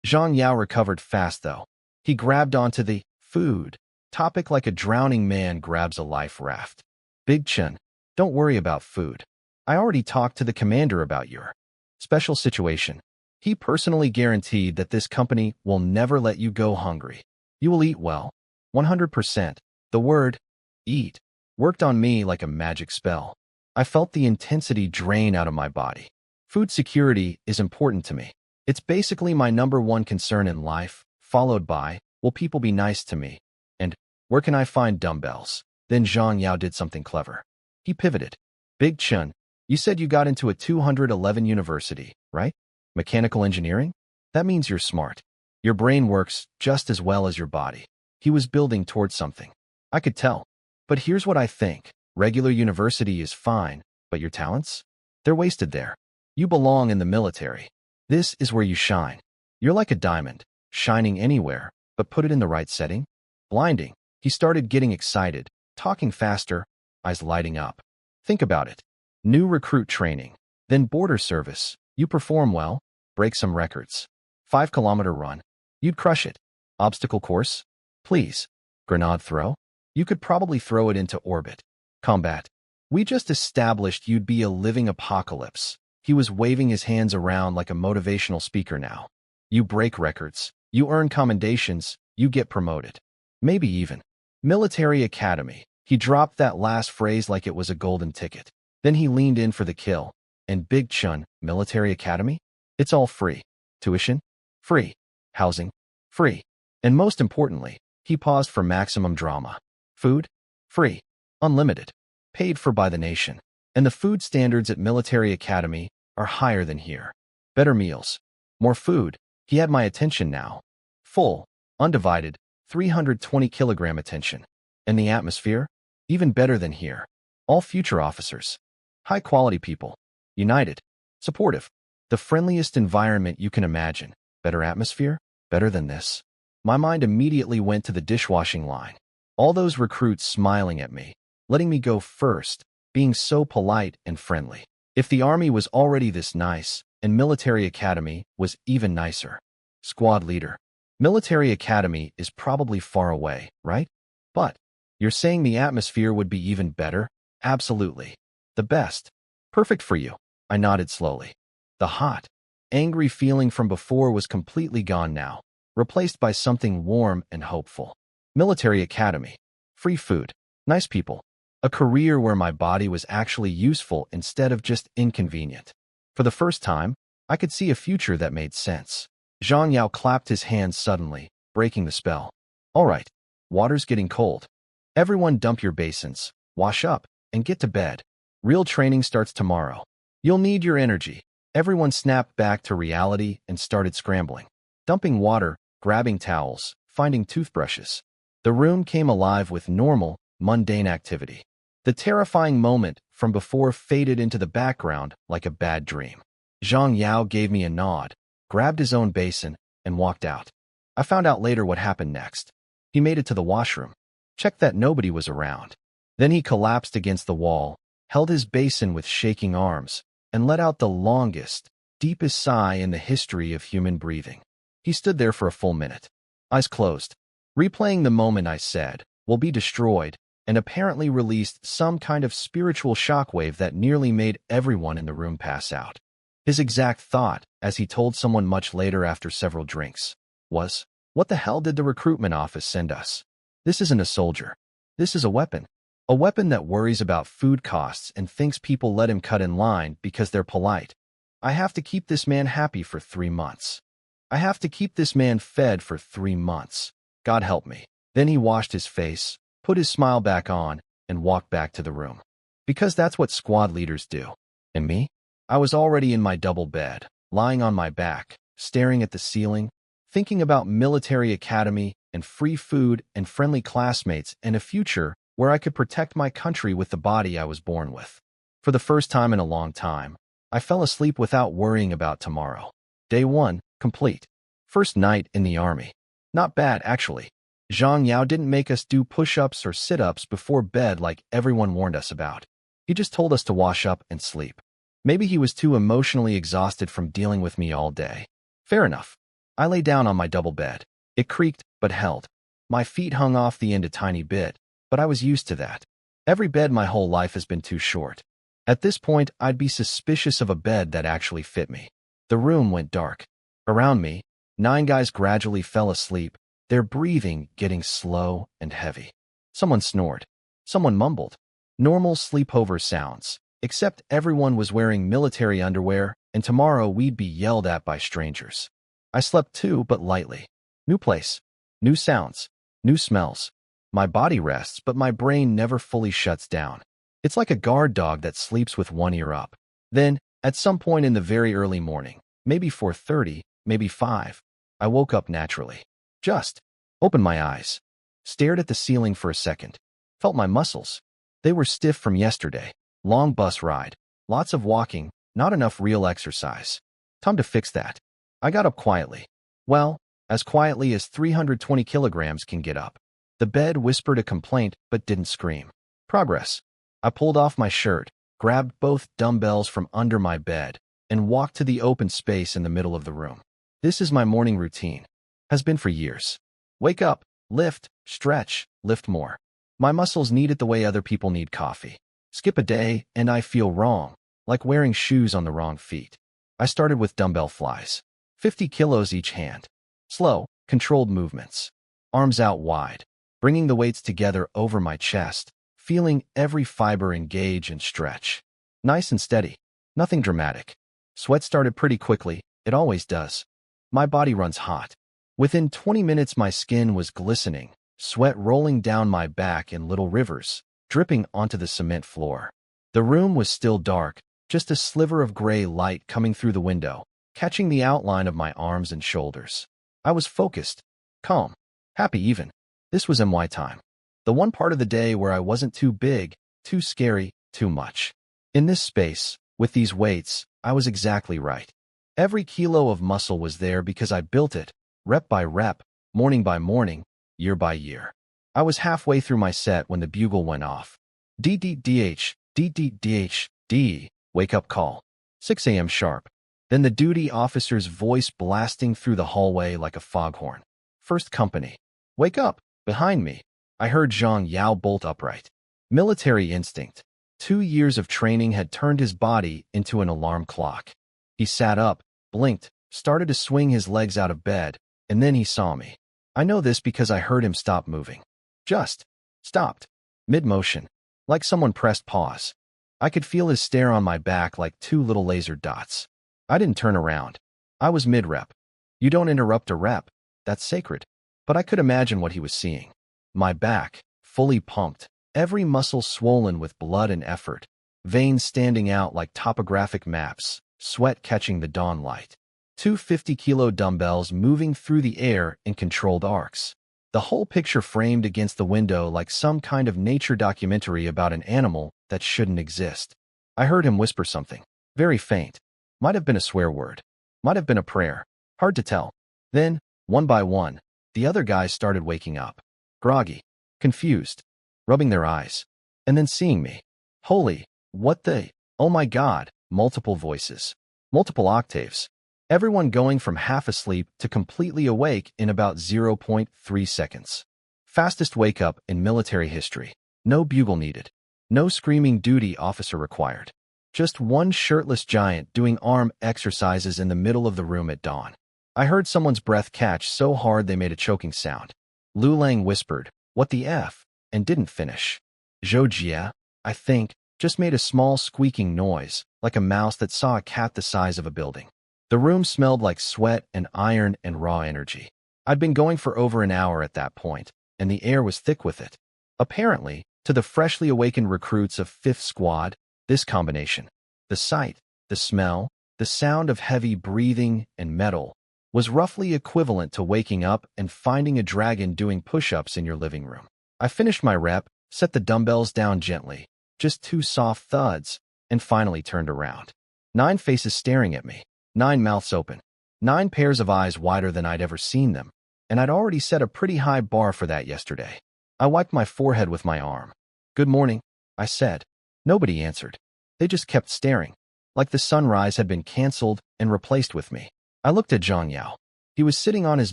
Zhang Yao recovered fast, though. He grabbed onto the food topic like a drowning man grabs a life raft. Big Chen, don't worry about food. I already talked to the commander about your special situation. He personally guaranteed that this company will never let you go hungry. You will eat well. 100%. The word, eat, worked on me like a magic spell. I felt the intensity drain out of my body. Food security is important to me. It's basically my #1 concern in life, followed by, will people be nice to me? And, Where can I find dumbbells? Then Zhang Yao did something clever. He pivoted. Big Chun, you said you got into a 211 university, right? Mechanical engineering? That means you're smart. Your brain works just as well as your body. He was building towards something. I could tell. But here's what I think. Regular university is fine, but your talents? They're wasted there. You belong in the military. This is where you shine. You're like a diamond, shining anywhere, but put it in the right setting. Blinding. He started getting excited, talking faster, eyes lighting up. Think about it. New recruit training, then border service. You perform well, break some records. 5-kilometer run. You'd crush it. Obstacle course? Please. Grenade throw? You could probably throw it into orbit. Combat. We just established you'd be a living apocalypse. He was waving his hands around like a motivational speaker now. You break records. You earn commendations. You get promoted. Maybe even. Military Academy. He dropped that last phrase like it was a golden ticket. Then he leaned in for the kill. And Big Chun, Military Academy? It's all free. Tuition? Free. Housing? Free. And most importantly, he paused for maximum drama. Food? Free. Unlimited. Paid for by the nation. And the food standards at Military Academy are higher than here. Better meals. More food. He had my attention now. Full. Undivided. 320-kilogram attention. And the atmosphere? Even better than here. All future officers. High-quality people. United. Supportive. The friendliest environment you can imagine. Better atmosphere? Better than this. My mind immediately went to the dishwashing line. All those recruits smiling at me, letting me go first, being so polite and friendly. If the army was already this nice, and Military Academy was even nicer. Squad leader. Military Academy is probably far away, right? But you're saying the atmosphere would be even better? Absolutely. The best. Perfect for you. I nodded slowly. The hot, angry feeling from before was completely gone now, replaced by something warm and hopeful. Military Academy. Free food. Nice people. A career where my body was actually useful instead of just inconvenient. For the first time, I could see a future that made sense. Zhang Yao clapped his hands suddenly, breaking the spell. All right, water's getting cold. Everyone dump your basins, wash up, and get to bed. Real training starts tomorrow. You'll need your energy. Everyone snapped back to reality and started scrambling. Dumping water, grabbing towels, finding toothbrushes. The room came alive with normal, mundane activity. The terrifying moment from before faded into the background like a bad dream. Zhang Yao gave me a nod, grabbed his own basin, and walked out. I found out later what happened next. He made it to the washroom, checked that nobody was around. Then he collapsed against the wall, held his basin with shaking arms, and let out the longest, deepest sigh in the history of human breathing. He stood there for a full minute, eyes closed, replaying the moment I said, "will be destroyed," and apparently released some kind of spiritual shockwave that nearly made everyone in the room pass out. His exact thought, as he told someone much later after several drinks, was, "What the hell did the recruitment office send us? This isn't a soldier. This is a weapon. A weapon that worries about food costs and thinks people let him cut in line because they're polite. I have to keep this man happy for 3 months. I have to keep this man fed for 3 months. God help me." Then he washed his face, put his smile back on, and walked back to the room. Because that's what squad leaders do. And me? I was already in my double bed, lying on my back, staring at the ceiling, thinking about Military Academy and free food and friendly classmates and a future where I could protect my country with the body I was born with. For the first time in a long time, I fell asleep without worrying about tomorrow. Day 1, complete. First night in the army. Not bad, actually. Zhang Yao didn't make us do push-ups or sit-ups before bed like everyone warned us about. He just told us to wash up and sleep. Maybe he was too emotionally exhausted from dealing with me all day. Fair enough. I lay down on my double bed. It creaked, but held. My feet hung off the end a tiny bit, but I was used to that. Every bed my whole life has been too short. At this point, I'd be suspicious of a bed that actually fit me. The room went dark. Around me, 9 guys gradually fell asleep, their breathing getting slow and heavy. Someone snored. Someone mumbled. Normal sleepover sounds, except everyone was wearing military underwear, and tomorrow we'd be yelled at by strangers. I slept too, but lightly. New place. New sounds. New smells. My body rests, but my brain never fully shuts down. It's like a guard dog that sleeps with one ear up. Then, at some point in the very early morning, maybe 4:30, maybe 5, I woke up naturally. Just opened my eyes, stared at the ceiling for a second, felt my muscles. They were stiff from yesterday. Long bus ride, lots of walking, not enough real exercise. Time to fix that. I got up quietly. Well, as quietly as 320 kilograms can get up. The bed whispered a complaint but didn't scream. Progress. I pulled off my shirt, grabbed both dumbbells from under my bed, and walked to the open space in the middle of the room. This is my morning routine. Has been for years. Wake up, lift, stretch, lift more. My muscles need it the way other people need coffee. Skip a day, and I feel wrong, like wearing shoes on the wrong feet. I started with dumbbell flies. 50 kilos each hand. Slow, controlled movements. Arms out wide, bringing the weights together over my chest, feeling every fiber engage and stretch. Nice and steady. Nothing dramatic. Sweat started pretty quickly. It always does. My body runs hot. Within 20 minutes, my skin was glistening, sweat rolling down my back in little rivers, dripping onto the cement floor. The room was still dark, just a sliver of gray light coming through the window, catching the outline of my arms and shoulders. I was focused, calm, happy even. This was MY time. The one part of the day where I wasn't too big, too scary, too much. In this space, with these weights, I was exactly right. Every kilo of muscle was there because I built it, rep by rep, morning by morning, year by year. I was halfway through my set when the bugle went off. DDDH, DDDH, D, wake up call. 6 a.m. sharp. Then the duty officer's voice blasting through the hallway like a foghorn. First company. Wake up, behind me. I heard Zhang Yao bolt upright. Military instinct. 2 years of training had turned his body into an alarm clock. He sat up, blinked, started to swing his legs out of bed, and then he saw me. I know this because I heard him stop moving. Just stopped. Mid-motion. Like someone pressed pause. I could feel his stare on my back like 2 little laser dots. I didn't turn around. I was mid-rep. You don't interrupt a rep. That's sacred. But I could imagine what he was seeing. My back, fully pumped, every muscle swollen with blood and effort, veins standing out like topographic maps, sweat catching the dawn light. 2 50-kilo dumbbells moving through the air in controlled arcs. The whole picture framed against the window like some kind of nature documentary about an animal that shouldn't exist. I heard him whisper something. Very faint. Might have been a swear word. Might have been a prayer. Hard to tell. Then, one by one, the other guys started waking up. Groggy. Confused. Rubbing their eyes. And then seeing me. Holy, what the? Oh my God. Multiple voices. Multiple octaves. Everyone going from half asleep to completely awake in about 0.3 seconds. Fastest wake-up in military history. No bugle needed. No screaming duty officer required. Just one shirtless giant doing arm exercises in the middle of the room at dawn. I heard someone's breath catch so hard they made a choking sound. Lu Lang whispered, "What the F?" and didn't finish. Zhou Jia, I think, just made a small squeaking noise, like a mouse that saw a cat the size of a building. The room smelled like sweat and iron and raw energy. I'd been going for over an hour at that point, and the air was thick with it. Apparently, to the freshly awakened recruits of 5th Squad, this combination, the sight, the smell, the sound of heavy breathing and metal, was roughly equivalent to waking up and finding a dragon doing push-ups in your living room. I finished my rep, set the dumbbells down gently, just 2 soft thuds, and finally turned around. 9 faces staring at me. 9 mouths open. 9 pairs of eyes wider than I'd ever seen them, and I'd already set a pretty high bar for that yesterday. I wiped my forehead with my arm. "Good morning," I said. Nobody answered. They just kept staring, like the sunrise had been canceled and replaced with me. I looked at Zhang Yao. He was sitting on his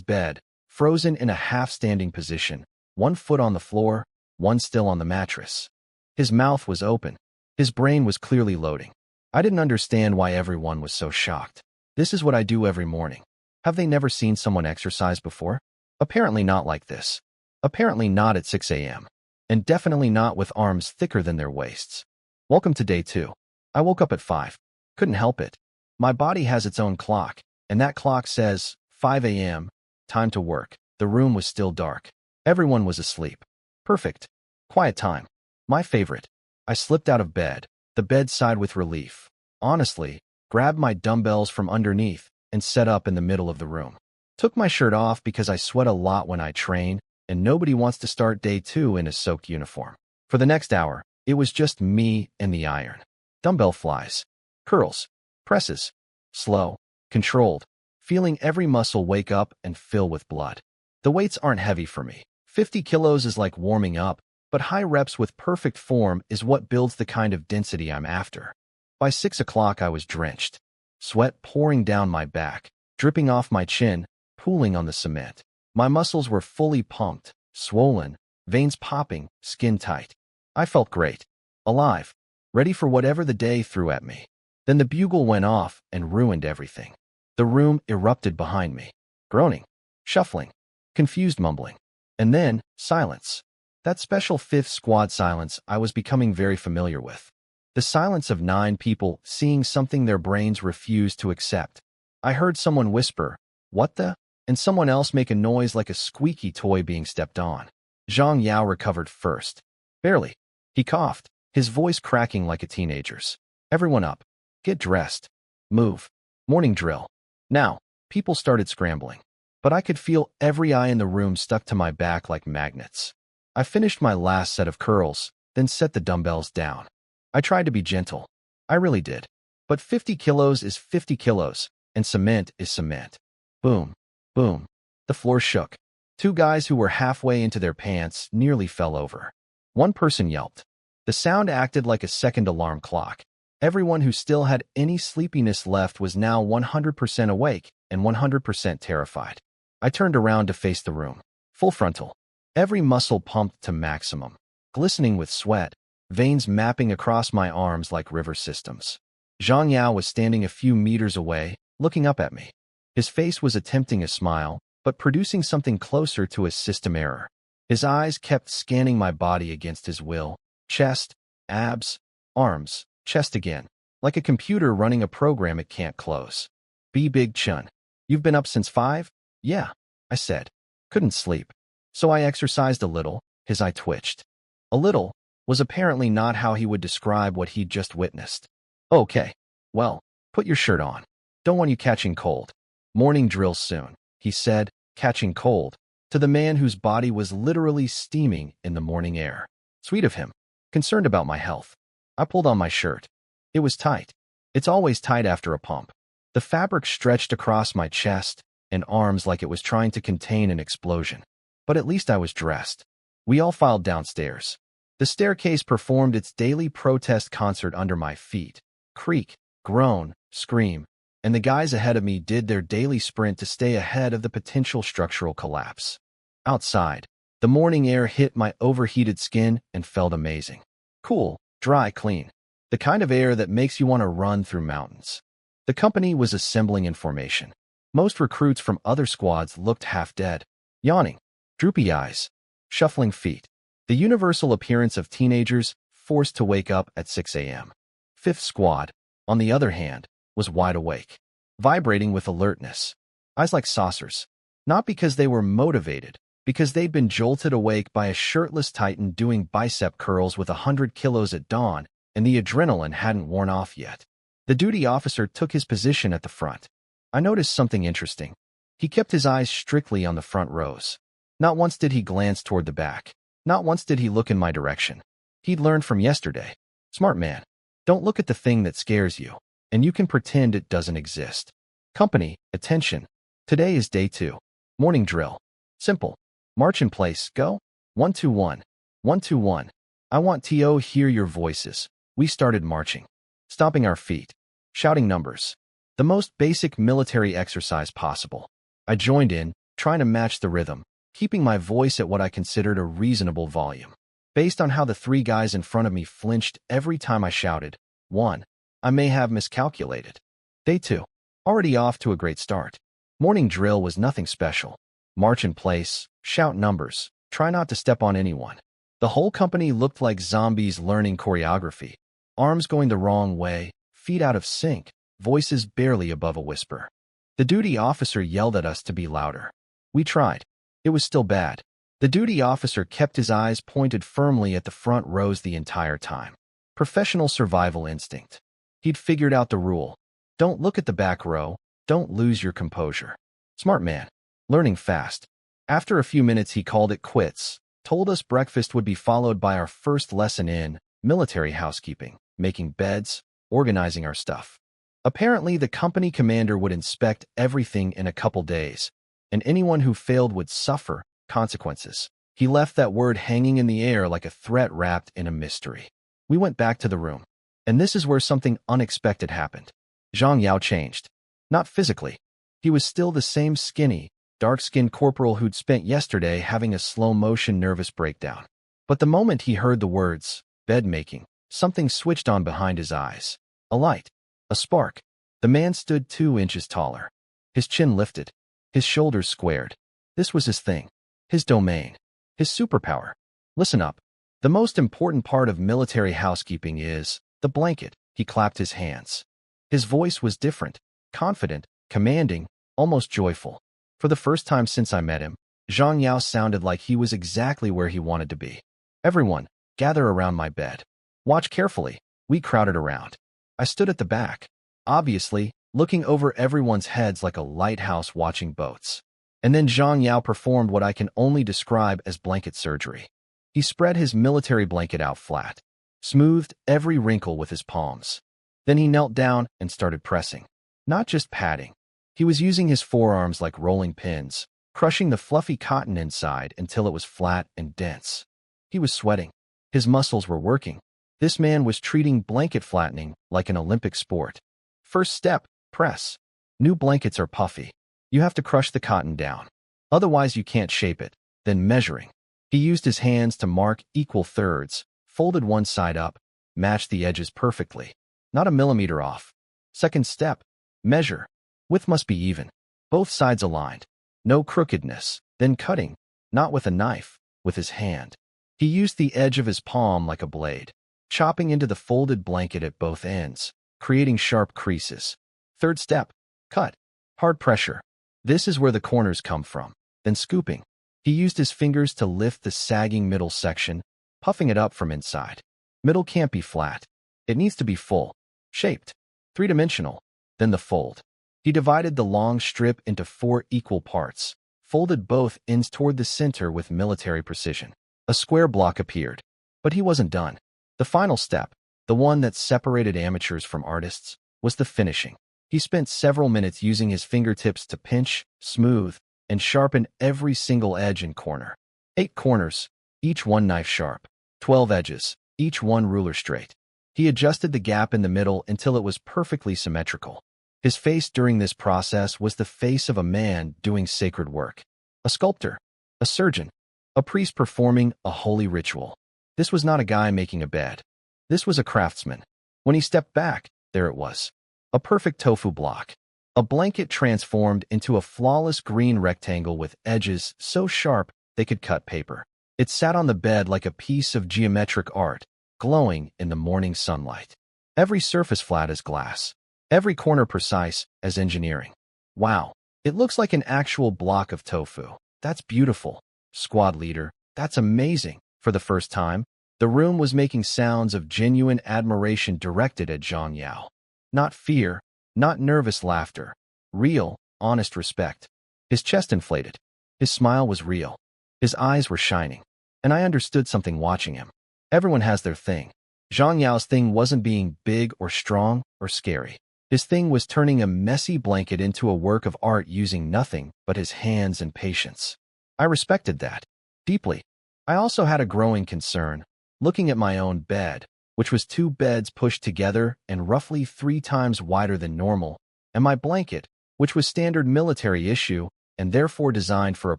bed, frozen in a half-standing position, 1 foot on the floor, 1 still on the mattress. His mouth was open. His brain was clearly loading. I didn't understand why everyone was so shocked. This is what I do every morning. Have they never seen someone exercise before? Apparently not like this. Apparently not at 6 a.m. And definitely not with arms thicker than their waists. Welcome to day 2. I woke up at 5. Couldn't help it. My body has its own clock, and that clock says 5 a.m., time to work. The room was still dark. Everyone was asleep. Perfect. Quiet time. My favorite. I slipped out of bed, the bed sighed with relief. Honestly, grabbed my dumbbells from underneath and set up in the middle of the room. Took my shirt off because I sweat a lot when I train, and nobody wants to start day 2 in a soaked uniform. For the next hour, it was just me and the iron. Dumbbell flies, curls, presses, slow, controlled, feeling every muscle wake up and fill with blood. The weights aren't heavy for me. 50 kilos is like warming up, but high reps with perfect form is what builds the kind of density I'm after. By 6 o'clock I was drenched, sweat pouring down my back, dripping off my chin, pooling on the cement. My muscles were fully pumped, swollen, veins popping, skin tight. I felt great, alive, ready for whatever the day threw at me. Then the bugle went off and ruined everything. The room erupted behind me, groaning, shuffling, confused mumbling. And then, silence. That special fifth squad silence I was becoming very familiar with. The silence of 9 people seeing something their brains refused to accept. I heard someone whisper, "What the?" and someone else make a noise like a squeaky toy being stepped on. Zhang Yao recovered first. Barely. He coughed, his voice cracking like a teenager's. Everyone up. Get dressed. Move. Morning drill. Now, people started scrambling. But I could feel every eye in the room stuck to my back like magnets. I finished my last set of curls, then set the dumbbells down. I tried to be gentle. I really did. But 50 kilos is 50 kilos, and cement is cement. Boom. Boom. The floor shook. 2 guys who were halfway into their pants nearly fell over. One person yelped. The sound acted like a second alarm clock. Everyone who still had any sleepiness left was now 100% awake and 100% terrified. I turned around to face the room. Full frontal. Every muscle pumped to maximum. Glistening with sweat, veins mapping across my arms like river systems. Zhang Yao was standing a few meters away, looking up at me. His face was attempting a smile, but producing something closer to a system error. His eyes kept scanning my body against his will. Chest, abs, arms, chest again. Like a computer running a program it can't close. Be Big Chun. You've been up since 5? Yeah, I said. Couldn't sleep. So I exercised a little. His eye twitched. A little was apparently not how he would describe what he'd just witnessed. Okay, well, put your shirt on. Don't want you catching cold. Morning drill soon, he said, catching cold, to the man whose body was literally steaming in the morning air. Sweet of him, concerned about my health. I pulled on my shirt. It was tight. It's always tight after a pump. The fabric stretched across my chest and arms like it was trying to contain an explosion. But at least I was dressed. We all filed downstairs. The staircase performed its daily protest concert under my feet. Creak, groan, scream, and the guys ahead of me did their daily sprint to stay ahead of the potential structural collapse. Outside, the morning air hit my overheated skin and felt amazing. Cool, dry, clean. The kind of air that makes you want to run through mountains. The company was assembling in formation. Most recruits from other squads looked half dead, yawning, droopy eyes, shuffling feet. The universal appearance of teenagers forced to wake up at 6 a.m. Fifth squad, on the other hand, was wide awake, vibrating with alertness. Eyes like saucers. Not because they were motivated, because they'd been jolted awake by a shirtless titan doing bicep curls with 100 kilos at dawn, and the adrenaline hadn't worn off yet. The duty officer took his position at the front. I noticed something interesting. He kept his eyes strictly on the front rows. Not once did he glance toward the back. Not once did he look in my direction. He'd learned from yesterday. Smart man. Don't look at the thing that scares you, and you can pretend it doesn't exist. Company, attention. Today is day 2. Morning drill. Simple. March in place. Go. 1-2-1. 1-2-1. I want to hear your voices. We started marching. Stomping our feet. Shouting numbers. The most basic military exercise possible. I joined in, trying to match the rhythm, keeping my voice at what I considered a reasonable volume. Based on how the 3 guys in front of me flinched every time I shouted, 1, I may have miscalculated. Day 2. Already off to a great start. Morning drill was nothing special. March in place, shout numbers, try not to step on anyone. The whole company looked like zombies learning choreography. Arms going the wrong way, feet out of sync, voices barely above a whisper. The duty officer yelled at us to be louder. We tried. It was still bad. The duty officer kept his eyes pointed firmly at the front rows the entire time. Professional survival instinct. He'd figured out the rule. Don't look at the back row. Don't lose your composure. Smart man. Learning fast. After a few minutes, he called it quits, told us breakfast would be followed by our first lesson in military housekeeping, making beds, organizing our stuff. Apparently, the company commander would inspect everything in a couple days, and anyone who failed would suffer consequences. He left that word hanging in the air like a threat wrapped in a mystery. We went back to the room, and this is where something unexpected happened. Zhang Yao changed. Not physically. He was still the same skinny, dark-skinned corporal who'd spent yesterday having a slow-motion nervous breakdown. But the moment he heard the words, bed-making, something switched on behind his eyes. A light. A spark. The man stood 2 inches taller. His chin lifted. His shoulders squared. This was his thing. His domain. His superpower. Listen up. The most important part of military housekeeping is the blanket. He clapped his hands. His voice was different, confident, commanding, almost joyful. For the first time since I met him, Zhang Yao sounded like he was exactly where he wanted to be. Everyone, gather around my bed. Watch carefully. We crowded around. I stood at the back, obviously, looking over everyone's heads like a lighthouse watching boats. And then Zhang Yao performed what I can only describe as blanket surgery. He spread his military blanket out flat, smoothed every wrinkle with his palms. Then he knelt down and started pressing. Not just patting. He was using his forearms like rolling pins, crushing the fluffy cotton inside until it was flat and dense. He was sweating. His muscles were working. This man was treating blanket flattening like an Olympic sport. First step, press. New blankets are puffy. You have to crush the cotton down. Otherwise you can't shape it. Then measuring. He used his hands to mark equal thirds, folded one side up, matched the edges perfectly. Not a millimeter off. Second step, measure. Width must be even. Both sides aligned. No crookedness. Then cutting. Not with a knife, with his hand. He used the edge of his palm like a blade, chopping into the folded blanket at both ends, creating sharp creases. Third step, cut. Hard pressure. This is where the corners come from. Then scooping. He used his fingers to lift the sagging middle section, puffing it up from inside. Middle can't be flat. It needs to be full, shaped, three-dimensional. Then the fold. He divided the long strip into 4 equal parts, folded both ends toward the center with military precision. A square block appeared. But he wasn't done. The final step, the one that separated amateurs from artists, was the finishing. He spent several minutes using his fingertips to pinch, smooth, and sharpen every single edge and corner. 8 corners, each one knife sharp. 12 edges, each one ruler straight. He adjusted the gap in the middle until it was perfectly symmetrical. His face during this process was the face of a man doing sacred work. A sculptor, a surgeon, a priest performing a holy ritual. This was not a guy making a bed. This was a craftsman. When he stepped back, there it was. A perfect tofu block. A blanket transformed into a flawless green rectangle with edges so sharp they could cut paper. It sat on the bed like a piece of geometric art, glowing in the morning sunlight. Every surface flat as glass. Every corner precise as engineering. Wow, it looks like an actual block of tofu. That's beautiful. Squad leader, that's amazing. For the first time, the room was making sounds of genuine admiration directed at Zhang Yao. Not fear, not nervous laughter. Real, honest respect. His chest inflated. His smile was real. His eyes were shining. And I understood something watching him. Everyone has their thing. Zhang Yao's thing wasn't being big or strong or scary. His thing was turning a messy blanket into a work of art using nothing but his hands and patience. I respected that deeply. I also had a growing concern, looking at my own bed, which was 2 beds pushed together and roughly 3 times wider than normal, and my blanket, which was standard military issue and therefore designed for a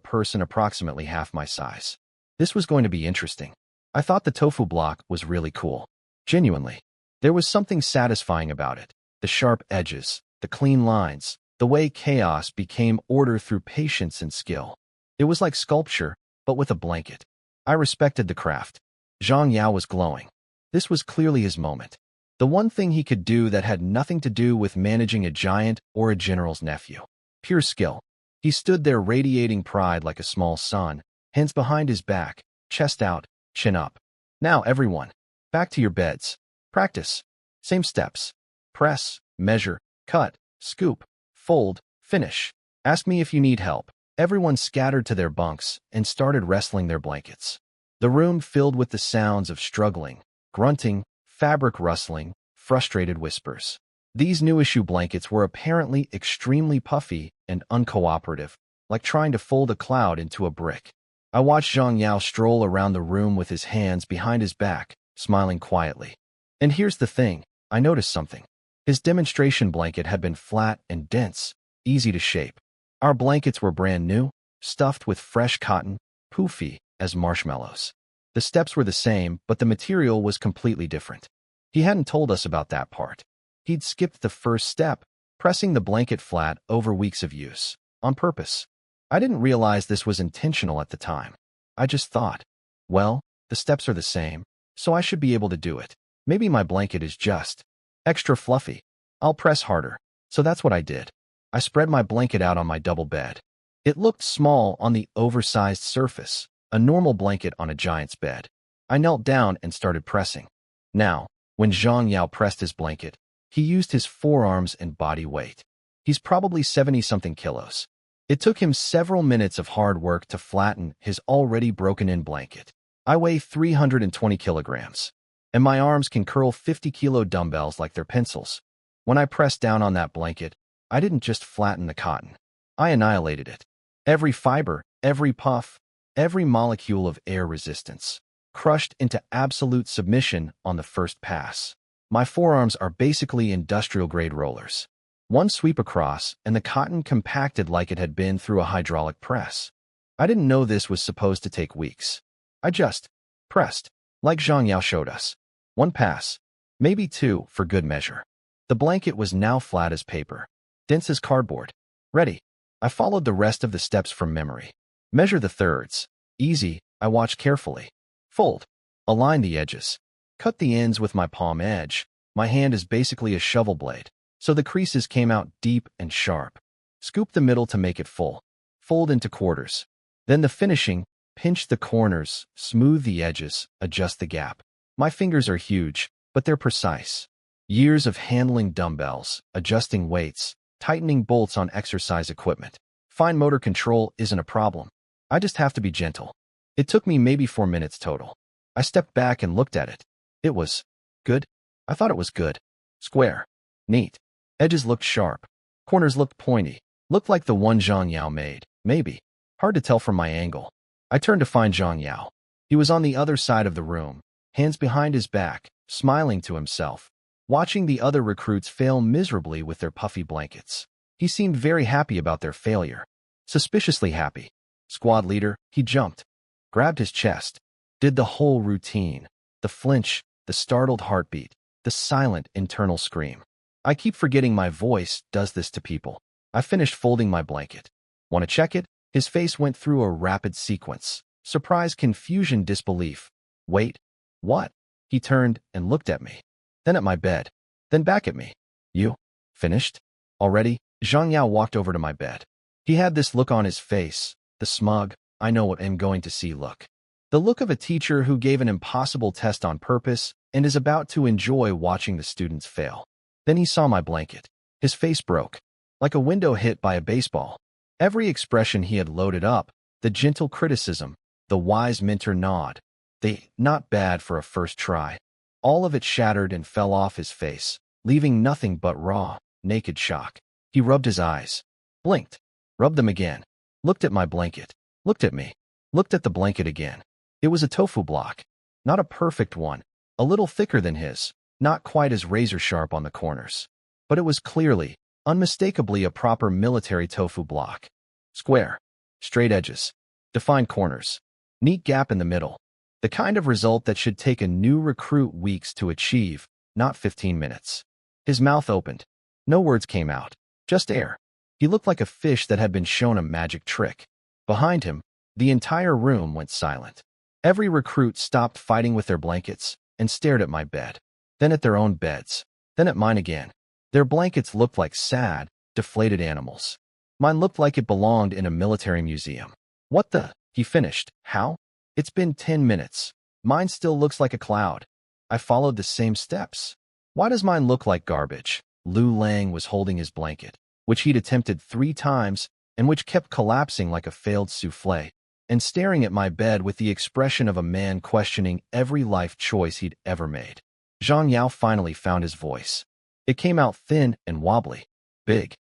person approximately half my size. This was going to be interesting. I thought the tofu block was really cool. Genuinely. There was something satisfying about it. The sharp edges, the clean lines, the way chaos became order through patience and skill. It was like sculpture, but with a blanket. I respected the craft. Zhang Yao was glowing. This was clearly his moment. The one thing he could do that had nothing to do with managing a giant or a general's nephew. Pure skill. He stood there radiating pride like a small sun, hands behind his back, chest out, chin up. Now, everyone, back to your beds. Practice. Same steps. Press, measure, cut, scoop, fold, finish. Ask me if you need help. Everyone scattered to their bunks and started wrestling their blankets. The room filled with the sounds of struggling, grunting, fabric rustling, frustrated whispers. These new-issue blankets were apparently extremely puffy and uncooperative, like trying to fold a cloud into a brick. I watched Zhang Yao stroll around the room with his hands behind his back, smiling quietly. And here's the thing, I noticed something. His demonstration blanket had been flat and dense, easy to shape. Our blankets were brand new, stuffed with fresh cotton, poofy as marshmallows. The steps were the same, but the material was completely different. He hadn't told us about that part. He'd skipped the first step, pressing the blanket flat over weeks of use, on purpose. I didn't realize this was intentional at the time. I just thought, well, the steps are the same, so I should be able to do it. Maybe my blanket is just extra fluffy. I'll press harder. So that's what I did. I spread my blanket out on my double bed. It looked small on the oversized surface, a normal blanket on a giant's bed. I knelt down and started pressing. Now, when Zhang Yao pressed his blanket, he used his forearms and body weight. He's probably 70-something kilos. It took him several minutes of hard work to flatten his already broken-in blanket. I weigh 320 kilograms, and my arms can curl 50-kilo dumbbells like they're pencils. When I pressed down on that blanket, I didn't just flatten the cotton. I annihilated it. Every fiber, every puff, every molecule of air resistance, crushed into absolute submission on the first pass. My forearms are basically industrial-grade rollers. One sweep across, and the cotton compacted like it had been through a hydraulic press. I didn't know this was supposed to take weeks. I just pressed, like Zhang Yao showed us. One pass, maybe two for good measure. The blanket was now flat as paper, dense as cardboard. Ready. I followed the rest of the steps from memory. Measure the thirds. Easy, I watched carefully. Fold. Align the edges. Cut the ends with my palm edge. My hand is basically a shovel blade, so the creases came out deep and sharp. Scoop the middle to make it full. Fold into quarters. Then the finishing, pinch the corners, smooth the edges, adjust the gap. My fingers are huge, but they're precise. Years of handling dumbbells, adjusting weights, tightening bolts on exercise equipment. Fine motor control isn't a problem. I just have to be gentle. It took me maybe 4 minutes total. I stepped back and looked at it. It was good. I thought it was good. Square. Neat. Edges looked sharp. Corners looked pointy. Looked like the one Zhang Yao made. Maybe. Hard to tell from my angle. I turned to find Zhang Yao. He was on the other side of the room, hands behind his back, smiling to himself, watching the other recruits fail miserably with their puffy blankets. He seemed very happy about their failure. Suspiciously happy. Squad leader, he jumped, grabbed his chest, did the whole routine. The flinch, the startled heartbeat, the silent internal scream. I keep forgetting my voice does this to people. I finished folding my blanket. Want to check it? His face went through a rapid sequence. Surprise, confusion, disbelief. Wait, what? He turned and looked at me. Then at my bed. Then back at me. You? Finished? Already? Zhang Yao walked over to my bed. He had this look on his face, the smug, I know what I'm going to see look. The look of a teacher who gave an impossible test on purpose and is about to enjoy watching the students fail. Then he saw my blanket. His face broke, like a window hit by a baseball. Every expression he had loaded up, the gentle criticism, the wise mentor nod, the not bad for a first try, all of it shattered and fell off his face, leaving nothing but raw, naked shock. He rubbed his eyes, blinked, rubbed them again, looked at my blanket, looked at me, looked at the blanket again. It was a tofu block, not a perfect one, a little thicker than his, not quite as razor-sharp on the corners. But it was clearly, unmistakably a proper military tofu block. Square, straight edges, defined corners, neat gap in the middle. The kind of result that should take a new recruit weeks to achieve, not 15 minutes. His mouth opened. No words came out, just air. He looked like a fish that had been shown a magic trick. Behind him, the entire room went silent. Every recruit stopped fighting with their blankets and stared at my bed, then at their own beds, then at mine again. Their blankets looked like sad, deflated animals. Mine looked like it belonged in a military museum. What the? He finished. How? It's been 10 minutes. Mine still looks like a cloud. I followed the same steps. Why does mine look like garbage? Lu Lang was holding his blanket, which he'd attempted 3 times and which kept collapsing like a failed soufflé, and staring at my bed with the expression of a man questioning every life choice he'd ever made. Zhang Yao finally found his voice. It came out thin and wobbly. Big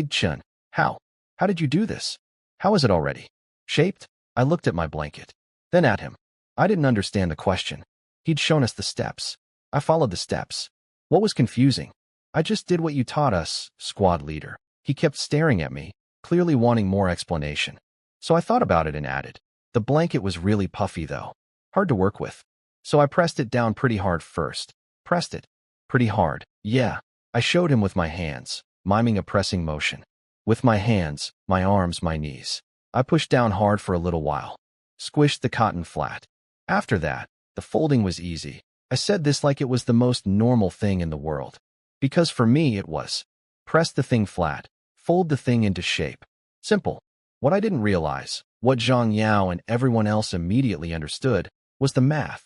Chun, how? How did you do this? How is it already shaped? I looked at my blanket, then at him. I didn't understand the question. He'd shown us the steps. I followed the steps. What was confusing? I just did what you taught us, squad leader. He kept staring at me, clearly wanting more explanation. So I thought about it and added. The blanket was really puffy though. Hard to work with. So I pressed it down pretty hard first. Pressed it. Pretty hard. Yeah. I showed him with my hands, miming a pressing motion. With my hands, my arms, my knees. I pushed down hard for a little while. Squished the cotton flat. After that, the folding was easy. I said this like it was the most normal thing in the world. Because for me it was. Press the thing flat. Fold the thing into shape. Simple. What I didn't realize, what Zhang Yao and everyone else immediately understood, was the math.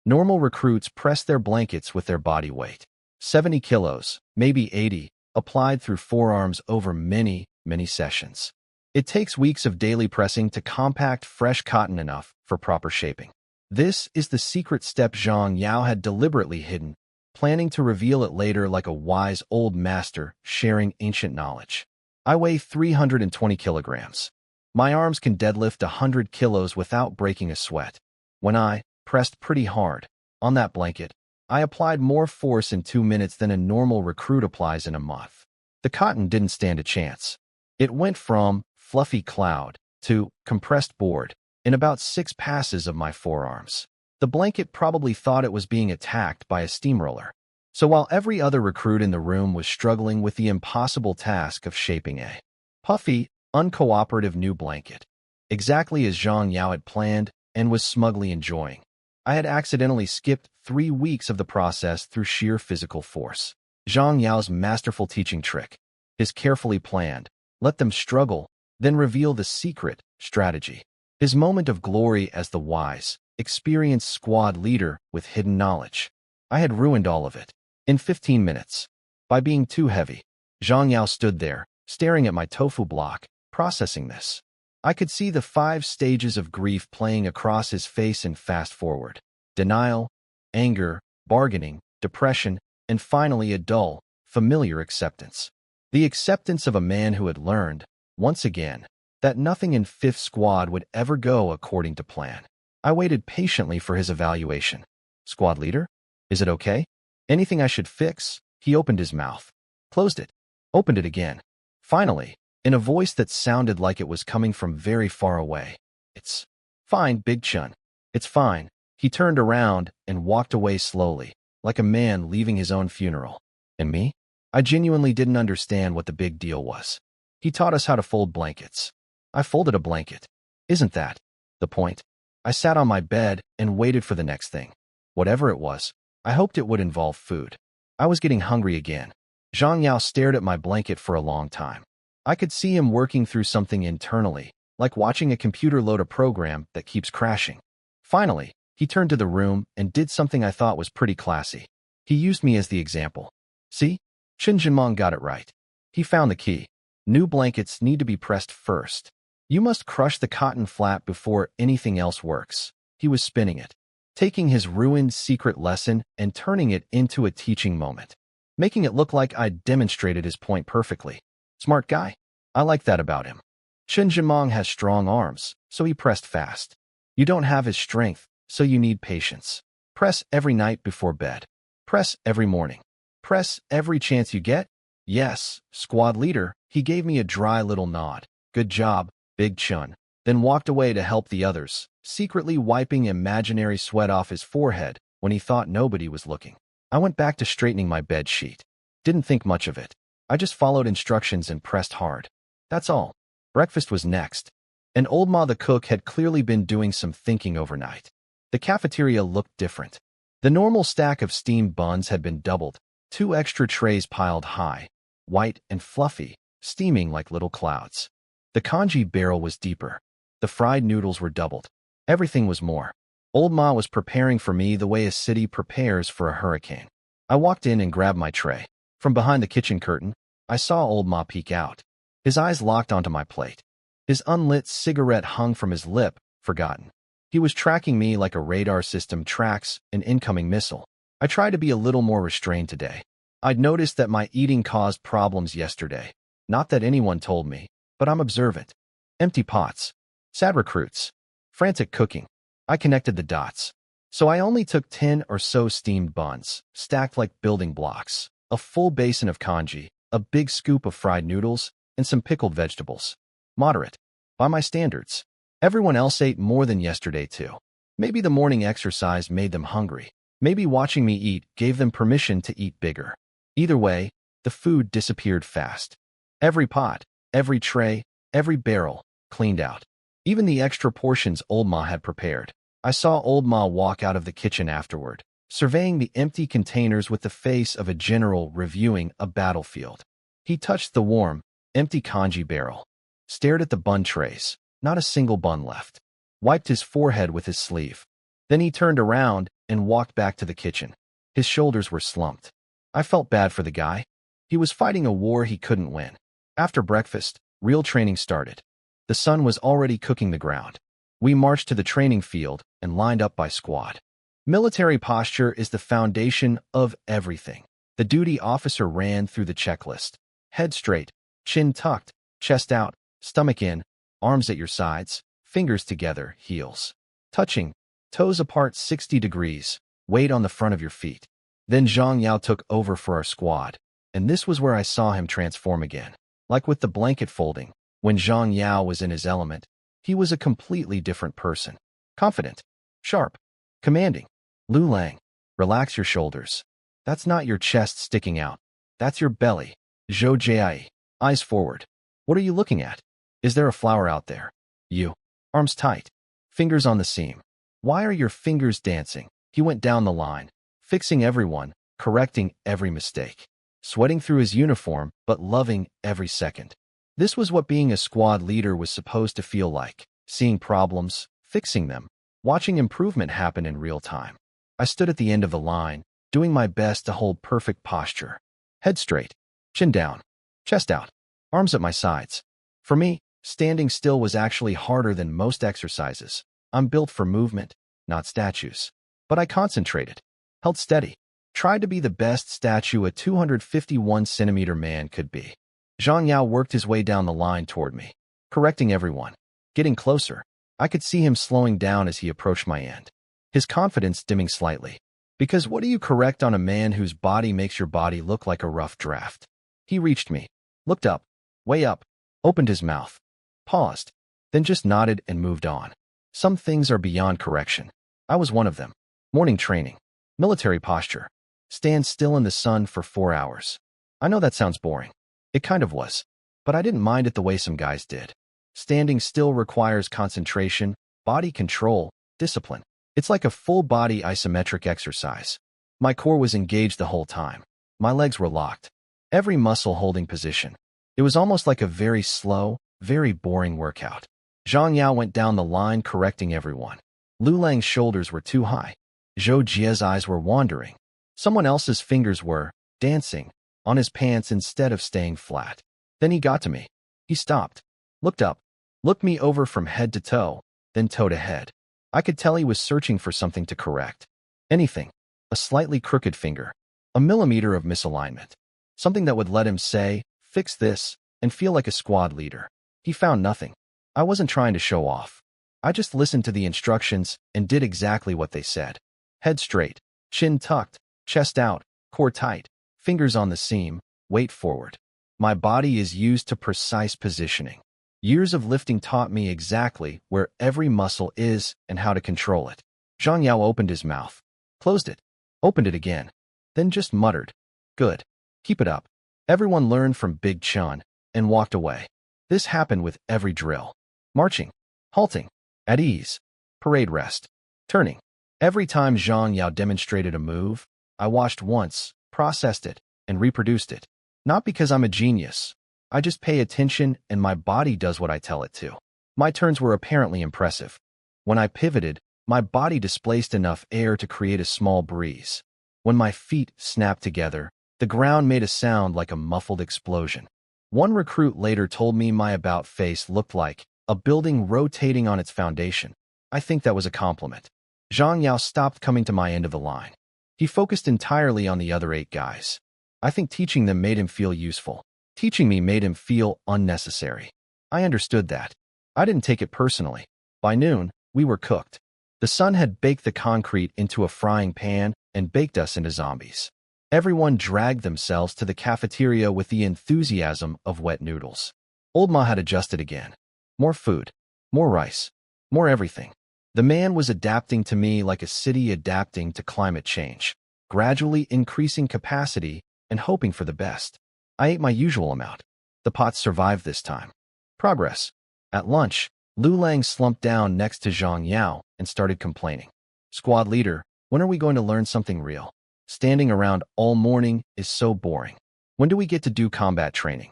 Normal recruits press their blankets with their body weight. 70 kilos, maybe 80, applied through forearms over many sessions. It takes weeks of daily pressing to compact fresh cotton enough for proper shaping. This is the secret step Zhang Yao had deliberately hidden, planning to reveal it later like a wise old master sharing ancient knowledge. I weigh 320 kilograms. My arms can deadlift 100 kilos without breaking a sweat. When I pressed pretty hard on that blanket, I applied more force in 2 minutes than a normal recruit applies in a month. The cotton didn't stand a chance. It went from fluffy cloud to compressed board in about 6 passes of my forearms. The blanket probably thought it was being attacked by a steamroller. So while every other recruit in the room was struggling with the impossible task of shaping a puffy, uncooperative new blanket, exactly as Zhang Yao had planned and was smugly enjoying, I had accidentally skipped 3 weeks of the process through sheer physical force. Zhang Yao's masterful teaching trick, his carefully planned, let them struggle, then reveal the secret strategy. His moment of glory as the wise, experienced squad leader with hidden knowledge. I had ruined all of it. In 15 minutes. By being too heavy. Zhang Yao stood there, staring at my tofu block, processing this. I could see the 5 stages of grief playing across his face in fast forward. Denial, anger, bargaining, depression, and finally a dull, familiar acceptance. The acceptance of a man who had learned, once again, that nothing in 5th Squad would ever go according to plan. I waited patiently for his evaluation. Squad leader? Is it okay? Anything I should fix? He opened his mouth, closed it, opened it again. Finally, in a voice that sounded like it was coming from very far away. It's fine, Big Chun. It's fine. He turned around and walked away slowly, like a man leaving his own funeral. And me? I genuinely didn't understand what the big deal was. He taught us how to fold blankets. I folded a blanket. Isn't that the point? I sat on my bed and waited for the next thing. Whatever it was, I hoped it would involve food. I was getting hungry again. Zhang Yao stared at my blanket for a long time. I could see him working through something internally, like watching a computer load a program that keeps crashing. Finally, he turned to the room and did something I thought was pretty classy. He used me as the example. See? Chen Jinmong got it right. He found the key. New blankets need to be pressed first. You must crush the cotton flat before anything else works. He was spinning it, taking his ruined secret lesson and turning it into a teaching moment, making it look like I'd demonstrated his point perfectly. Smart guy. I like that about him. Chen Jinmong has strong arms, so he pressed fast. You don't have his strength, so you need patience. Press every night before bed. Press every morning. Press every chance you get. Yes, squad leader. He gave me a dry little nod. Good job, Big Chun. Then walked away to help the others, secretly wiping imaginary sweat off his forehead when he thought nobody was looking. I went back to straightening my bed sheet. Didn't think much of it. I just followed instructions and pressed hard. That's all. Breakfast was next. And old Ma the cook had clearly been doing some thinking overnight. The cafeteria looked different. The normal stack of steamed buns had been doubled, 2 extra trays piled high, white and fluffy, steaming like little clouds. The congee barrel was deeper. The fried noodles were doubled. Everything was more. Old Ma was preparing for me the way a city prepares for a hurricane. I walked in and grabbed my tray. From behind the kitchen curtain, I saw Old Ma peek out. His eyes locked onto my plate. His unlit cigarette hung from his lip, forgotten. He was tracking me like a radar system tracks an incoming missile. I tried to be a little more restrained today. I'd noticed that my eating caused problems yesterday. Not that anyone told me, but I'm observant. Empty pots. Sad recruits. Frantic cooking. I connected the dots. So I only took 10 or so steamed buns, stacked like building blocks, a full basin of congee, a big scoop of fried noodles, and some pickled vegetables. Moderate. By my standards. Everyone else ate more than yesterday too. Maybe the morning exercise made them hungry. Maybe watching me eat gave them permission to eat bigger. Either way, the food disappeared fast. Every pot, every tray, every barrel, cleaned out. Even the extra portions Old Ma had prepared. I saw Old Ma walk out of the kitchen afterward, surveying the empty containers with the face of a general reviewing a battlefield. He touched the warm, empty congee barrel, stared at the bun trays, not a single bun left, wiped his forehead with his sleeve. Then he turned around and walked back to the kitchen. His shoulders were slumped. I felt bad for the guy. He was fighting a war he couldn't win. After breakfast, real training started. The sun was already cooking the ground. We marched to the training field and lined up by squad. Military posture is the foundation of everything. The duty officer ran through the checklist. Head straight, chin tucked, chest out, stomach in, arms at your sides, fingers together, heels touching, toes apart 60 degrees, weight on the front of your feet. Then Zhang Yao took over for our squad, and this was where I saw him transform again. Like with the blanket folding, when Zhang Yao was in his element, he was a completely different person. Confident, sharp, commanding. Lu Lang, relax your shoulders. That's not your chest sticking out. That's your belly. Zhou Jiai, eyes forward. What are you looking at? Is there a flower out there? You. Arms tight. Fingers on the seam. Why are your fingers dancing? He went down the line, fixing everyone, correcting every mistake. Sweating through his uniform, but loving every second. This was what being a squad leader was supposed to feel like. Seeing problems, fixing them, watching improvement happen in real time. I stood at the end of the line, doing my best to hold perfect posture. Head straight, chin down, chest out, arms at my sides. For me, standing still was actually harder than most exercises. I'm built for movement, not statues. But I concentrated, held steady, tried to be the best statue a 251-centimeter man could be. Zhang Yao worked his way down the line toward me, correcting everyone, getting closer. I could see him slowing down as he approached my end, his confidence dimming slightly. Because what do you correct on a man whose body makes your body look like a rough draft? He reached me, looked up, way up, opened his mouth, paused, then just nodded and moved on. Some things are beyond correction. I was one of them. Morning training, military posture, stand still in the sun for 4 hours. I know that sounds boring. It kind of was, but I didn't mind it the way some guys did. Standing still requires concentration, body control, discipline. It's like a full-body isometric exercise. My core was engaged the whole time. My legs were locked, every muscle holding position. It was almost like a very slow, very boring workout. Zhang Yao went down the line correcting everyone. Lu Lang's shoulders were too high. Zhou Jie's eyes were wandering. Someone else's fingers were dancing on his pants instead of staying flat. Then he got to me. He stopped, looked up, looked me over from head to toe, then toe to head. I could tell he was searching for something to correct. Anything. A slightly crooked finger. A millimeter of misalignment. Something that would let him say, fix this, and feel like a squad leader. He found nothing. I wasn't trying to show off. I just listened to the instructions and did exactly what they said. Head straight, chin tucked, chest out, core tight, fingers on the seam, weight forward. My body is used to precise positioning. Years of lifting taught me exactly where every muscle is and how to control it. Zhang Yao opened his mouth, closed it, opened it again, then just muttered, "Good. Keep it up." Everyone learned from Big Chun and walked away. This happened with every drill. Marching, halting, at ease, parade rest, turning. Every time Zhang Yao demonstrated a move, I watched once, processed it, and reproduced it. Not because I'm a genius. I just pay attention and my body does what I tell it to. My turns were apparently impressive. When I pivoted, my body displaced enough air to create a small breeze. When my feet snapped together, the ground made a sound like a muffled explosion. One recruit later told me my about face looked like a building rotating on its foundation. I think that was a compliment. Zhang Yao stopped coming to my end of the line. He focused entirely on the other 8 guys. I think teaching them made him feel useful. Teaching me made him feel unnecessary. I understood that. I didn't take it personally. By noon, we were cooked. The sun had baked the concrete into a frying pan and baked us into zombies. Everyone dragged themselves to the cafeteria with the enthusiasm of wet noodles. Old Ma had adjusted again. More food, more rice, more everything. The man was adapting to me like a city adapting to climate change, gradually increasing capacity and hoping for the best. I ate my usual amount. The pots survived this time. Progress. At lunch, Lu Lang slumped down next to Zhang Yao and started complaining. Squad leader, when are we going to learn something real? Standing around all morning is so boring. When do we get to do combat training?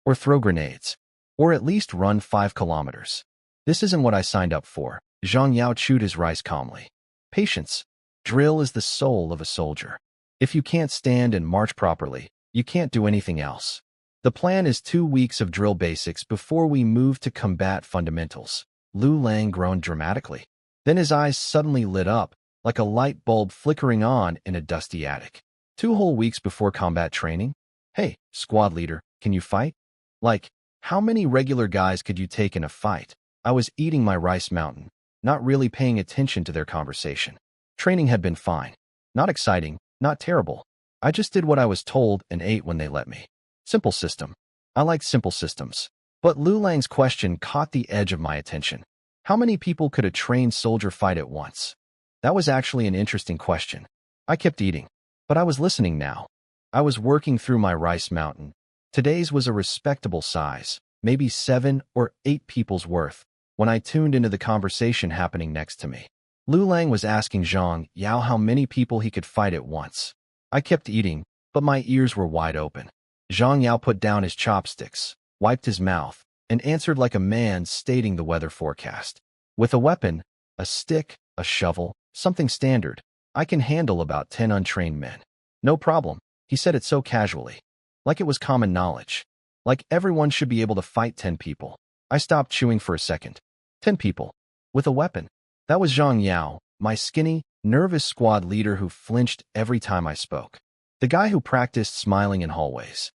Or throw grenades? Or at least run 5 kilometers? This isn't what I signed up for. Zhang Yao chewed his rice calmly. Patience. Drill is the soul of a soldier. If you can't stand and march properly, you can't do anything else. The plan is 2 weeks of drill basics before we move to combat fundamentals. Lu Lang groaned dramatically. Then his eyes suddenly lit up, like a light bulb flickering on in a dusty attic. 2 whole weeks before combat training? Hey, squad leader, can you fight? Like, how many regular guys could you take in a fight? I was eating my rice mountain, not really paying attention to their conversation. Training had been fine. Not exciting, not terrible. I just did what I was told and ate when they let me. Simple system. I like simple systems. But Lu Lang's question caught the edge of my attention. How many people could a trained soldier fight at once? That was actually an interesting question. I kept eating, but I was listening now. I was working through my rice mountain. Today's was a respectable size, maybe 7 or 8 people's worth, when I tuned into the conversation happening next to me. Lu Lang was asking Zhang Yao how many people he could fight at once. I kept eating, but my ears were wide open. Zhang Yao put down his chopsticks, wiped his mouth, and answered like a man stating the weather forecast. With a weapon, a stick, a shovel, something standard, I can handle about 10 untrained men. No problem, he said it so casually. Like it was common knowledge. Like everyone should be able to fight 10 people. I stopped chewing for a second. 10 people. With a weapon. That was Zhang Yao, my skinny, nervous squad leader who flinched every time I spoke. The guy who practiced smiling in hallways.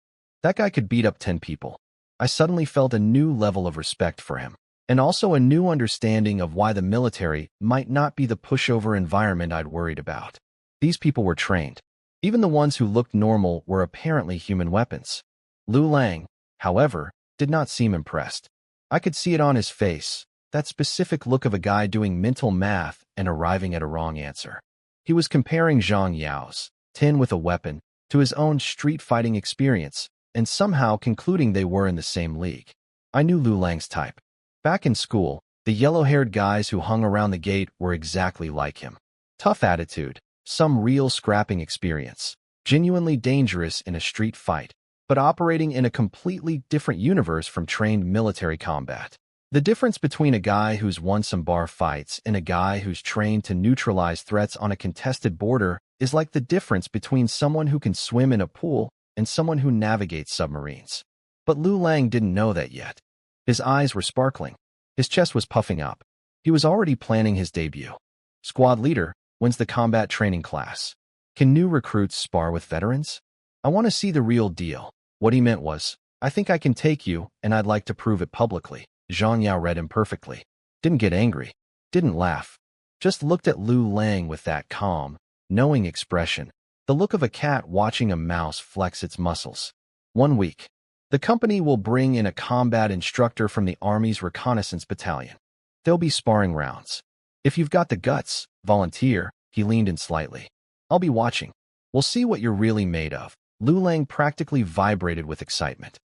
That guy could beat up 10 people. I suddenly felt a new level of respect for him, and also a new understanding of why the military might not be the pushover environment I'd worried about. These people were trained. Even the ones who looked normal were apparently human weapons. Lu Lang, however, did not seem impressed. I could see it on his face, that specific look of a guy doing mental math and arriving at a wrong answer. He was comparing Zhang Yao's 10 with a weapon to his own street fighting experience, and somehow concluding they were in the same league. I knew Lu Lang's type. Back in school, the yellow-haired guys who hung around the gate were exactly like him. Tough attitude, some real scrapping experience, genuinely dangerous in a street fight, but operating in a completely different universe from trained military combat. The difference between a guy who's won some bar fights and a guy who's trained to neutralize threats on a contested border is like the difference between someone who can swim in a pool and someone who navigates submarines. But Lu Lang didn't know that yet. His eyes were sparkling. His chest was puffing up. He was already planning his debut. Squad leader, when's the combat training class? Can new recruits spar with veterans? I want to see the real deal. What he meant was, I think I can take you, and I'd like to prove it publicly. Zhang Yao read him perfectly. Didn't get angry. Didn't laugh. Just looked at Lu Lang with that calm, knowing expression. The look of a cat watching a mouse flex its muscles. 1 week. The company will bring in a combat instructor from the Army's reconnaissance battalion. There'll be sparring rounds. If you've got the guts, volunteer. He leaned in slightly. I'll be watching. We'll see what you're really made of. Lu Lang practically vibrated with excitement.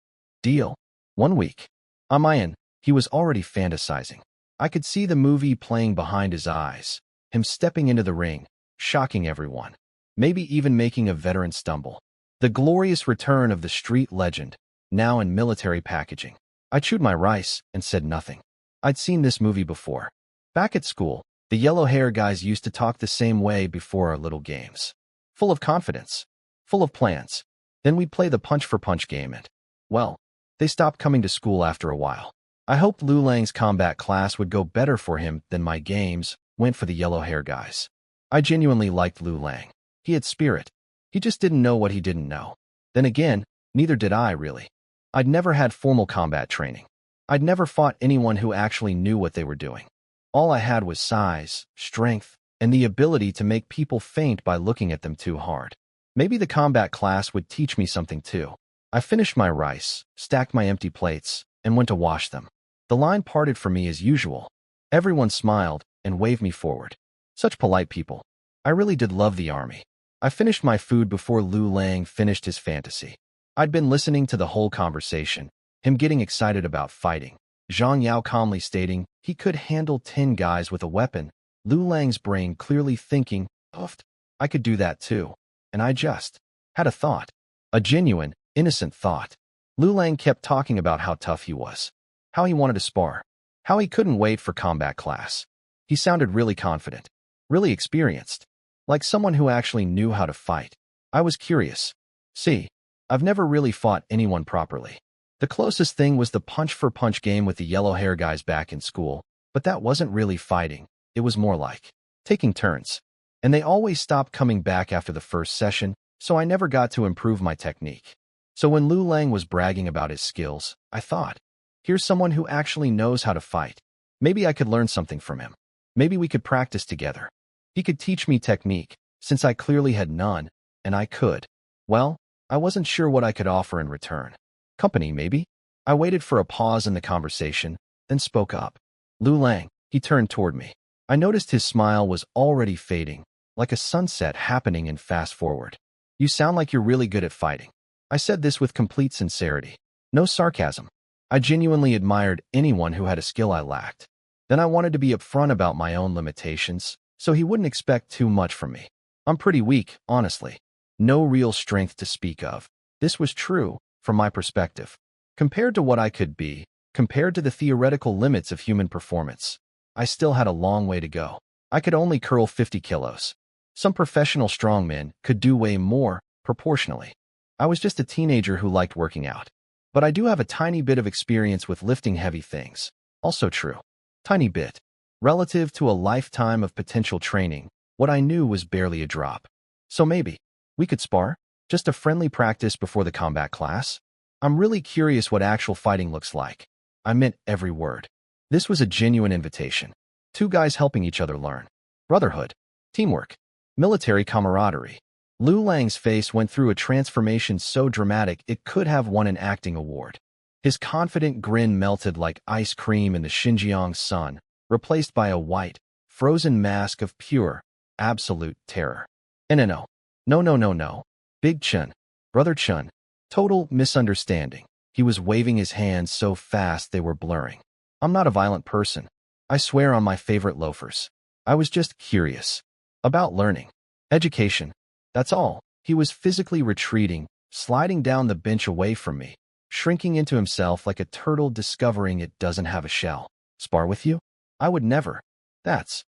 Deal. 1 week. On my end, he was already fantasizing. I could see the movie playing behind his eyes, him stepping into the ring, shocking everyone, maybe even making a veteran stumble. The glorious return of the street legend, now in military packaging. I chewed my rice and said nothing. I'd seen this movie before. Back at school, the yellow hair guys used to talk the same way before our little games. Full of confidence. Full of plans. Then we'd play the punch-for-punch game and, well, they stopped coming to school after a while. I hoped Lu Lang's combat class would go better for him than my games went for the yellow hair guys. I genuinely liked Lu Lang. He had spirit. He just didn't know what he didn't know. Then again, neither did I, really. I'd never had formal combat training. I'd never fought anyone who actually knew what they were doing. All I had was size, strength, and the ability to make people faint by looking at them too hard. Maybe the combat class would teach me something too. I finished my rice, stacked my empty plates, and went to wash them. The line parted for me as usual. Everyone smiled and waved me forward. Such polite people. I really did love the army. I finished my food before Lu Lang finished his fantasy. I'd been listening to the whole conversation, him getting excited about fighting, Zhang Yao calmly stating he could handle 10 guys with a weapon, Lu Lang's brain clearly thinking, "Oofed, I could do that too." And I just had a thought. A genuine, innocent thought. Lu Lang kept talking about how tough he was, how he wanted to spar, how he couldn't wait for combat class. He sounded really confident, really experienced, like someone who actually knew how to fight. I was curious. See, I've never really fought anyone properly. The closest thing was the punch-for-punch game with the yellow hair guys back in school, but that wasn't really fighting. It was more like taking turns. And they always stopped coming back after the first session, so I never got to improve my technique. So when Lu Lang was bragging about his skills, I thought, here's someone who actually knows how to fight. Maybe I could learn something from him. Maybe we could practice together. He could teach me technique, since I clearly had none, and I could. Well, I wasn't sure what I could offer in return. Company, maybe? I waited for a pause in the conversation, then spoke up. Lu Lang, he turned toward me. I noticed his smile was already fading, like a sunset happening in fast forward. You sound like you're really good at fighting. I said this with complete sincerity. No sarcasm. I genuinely admired anyone who had a skill I lacked. Then I wanted to be upfront about my own limitations, so he wouldn't expect too much from me. I'm pretty weak, honestly. No real strength to speak of. This was true, from my perspective. Compared to what I could be, compared to the theoretical limits of human performance, I still had a long way to go. I could only curl 50 kilos. Some professional strongmen could do way more, proportionally. I was just a teenager who liked working out. But I do have a tiny bit of experience with lifting heavy things. Also true. Tiny bit. Relative to a lifetime of potential training, what I knew was barely a drop. So maybe we could spar? Just a friendly practice before the combat class? I'm really curious what actual fighting looks like. I meant every word. This was a genuine invitation. Two guys helping each other learn. Brotherhood. Teamwork. Military camaraderie. Lu Lang's face went through a transformation so dramatic it could have won an acting award. His confident grin melted like ice cream in the Xinjiang sun, replaced by a white, frozen mask of pure, absolute terror. No. No. Big Chun. Brother Chun. Total misunderstanding. He was waving his hands so fast they were blurring. I'm not a violent person. I swear on my favorite loafers. I was just curious. About learning. Education. That's all. He was physically retreating, sliding down the bench away from me, shrinking into himself like a turtle discovering it doesn't have a shell. Spar with you? I would never. That's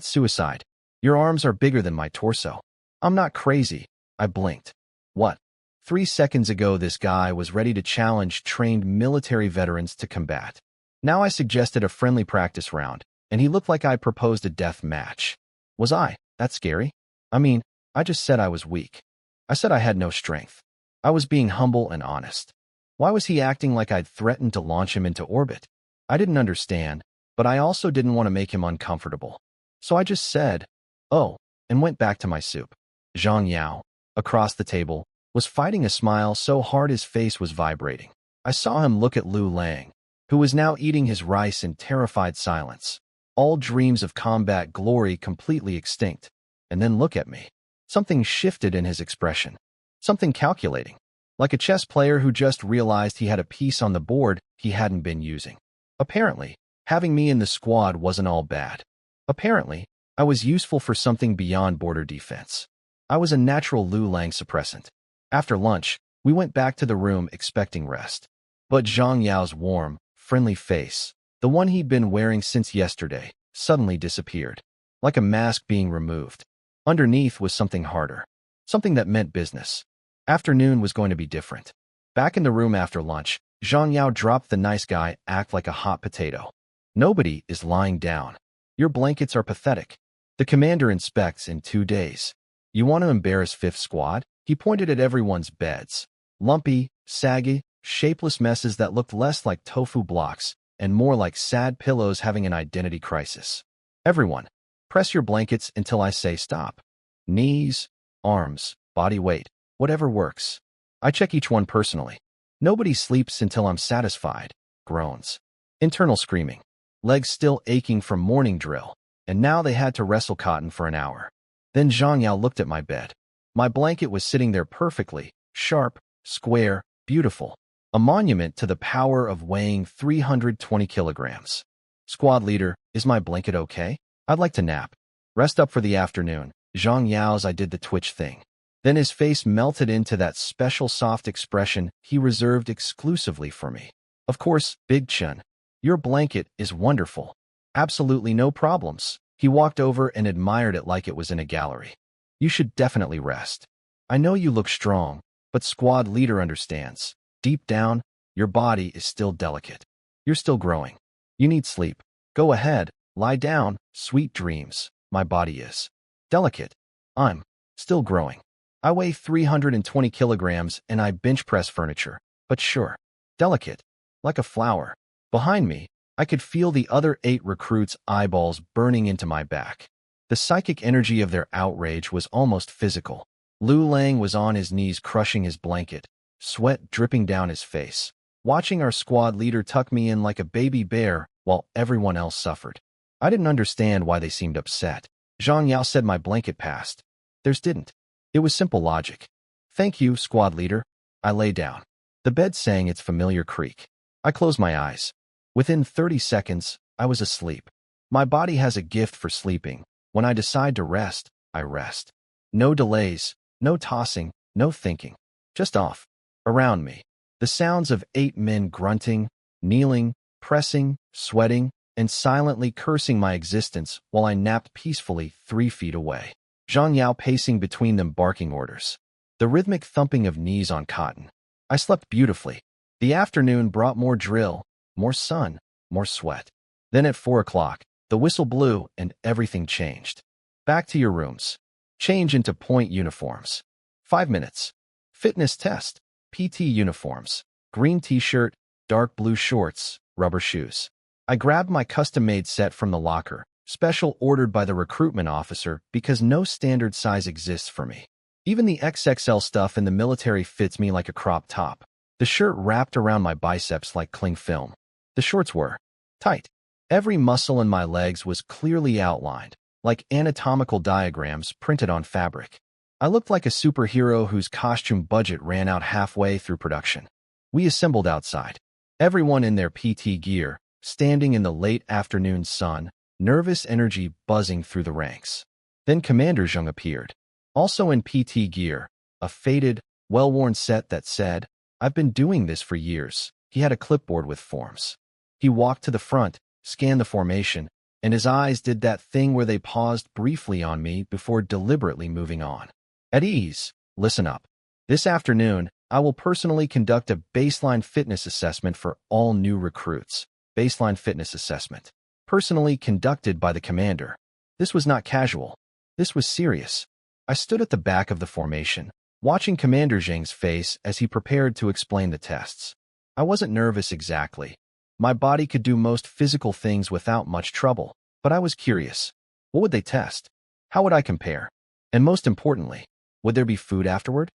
suicide. Your arms are bigger than my torso. I'm not crazy. I blinked. What? 3 seconds ago this guy was ready to challenge trained military veterans to combat. Now I suggested a friendly practice round, and he looked like I proposed a death match. Was I that scary? I mean, I just said I was weak. I said I had no strength. I was being humble and honest. Why was he acting like I'd threatened to launch him into orbit? I didn't understand, but I also didn't want to make him uncomfortable. So I just said, "Oh," and went back to my soup. Zhang Yao, across the table, was fighting a smile so hard his face was vibrating. I saw him look at Lu Lang, who was now eating his rice in terrified silence, all dreams of combat glory completely extinct, and then look at me. Something shifted in his expression. Something calculating. Like a chess player who just realized he had a piece on the board he hadn't been using. Apparently, having me in the squad wasn't all bad. Apparently, I was useful for something beyond border defense. I was a natural Lu Lang suppressant. After lunch, we went back to the room expecting rest. But Zhang Yao's warm, friendly face The one he'd been wearing since yesterday suddenly disappeared, like a mask being removed. Underneath was something harder, something that meant business. Afternoon was going to be different. Back in the room after lunch, Zhang Yao dropped the nice guy act like a hot potato. Nobody is lying down. Your blankets are pathetic. The commander inspects in 2 days. You want to embarrass Fifth Squad? He pointed at everyone's beds. Lumpy, saggy, shapeless messes that looked less like tofu blocks and more like sad pillows having an identity crisis. Everyone, press your blankets until I say stop. Knees, arms, body weight, whatever works. I check each one personally. Nobody sleeps until I'm satisfied. Groans. Internal screaming. Legs still aching from morning drill, and now they had to wrestle cotton for an hour. Then Zhang Yao looked at my bed. My blanket was sitting there perfectly, sharp, square, beautiful. A monument to the power of weighing 320 kilograms. Squad leader, is my blanket okay? I'd like to nap. Rest up for the afternoon. Zhang Yao's I did the twitch thing. Then his face melted into that special soft expression he reserved exclusively for me. Of course, Big Chen. Your blanket is wonderful. Absolutely no problems. He walked over and admired it like it was in a gallery. You should definitely rest. I know you look strong, but squad leader understands. Deep down, your body is still delicate. You're still growing. You need sleep. Go ahead, lie down, sweet dreams. My body is delicate. I'm still growing. I weigh 320 kilograms and I bench press furniture, but sure, delicate, like a flower. Behind me, I could feel the other 8 recruits' eyeballs burning into my back. The psychic energy of their outrage was almost physical. Lu Lang was on his knees crushing his blanket, sweat dripping down his face, watching our squad leader tuck me in like a baby bear while everyone else suffered. I didn't understand why they seemed upset. Zhang Yao said my blanket passed. Theirs didn't. It was simple logic. Thank you, squad leader. I lay down. The bed sang its familiar creak. I closed my eyes. Within 30 seconds, I was asleep. My body has a gift for sleeping. When I decide to rest, I rest. No delays, no tossing, no thinking. Just off. Around me, the sounds of 8 men grunting, kneeling, pressing, sweating, and silently cursing my existence while I napped peacefully 3 feet away. Zhang Yao pacing between them barking orders. The rhythmic thumping of knees on cotton. I slept beautifully. The afternoon brought more drill, more sun, more sweat. Then at 4 o'clock, the whistle blew and everything changed. Back to your rooms. Change into point uniforms. 5 minutes. Fitness test. PT uniforms. Green t-shirt, dark blue shorts, rubber shoes. I grabbed my custom-made set from the locker, special ordered by the recruitment officer because no standard size exists for me. Even the XXL stuff in the military fits me like a crop top. The shirt wrapped around my biceps like cling film. The shorts were tight. Every muscle in my legs was clearly outlined, like anatomical diagrams printed on fabric. I looked like a superhero whose costume budget ran out halfway through production. We assembled outside. Everyone in their PT gear, standing in the late afternoon sun, nervous energy buzzing through the ranks. Then Commander Zheng appeared, also in PT gear, a faded, well-worn set that said, "I've been doing this for years." He had a clipboard with forms. He walked to the front, scanned the formation, and his eyes did that thing where they paused briefly on me before deliberately moving on. At ease, listen up. This afternoon, I will personally conduct a baseline fitness assessment for all new recruits. Baseline fitness assessment. Personally conducted by the commander. This was not casual. This was serious. I stood at the back of the formation, watching Commander Zheng's face as he prepared to explain the tests. I wasn't nervous exactly. My body could do most physical things without much trouble, but I was curious. What would they test? How would I compare? And most importantly, would there be food afterward?